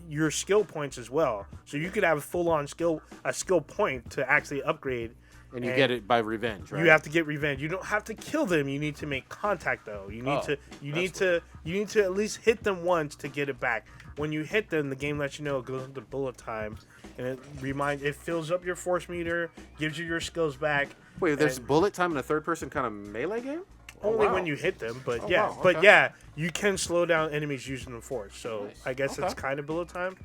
points as well. So you could have a full-on skill point to actually upgrade. And you get it by revenge, right? You have to get revenge. You don't have to kill them. You need to make contact though. You need to at least hit them once to get it back. When you hit them, the game lets you know it goes into bullet time, and it fills up your force meter, gives you your skills back. Wait, there's and bullet time in a third-person kind of melee game? only wow. when you hit them, but Oh, yeah, wow, but okay. yeah, you can slow down enemies using the force. So Nice. I guess Okay. it's kind of bullet time.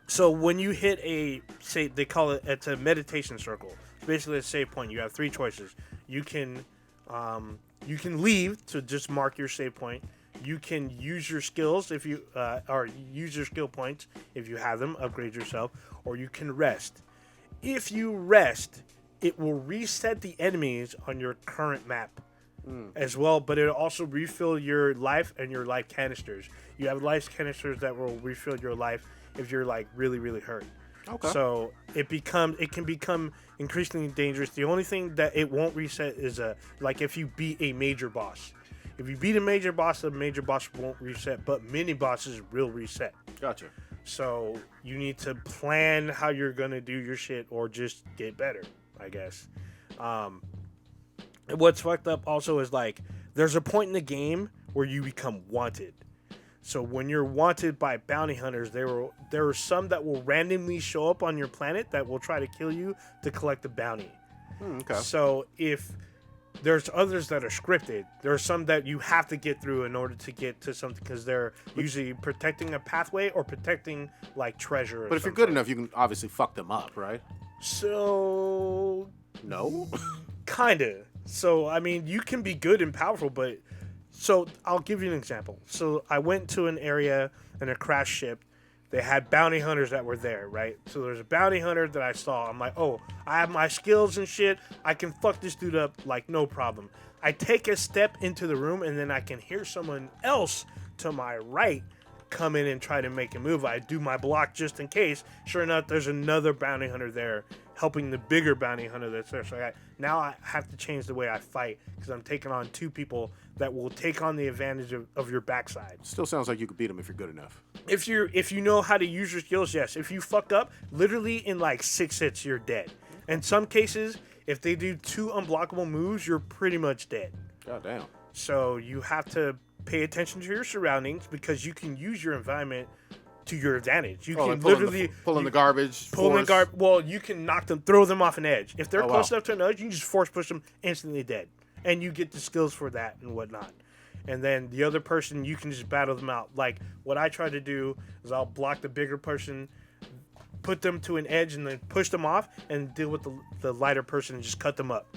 So when you hit they call it's a meditation circle. It's basically a save point. You have 3 choices. You can leave to just mark your save point. You can use your skills if you or use your skill points if you have them, upgrade yourself, or you can rest. If you rest, it will reset the enemies on your current map as well, but it'll also refill your life and your life canisters. You have life canisters that will refill your life if you're like really, really hurt. Okay. So it can become increasingly dangerous. The only thing that it won't reset is like if you beat a major boss. If you beat a major boss, the major boss won't reset, but mini bosses will reset. Gotcha. So you need to plan how you're gonna do your shit, or just get better, I guess. And what's fucked up also is like there's a point in the game where you become wanted. So when you're wanted by bounty hunters, there are some that will randomly show up on your planet that will try to kill you to collect the bounty. Okay. So if there's others that are scripted, there are some that you have to get through in order to get to something, because they're usually protecting a pathway or protecting like treasure. But if you're good enough, you can obviously fuck them up, right? So No. kinda. So I mean, you can be good and powerful, but so I'll give you an example. So I went to an area in a crash ship. They had bounty hunters that were there, right? So there's a bounty hunter that I saw. I'm like, oh, I have my skills and shit. I can fuck this dude up like no problem. I take a step into the room, and then I can hear someone else to my right come in and try to make a move. I do my block just in case. Sure enough, there's another bounty hunter there helping the bigger bounty hunter that's there. So now I have to change the way I fight, because I'm taking on 2 people that will take on the advantage of your backside. Still sounds like you could beat them if you're good enough. If you know how to use your skills, yes. If you fuck up, literally in like 6 hits, you're dead. In some cases, if they do 2 unblockable moves, you're pretty much dead. God damn. So you have to pay attention to your surroundings, because you can use your environment to your advantage. You can like literally pulling the garbage. pull the guard. Well, you can knock them, throw them off an edge. If they're Oh, close wow. enough to an edge, you can just force push them, instantly dead, and you get the skills for that and whatnot. And then the other person, you can just battle them out. Like what I try to do is I'll block the bigger person, put them to an edge, and then push them off, and deal with the lighter person and just cut them up.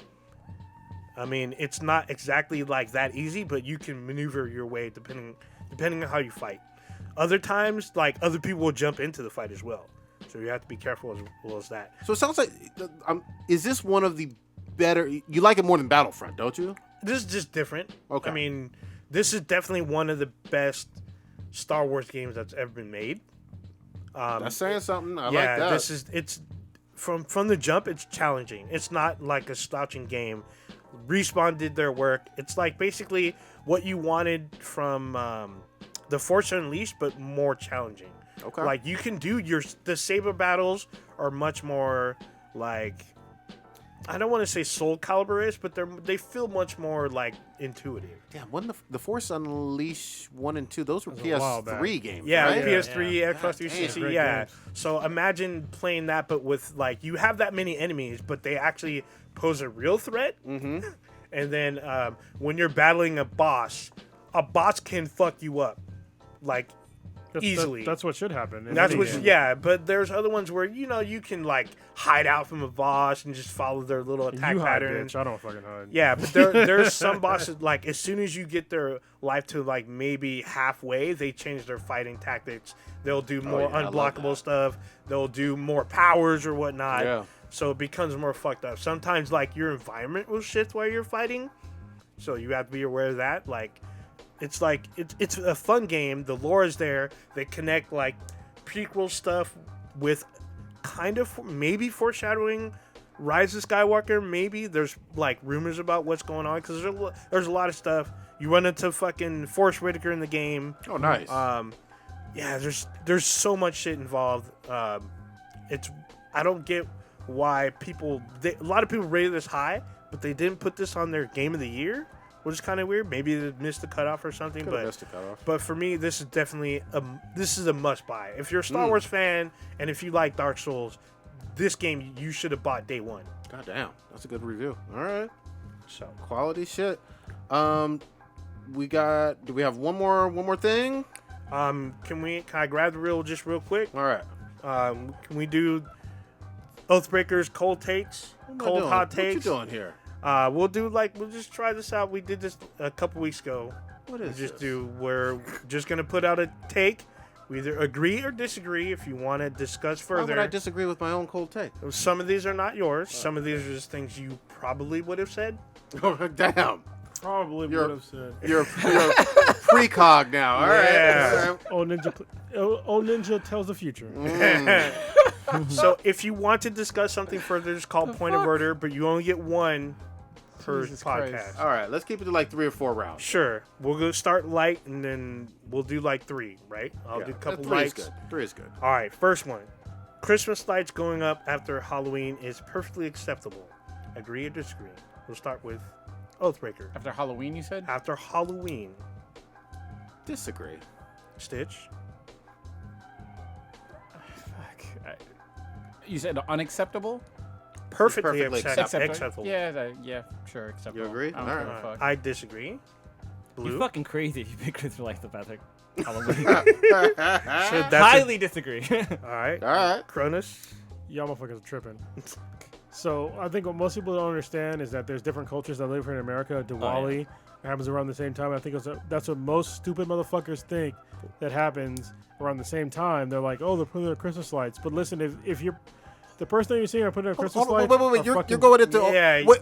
I mean, it's not exactly like that easy, but you can maneuver your way depending on how you fight. Other times, like other people will jump into the fight as well, so you have to be careful as well as that. So it sounds like, is this one of the better? You like it more than Battlefront, don't you? This is just different. Okay. I mean, this is definitely one of the best Star Wars games that's ever been made. That's saying something. I Yeah, like that. it's from the jump. It's challenging. It's not like a slouching game. Respawn did their work. It's like basically what you wanted from the Force Unleashed, but more challenging. Okay. Like you can do the saber battles are much more like, I don't want to say Soul Calibur-ish, but they feel much more like intuitive. Damn, wasn't the Force Unleashed 1 and 2? Those were a while back. PS3 games. Yeah, right? PS3, Yeah. Xbox 360, Great yeah. games. So imagine playing that, but with like you have that many enemies, but they actually pose a real threat. Mm-hmm. And then when you're battling a boss can fuck you up, like easily. That's what should happen. in That's any what, game. yeah. But there's other ones where you can like hide out from a boss and just follow their little attack You hide, patterns. bitch. I don't fucking hide. Yeah, but there's some bosses, like as soon as you get their life to like maybe halfway, they change their fighting tactics. They'll do more yeah, I love unblockable that. stuff. They'll do more powers or whatnot. Yeah. So it becomes more fucked up. Sometimes like your environment will shift while you're fighting, so you have to be aware of that. Like it's a fun game. The lore is there. They connect like prequel stuff with kind of maybe foreshadowing Rise of Skywalker. Maybe there's like rumors about what's going on, because there's a lot of stuff. You run into fucking Forrest Whitaker in the game. Oh, nice. Yeah, there's so much shit involved. I don't get why a lot of people rated this high, but they didn't put this on their game of the year. which is kind of weird. Maybe they missed the cutoff or something. Could've missed the cutoff. But for me, this is definitely a must buy. If you're a Star Wars fan and if you like Dark Souls, this game you should have bought day one. God damn, that's a good review. All right, So quality shit. Do we have one more thing? can I grab the reel just real quick? All right. Can we do Oathbreakers cold takes? Cold hot takes? What you doing here? We'll just try this out. We did this a couple weeks ago. What is this? We're just gonna put out a take. We either agree or disagree. If you want to discuss Why further, would I disagree with my own cold take? some of these are not yours. Some of these are just things you probably would have said. Oh, damn. Probably You're- would have said. You're precog now. All right. Yeah. Old Ninja tells the future. So if you want to discuss something further, just call point of order, but you only get one per Jesus podcast. Christ. All right. Let's keep it to like 3 or 4 rounds. Sure, we'll go start light and then we'll do like 3, right? I'll do a couple 3 is lights. good. 3 is good. All right, first one. Christmas lights going up after Halloween is perfectly acceptable. Agree or disagree? We'll start with Oathbreaker. After Halloween, you said? After Halloween, Disagree. Stitch. Fuck. You said unacceptable? Perfectly perfectly acceptable. Yeah, sure, acceptable. You agree? I don't All give a right. fuck. I disagree. Blue. You're fucking crazy if you pick Christmas lights up after Halloween. So that's Highly disagree. all right. All right. Cronus. Y'all motherfuckers are tripping. So I think what most people don't understand is that there's different cultures that live here in America. Diwali happens around the same time. I think that's what most stupid motherfuckers think that happens around the same time. They're like, oh, they're putting their Christmas lights. But listen, if you're the person that you're seeing are putting their Christmas Hold on, lights, wait. are You're fucking- going into Yeah. Wait,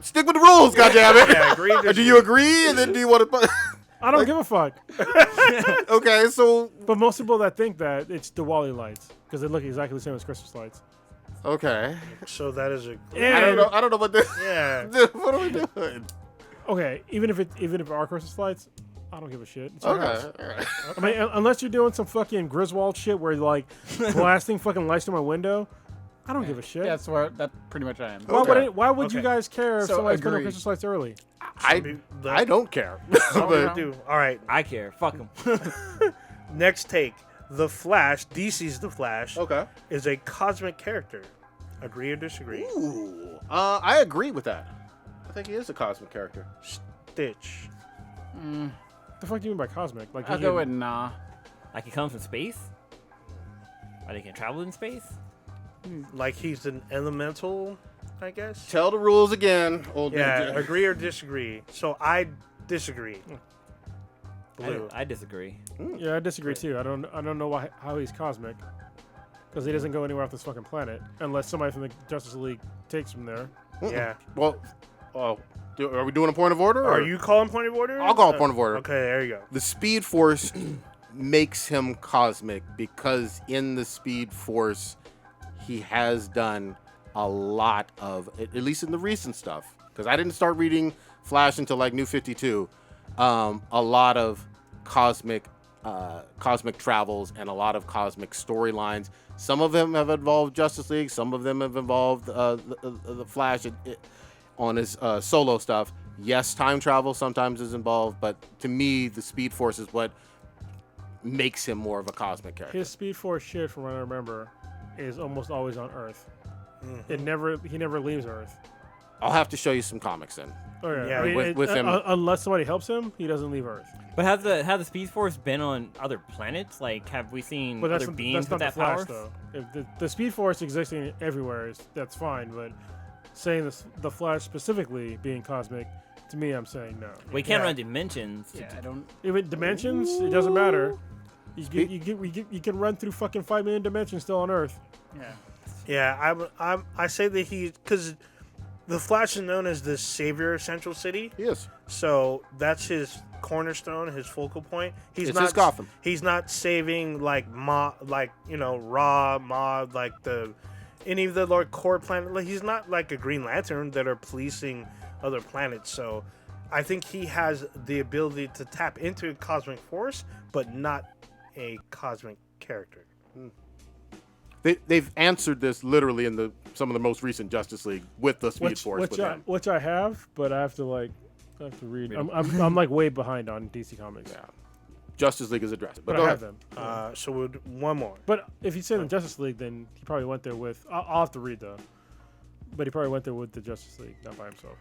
stick with the rules, goddammit. Yeah, agree. Do you agree? And then do you want to? I don't give a fuck. Okay, so But most people that think that it's Diwali lights because they look exactly the same as Christmas lights. okay. So that is a. And, I don't know what this. Yeah. What are we doing? Okay, even if it are Christmas lights, I don't give a shit. It's your house. Okay. All right. I mean, unless you're doing some fucking Griswold shit where you're like blasting fucking lights through my window, I don't give a shit. Yeah, that's where that pretty much I am. Why would you Okay. guys care if So somebody's putting agree. Christmas lights early? I don't care. But But do. All right. I care. Fuck them. Next take. The Flash, DC's The Flash, okay. is a cosmic character. Agree or disagree? Ooh. I agree with that. I think he is a cosmic character. Stitch. The fuck do you mean by cosmic? Like I'll he go can- with nah. Like he comes from space? Or they can travel in space? Like he's an elemental, I guess? Tell the rules again, old Yeah, ninja. agree or disagree? So I disagree. Blue. I disagree. Yeah, I disagree too. I don't know how he's cosmic because he doesn't go anywhere off this fucking planet unless somebody from the Justice League takes him there. Yeah. Well, are we doing a point of order? Are or- you calling point of order? I'll call point of order. Okay, there you go. The Speed Force makes him cosmic because in the Speed Force, he has done a lot of, at least in the recent stuff, because I didn't start reading Flash until like New 52, a lot of cosmic travels and a lot of cosmic storylines. Some of them have involved Justice League. Some of them have involved the Flash on his solo stuff. Yes, time travel sometimes is involved, but to me, the Speed Force is what makes him more of a cosmic character. His Speed Force shit, from what I remember, is almost always on Earth. He never leaves Earth. I'll have to show you some comics then. Oh, yeah. Yeah, I mean, with him- unless somebody helps him, he doesn't leave Earth. But has the Speed Force been on other planets? Like, have we seen But other beings that's not with the that Flash, power? though. If the Speed Force existing everywhere that's fine, but saying the Flash specifically being cosmic, to me, I'm saying no. We can't Yeah. run dimensions. Yeah, I don't. Even dimensions, it doesn't matter. You can run through fucking 5 million dimensions still on Earth. Yeah. Yeah, I say that because the Flash is known as the savior of Central City, Yes. so that's his cornerstone, his focal point. He's It's not his Gotham. He's not saving like Ra, like any of the Lord core planet. Like, he's not like a Green Lantern that are policing other planets. So I think he has the ability to tap into a cosmic force, but not a cosmic character. They've answered this literally in some of the most recent Justice League with the Speed Force. with him. Which I have, but I have to I have to read. I'm like way behind on DC Comics. Yeah. Justice League is addressed. But go I have ahead. them. So we'll do one more. But if he said the Justice League, then he probably went there with. I'll have to read though. But he probably went there with the Justice League, not by himself.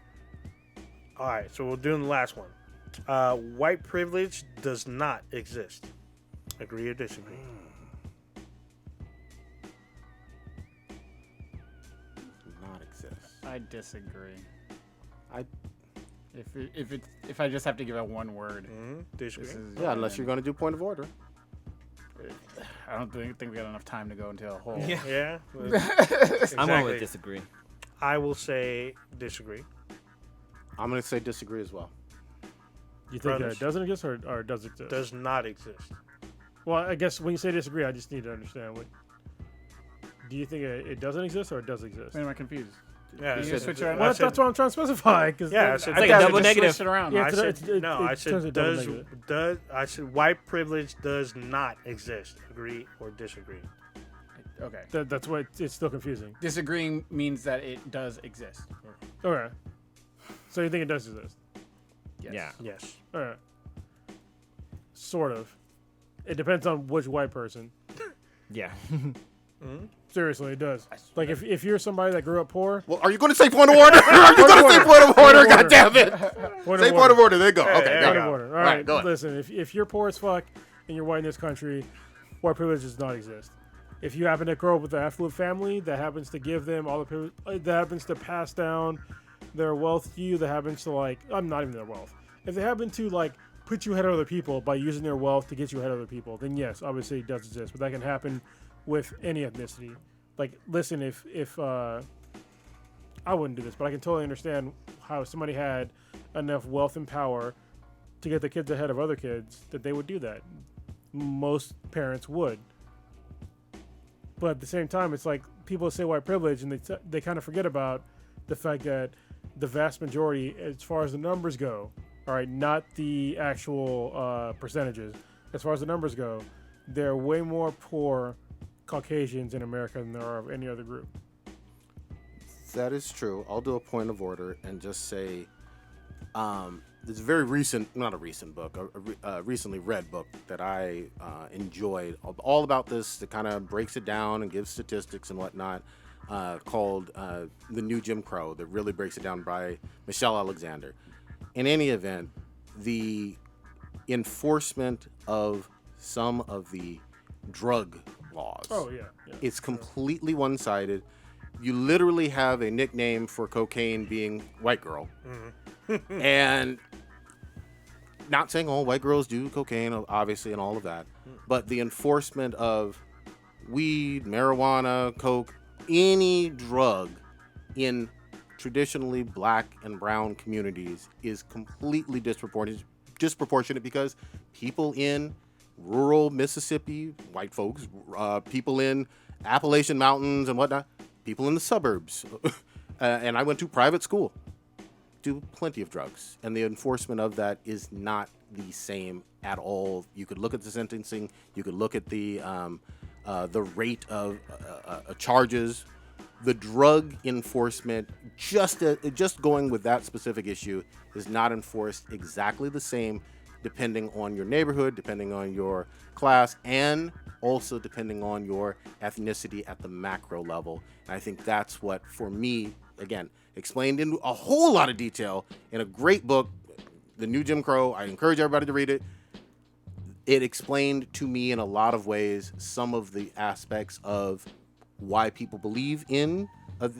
All right, so we'll do the last one. White privilege does not exist. Agree or disagree? Not exist. I disagree. I If I just have to give it one word, Disagree. this is Yeah, unless you're going to do point of order. I don't think we got enough time to go into a whole. Yeah. I'm going with Exactly. disagree. I will say disagree. I'm going to say disagree as well. You think Brothers. it doesn't exist or does exist? Does not exist. Well, I guess when you say disagree, I just need to understand what. Do you think it doesn't exist or it does exist? Man, am I confused? Yeah, You it's- switch it around? I Well, said- that's what I'm trying to specify. Cause Yeah, then- it's It's I like thought a you double just negative. switched it around. I Yeah, said, no, I it said turns a double does negative. I said white privilege does not exist. Agree or disagree? Okay. That's why it's still confusing. Disagreeing means that it does exist. Okay. So you think it does exist? Yes. Yeah. Yes. All right. Sort of. It depends on which white person. Yeah. Seriously, it does. Like if you're somebody that grew up poor, Well, are you going to say point of order? Are you going to say point of order? God damn it. point Say of point order. of order. There you go. Okay, there got you it. Point of order. All Right, right, go ahead. listen. If you're poor as fuck and you're white in this country, white privilege does not exist. If you happen to grow up with an affluent family that happens to give them all the privilege, that happens to pass down their wealth to you, that happens to not even their wealth. If they happen to put you ahead of other people by using their wealth to get you ahead of other people, then yes, obviously it does exist. But that can happen with any ethnicity. Like, listen, if I wouldn't do this, but I can totally understand how somebody had enough wealth and power to get the kids ahead of other kids that they would do that. Most parents would. But at the same time, it's like people say white privilege and they kind of forget about the fact that the vast majority, as far as the numbers go, all right, not the actual percentages, as far as the numbers go, there are way more poor Caucasians in America than there are of any other group. That is true. I'll do a point of order and just say it's a very recent, not a recent book, a recently read book that I enjoyed, all about this, that kind of breaks it down and gives statistics and whatnot, called The New Jim Crow, that really breaks it down by Michelle Alexander. In any event, the enforcement of some of the drug laws. Oh, yeah. It's completely one-sided. You literally have a nickname for cocaine being white girl. And not saying all white girls do cocaine, obviously, and all of that. But the enforcement of weed, marijuana, coke, any drug in traditionally black and brown communities is completely disproportionate because people in rural Mississippi, white folks, people in Appalachian Mountains and whatnot, people in the suburbs, and I went to private school, do plenty of drugs, and the enforcement of that is not the same at all. You could look at the sentencing, you could look at the rate of charges. The drug enforcement, just going with that specific issue, is not enforced exactly the same, depending on your neighborhood, depending on your class, and also depending on your ethnicity at the macro level. And I think that's what, for me, again, explained in a whole lot of detail in a great book, The New Jim Crow. I encourage everybody to read it. It explained to me in a lot of ways some of the aspects of why people believe in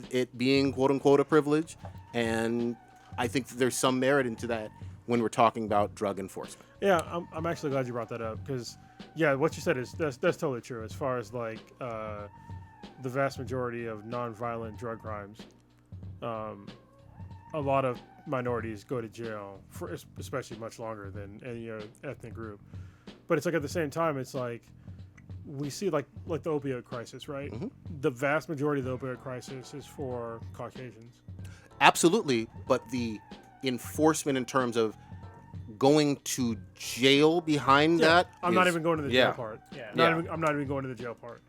it being quote-unquote a privilege, and I think that there's some merit into that when we're talking about drug enforcement. Yeah, I'm actually glad you brought that up because, yeah, what you said is that's totally true as far as the vast majority of non-violent drug crimes. A lot of minorities go to jail for especially much longer than any other ethnic group. But it's like at the same time, it's like we see like the opioid crisis, right? Mm-hmm. The vast majority of the opioid crisis is for Caucasians. Absolutely, but the enforcement in terms of going to jail behind that. I'm not even going to the jail part. Yeah. I'm not even going to the jail part.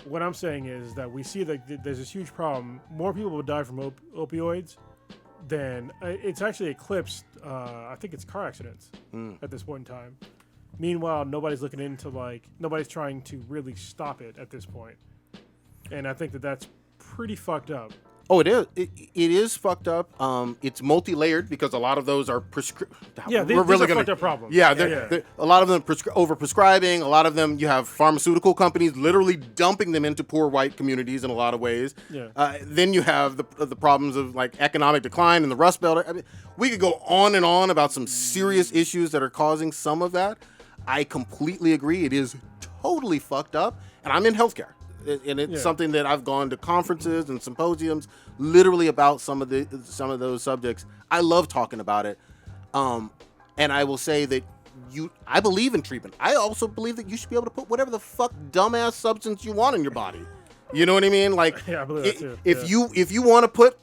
What I'm saying is that we see that there's this huge problem. More people will die from opioids than it's actually eclipsed I think it's car accidents at this point in time. Meanwhile, nobody's looking into nobody's trying to really stop it at this point. And I think that's pretty fucked up. Oh, it is. It is fucked up. It's multi-layered because a lot of those are prescriptive. Yeah, these are fucked up problems. Yeah, a lot of them over-prescribing. A lot of them, you have pharmaceutical companies literally dumping them into poor white communities in a lot of ways. Yeah. Then you have the problems of like economic decline and the Rust Belt. I mean, we could go on and on about some serious issues that are causing some of that. I completely agree. It is totally fucked up, and I'm in healthcare. And it's something that I've gone to conferences and symposiums literally about some of those subjects. I love talking about it. And I will say that I believe in treatment. I also believe that you should be able to put whatever the fuck dumbass substance you want in your body. You know what I mean? Like, I believe that too. If you want to put,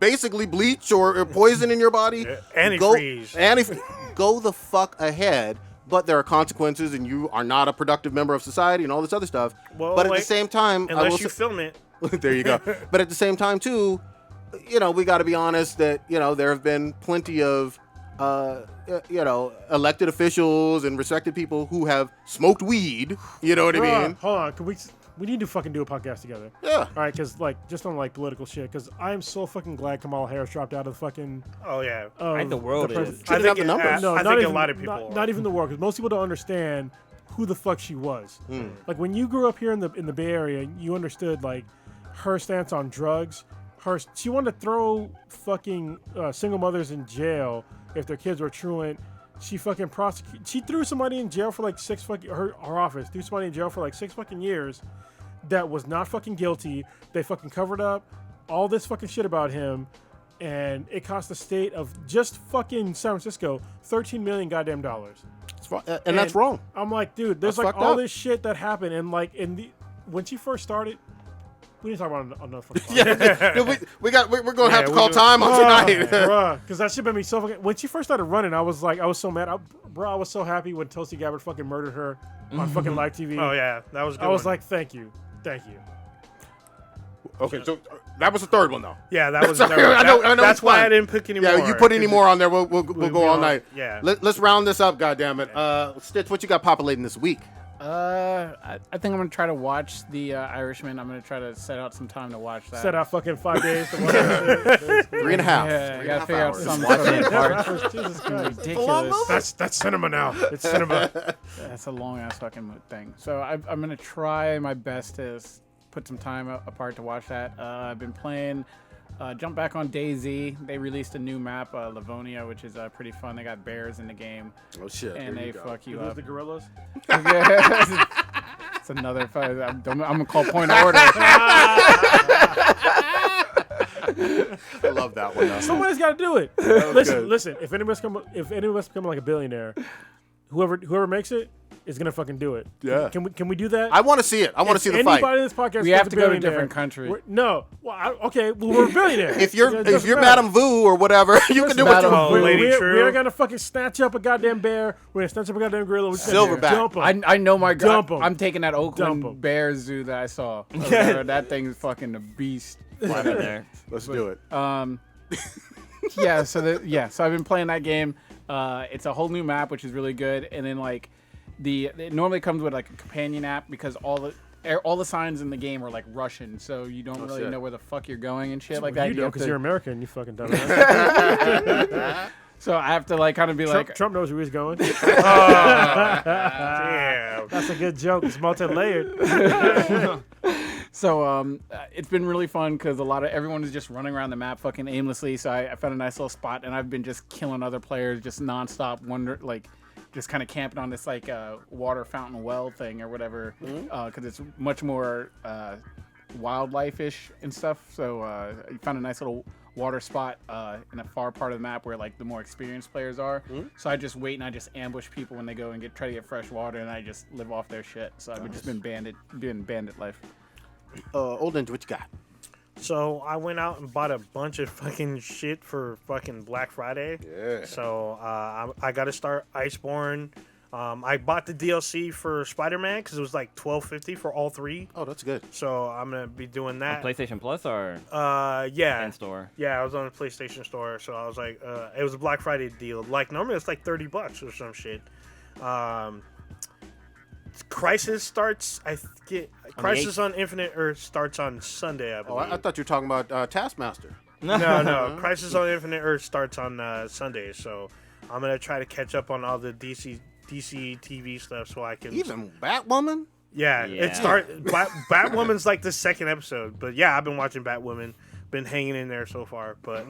basically bleach or poison in your body, antifreeze. Go the fuck ahead. But there are consequences, and you are not a productive member of society, and all this other stuff. Well, but at the same time, unless you film it, there you go. But at the same time, too, we got to be honest that there have been plenty of elected officials and respected people who have smoked weed. You know what I mean? Hold on, we need to fucking do a podcast together. Yeah. All right, because just on political shit, because I am so fucking glad Kamala Harris dropped out of the fucking. Oh yeah. I think the world is. I think the numbers. No, I not think even, a lot of people. Not even the world, because most people don't understand who the fuck she was. Like when you grew up here in the Bay Area, you understood her stance on drugs. She wanted to throw fucking single mothers in jail if their kids were truant. She fucking She threw somebody in jail for 6 fucking. Her office threw somebody in jail for 6 fucking years. That was not fucking guilty. They fucking covered up all this fucking shit about him, and it cost the state of just fucking San Francisco $13 million goddamn dollars. And that's wrong. I'm like, dude, there's That's all fucked up. this shit that happened, and when she first started, we need to talk about another fucking Dude, we're gonna have to call time on tonight. bruh, because that shit made me so fucking. When she first started running, I was so mad. I was so happy when Tulsi Gabbard fucking murdered her on fucking live TV. Oh yeah, that was. A good I was one. like, thank you. Okay, so that was the third one, though. Yeah, that was. Sorry, I know That's it's why fine. I didn't pick any more. Yeah, you put any more on there, we'll go all night. Yeah. Let's round this up, goddammit. Stitch, what you got populating this week? I think I'm gonna try to watch The Irishman. I'm gonna try to set out some time to watch that. Set out fucking 5 days to watch that shit. 3.5. Yeah, I gotta figure out hours. some Watch sort it in of parts. Jesus Christ. ridiculous. That's cinema now. It's cinema. That's a long ass fucking thing. So I'm gonna try my best to put some time apart to watch that. I've been playing. Jump back on DayZ. They released a new map, Livonia, which is pretty fun. They got bears in the game, Oh, shit. and they fuck you Those up. the gorillas. It's another fight. I'm gonna call point of order. I love that one. Though. Somebody's got to do it. Listen. If any of us become like a billionaire, whoever makes it is gonna fucking do it. Yeah. Can we do that? I want to see it. I want to see the fight. Anybody in this podcast We becomes have to a go to a billionaire, different country. No. Well, okay. Well, we're billionaires. If you're It doesn't matter. Madame Vu or whatever, you can do what you Madame want. Vu. Lady We're True. gonna fucking snatch up a goddamn bear. We're gonna snatch up a goddamn gorilla. We're gonna Silverback. Dump 'em. I know my Dump god. 'em. I'm taking that Dump 'em. Oakland Bear Zoo that I saw. over there. That thing is fucking a beast. Right in there. Let's do it. Yeah. So I've been playing that game. It's a whole new map, which is really good. And then it normally comes with a companion app because all the signs in the game are Russian, so you don't really shit. know where the fuck you're going and shit like that. You do have because to- you're American. You fucking dumbass. So I have to kind of be Trump knows where he's going. Damn. That's a good joke. It's multi-layered. So it's been really fun because everyone is just running around the map fucking aimlessly. So I found a nice little spot, and I've been just killing other players just nonstop. Just kind of camping on this water fountain well thing or whatever, because it's much more wildlife-ish and stuff. So I found a nice little water spot in a far part of the map where the more experienced players are. So I just wait and I just ambush people when they go and try to get fresh water, and I just live off their shit. So I've just been bandit life. Old Ninja, what you got? So I went out and bought a bunch of fucking shit for fucking Black Friday. Yeah. So I got to start Iceborne. I bought the DLC for Spider-Man because it was like $12.50 for all 3. Oh, that's good. So I'm gonna be doing On that. PlayStation Plus or Yeah. in store? Yeah, I was on the PlayStation Store, so I was like, it was a Black Friday deal. Like normally it's like $30 or some shit. Crisis starts. Crisis on Infinite Earth starts on Sunday, I Oh, believe. I thought you were talking about Taskmaster. No. Crisis on Infinite Earth starts on Sunday, so I'm gonna try to catch up on all the DC TV stuff so I can. Even Batwoman? Yeah, Yeah. it Batwoman's like the second episode, but yeah, I've been watching Batwoman, been hanging in there so far. But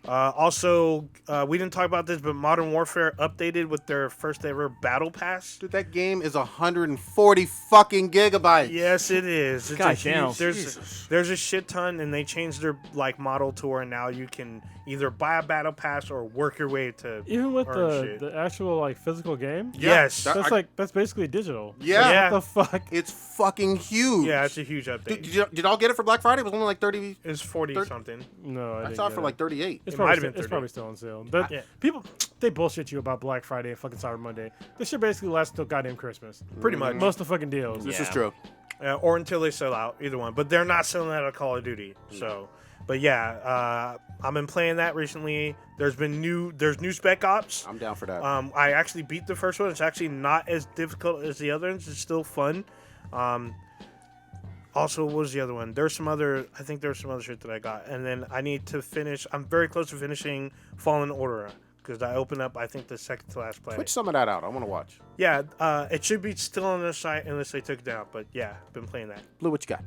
also, we didn't talk about this, but Modern Warfare updated with their first ever Battle Pass. Dude, that game is 140 fucking gigabytes. Yes, it is. It's God a huge, damn. there's a shit ton, and they changed their like model to where now you can either buy a battle pass or work your way to Even with earn shit. the actual like physical game. Yes. That- That's basically digital. Yeah. Yeah. What the fuck? It's fucking huge. Yeah, it's a huge update. Did y'all get it for Black Friday? It was only like 30. It's 40 Thir- something. No, I I didn't saw it get for like 38. It's It probably, might have been it's 30. probably still on sale. But Yeah. people, they bullshit you about Black Friday and fucking Cyber Monday. This shit basically lasts till goddamn Christmas. Pretty much. Most of the fucking deals. This Yeah. is true. Or until they sell out, either one. But they're not selling out of Call of Duty. So, but yeah, I've been playing that recently. There's new Spec Ops. I'm down for that. I actually beat the first one. It's actually not as difficult as the other ones. It's still fun. Also, what was the other one? I think there's some other shit that I got. And then I need to finish. I'm very close to finishing Fallen Order because I opened up, I think, the second to last planet. Twitch some of that out. I want to watch. Yeah, it should be still on their site unless they took it down. But yeah, been playing that. Blue, what you got?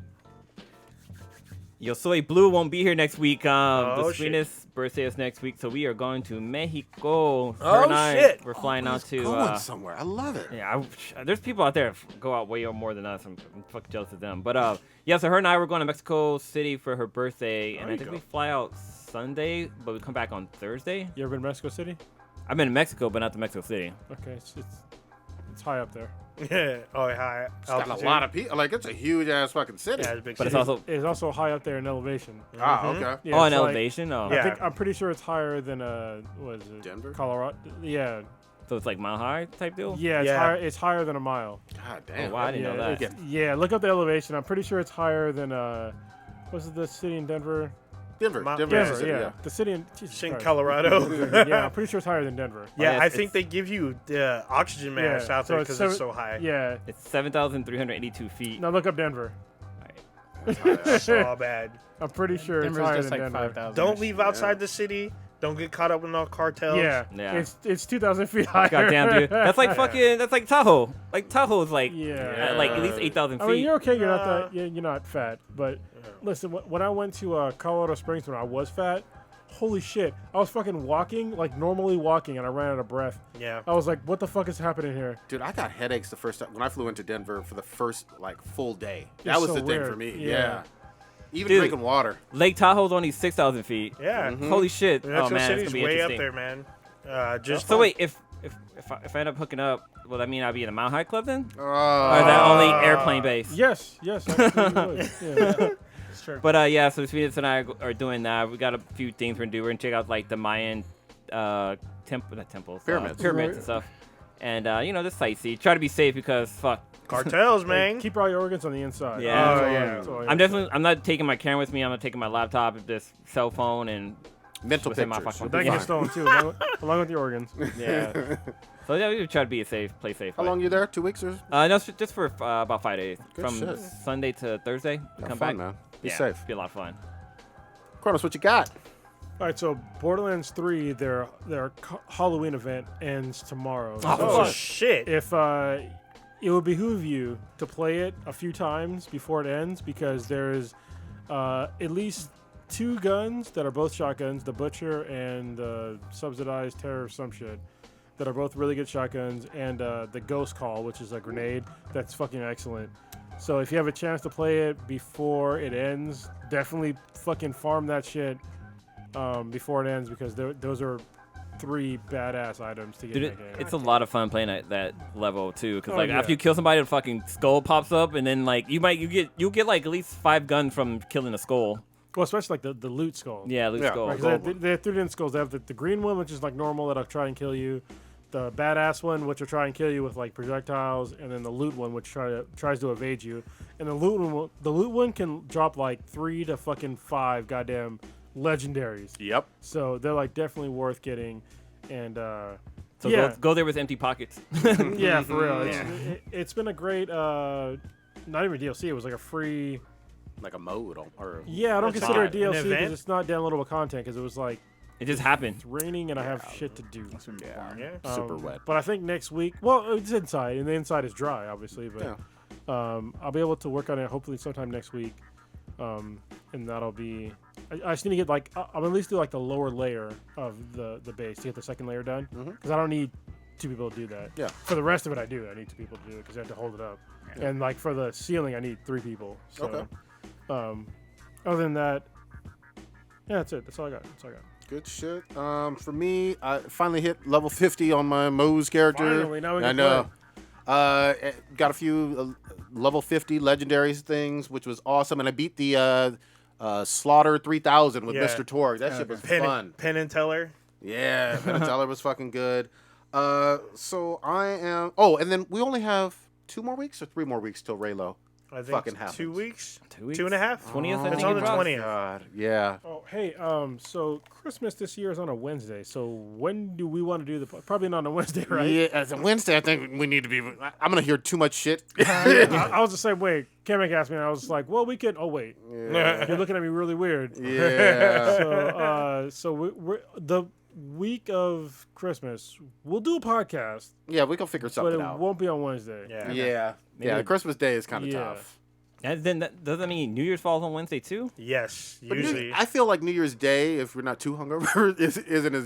Yo Soy Blue won't be here next week. Oh, The shit. sweetest birthday is next week, so we are going to Mexico. Her Oh, and I, shit. We're flying out to. Going somewhere. I love it. Yeah, there's people out there that go out way more than us. I'm fucking jealous of them. But yeah, so her and I were going to Mexico City for her birthday, and I think we fly out Sunday, but we come back on Thursday. You ever been to Mexico City? I've been to Mexico, but not to Mexico City. Okay, it's high up there. Yeah. Oh, hi. It's got a lot of people. Like, it's a huge ass fucking city. Yeah, it's a big But it's city. also It's also high up there in elevation. Ah, okay. Yeah, an it's like- elevation. Oh, Yeah. I'm pretty sure it's higher than what is it? Denver? Colorado. Yeah, so it's like mile high type deal. yeah, it's Yeah. higher. It's higher than a mile. God Oh, damn. wow, I didn't yeah, know that. it's- yeah, look up the elevation. I'm pretty sure it's higher than what's the city in Denver? Denver. Mount- Denver. is a Denver, city, yeah. The city in Jesus It's in Christ. Colorado. Yeah, I'm pretty sure it's higher than Denver. Yeah, yes, I it's- think they give you the oxygen mask Yeah, out there so because it's it's so high. Yeah. It's 7,382 feet. Now look up Denver. So bad. I'm pretty sure it's Denver's higher just than like Denver. 5,000. Don't leave outside the city. Don't get caught up in all cartels. Yeah, Yeah. It's 2,000 feet higher. Goddamn, dude. That's like fucking. That's like Tahoe. Like Tahoe's like Yeah. like at least 8,000 feet. I mean, you're okay. You're not that. You're not fat. But listen, when I went to Colorado Springs when I was fat, holy shit, I was fucking walking like normally walking, and I ran out of breath. Yeah. I was like, what the fuck is happening here? Dude, I got headaches the first time when I flew into Denver for the first like full day. That It's was so the thing weird. for me. Yeah. Yeah. Even Dude. drinking water. Lake Tahoe's only 6,000 feet. Yeah. Holy shit! Mexico Oh man, it's City's gonna be way up interesting. there, man. Just So wait, if I end up hooking up, will that mean I'll be in a Mount High Club then? Or Oh. is that only airplane base? Yes, actually, you would. Yeah. But yeah, so Phoenix and I are doing that. We got a few things we're gonna do. We're gonna check out like the Mayan not temples, Pyramids. pyramids and stuff. And just sightsee. Try to be safe because fuck. cartels, man. Keep all your organs on the inside. Yeah. That's Oh, all- yeah. that's all I I'm gotta definitely. I'm not taking my camera with me. I'm not taking my laptop, this cell phone, and Mental within my pictures. fucking- say. That Yeah. gets stolen too, along with your organs. yeah. So yeah, we try to be safe, play safe. How long you there? 2 weeks or? No, just for about 5 days, Good from shit. Sunday to Thursday. We Have come fun, back. man. Be Yeah, safe. Be a lot of fun. Kronos, what you got? All right, so Borderlands 3, their Halloween event ends tomorrow. Oh, So shit. if it would behoove you to play it a few times before it ends because there's at least 2 guns that are both shotguns, the Butcher and the Subsidized Terror some shit, that are both really good shotguns, and the Ghost Call, which is a grenade that's fucking excellent. So if you have a chance to play it before it ends, definitely fucking farm that shit before it ends because those are 3 badass items to get Dude, in that game. it's a lot of fun playing at that level too. Because Oh, like yeah. after you kill somebody, the fucking skull pops up, and then like you'll get like at least 5 guns from killing a skull. Well, especially like the loot skull. Yeah, loot Yeah, skull. Right, 'cause they have 3 different skulls. They have the green one, which is like normal that'll try and kill you. the badass one, which will try and kill you with like projectiles, and then the loot one, which tries to evade you. And the loot one can drop like 3 to fucking 5 goddamn legendaries. Yep. So they're like definitely worth getting. And So yeah, go there with empty pockets. yeah, for real. It's been a great, not even DLC. It was like a free. Like a mode or Yeah, I don't It's consider it not an DLC event? because it's not downloadable content because it was like It just happened. it's raining and I have shit to do. Yeah. super wet. But I think next week, well, it's inside, and the inside is dry, obviously. But I'll be able to work on it hopefully sometime next week, and that'll be. I just need to get like I'll at least do like the lower layer of the base to get the second layer done because I don't need 2 people to do that. Yeah. For the rest of it, I do. I need 2 people to do it because I have to hold it up, and like for the ceiling, I need 3 people. So, Okay. Other than that, yeah, that's it. That's all I got. Good shit. For me, I finally hit level 50 on my Moe's character. Finally, now we can I know. Got a few level 50 legendaries things, which was awesome, and I beat the Slaughter 3000 with Yeah. Mr. Torg. That shit was fun. Penn and Teller. Yeah, Penn and Teller was fucking good. So I am. Oh, and then we only have 2 more weeks or 3 more weeks till Raylo. I think Fucking it's happens. 2 weeks. 2 weeks. 2.5. 20th, I It's think on it the drops. 20th. God, yeah. Oh, hey, so Christmas this year is on a Wednesday. So when do we want to do probably not on a Wednesday, right? Yeah, as a Wednesday, I think we need to be. I'm gonna hear too much shit. I was the same way. Kamek asked me, and I was like, "Well, we could." Oh wait, you're looking at me really weird. Yeah. So we're the week of Christmas. We'll do a podcast, Yeah, we can figure but something it out. won't be on Wednesday. Yeah. Yeah, Christmas Day is kind of Yeah. tough. And then does that mean New Year's falls on Wednesday too? Yes, But usually. I feel like New Year's Day, if we're not too hungover, isn't as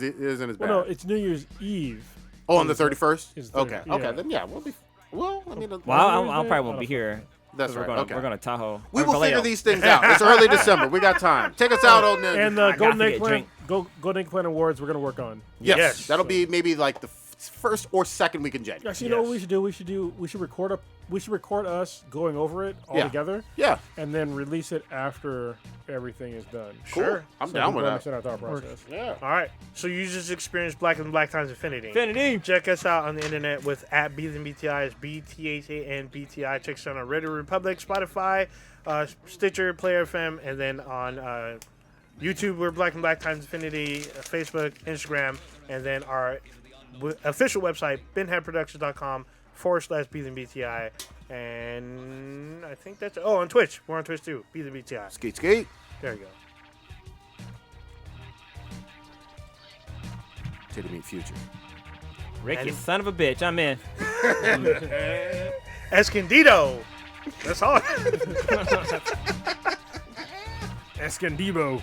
bad. Well, no, it's New Year's Eve. Oh, on the 31st? Is the- Okay. yeah. Okay, then yeah, we'll be. Well, I mean, Well, New I Year's probably Day? won't be here. that's 'Cause right. We're going, Okay. we're going to Tahoe. We Or will Vallejo. figure these things out. It's early December. We got time. Take us out on the. And the gotta Golden get Egg a Plan, drink. Golden Egg Plan Awards. We're gonna work on. yes, that'll be maybe like the first or second week in January. Actually, you know what we should do? We should record us going over it all Yeah. together, Yeah. and then release it after everything is done. Cool. I'm down with that. Understand our thought process. Yeah. All right. So you just experienced Black and Black times Infinity. Infinity. Check us out on the internet with @BTHANBTI. It's BTHANBTI. Check us out on Reddit Republic, Spotify, Stitcher, Player FM, and then on YouTube we're Black and Black times Infinity, Facebook, Instagram, and then our official website binheadproductions.com/BTHANBTI. And I think that's it. Oh, on Twitch. We're on Twitch too. BTHANBTI. Skeet skeet. There you go. Titty meet future. Rick, you And- son of a bitch. I'm in. Escondido. That's all. Escondido.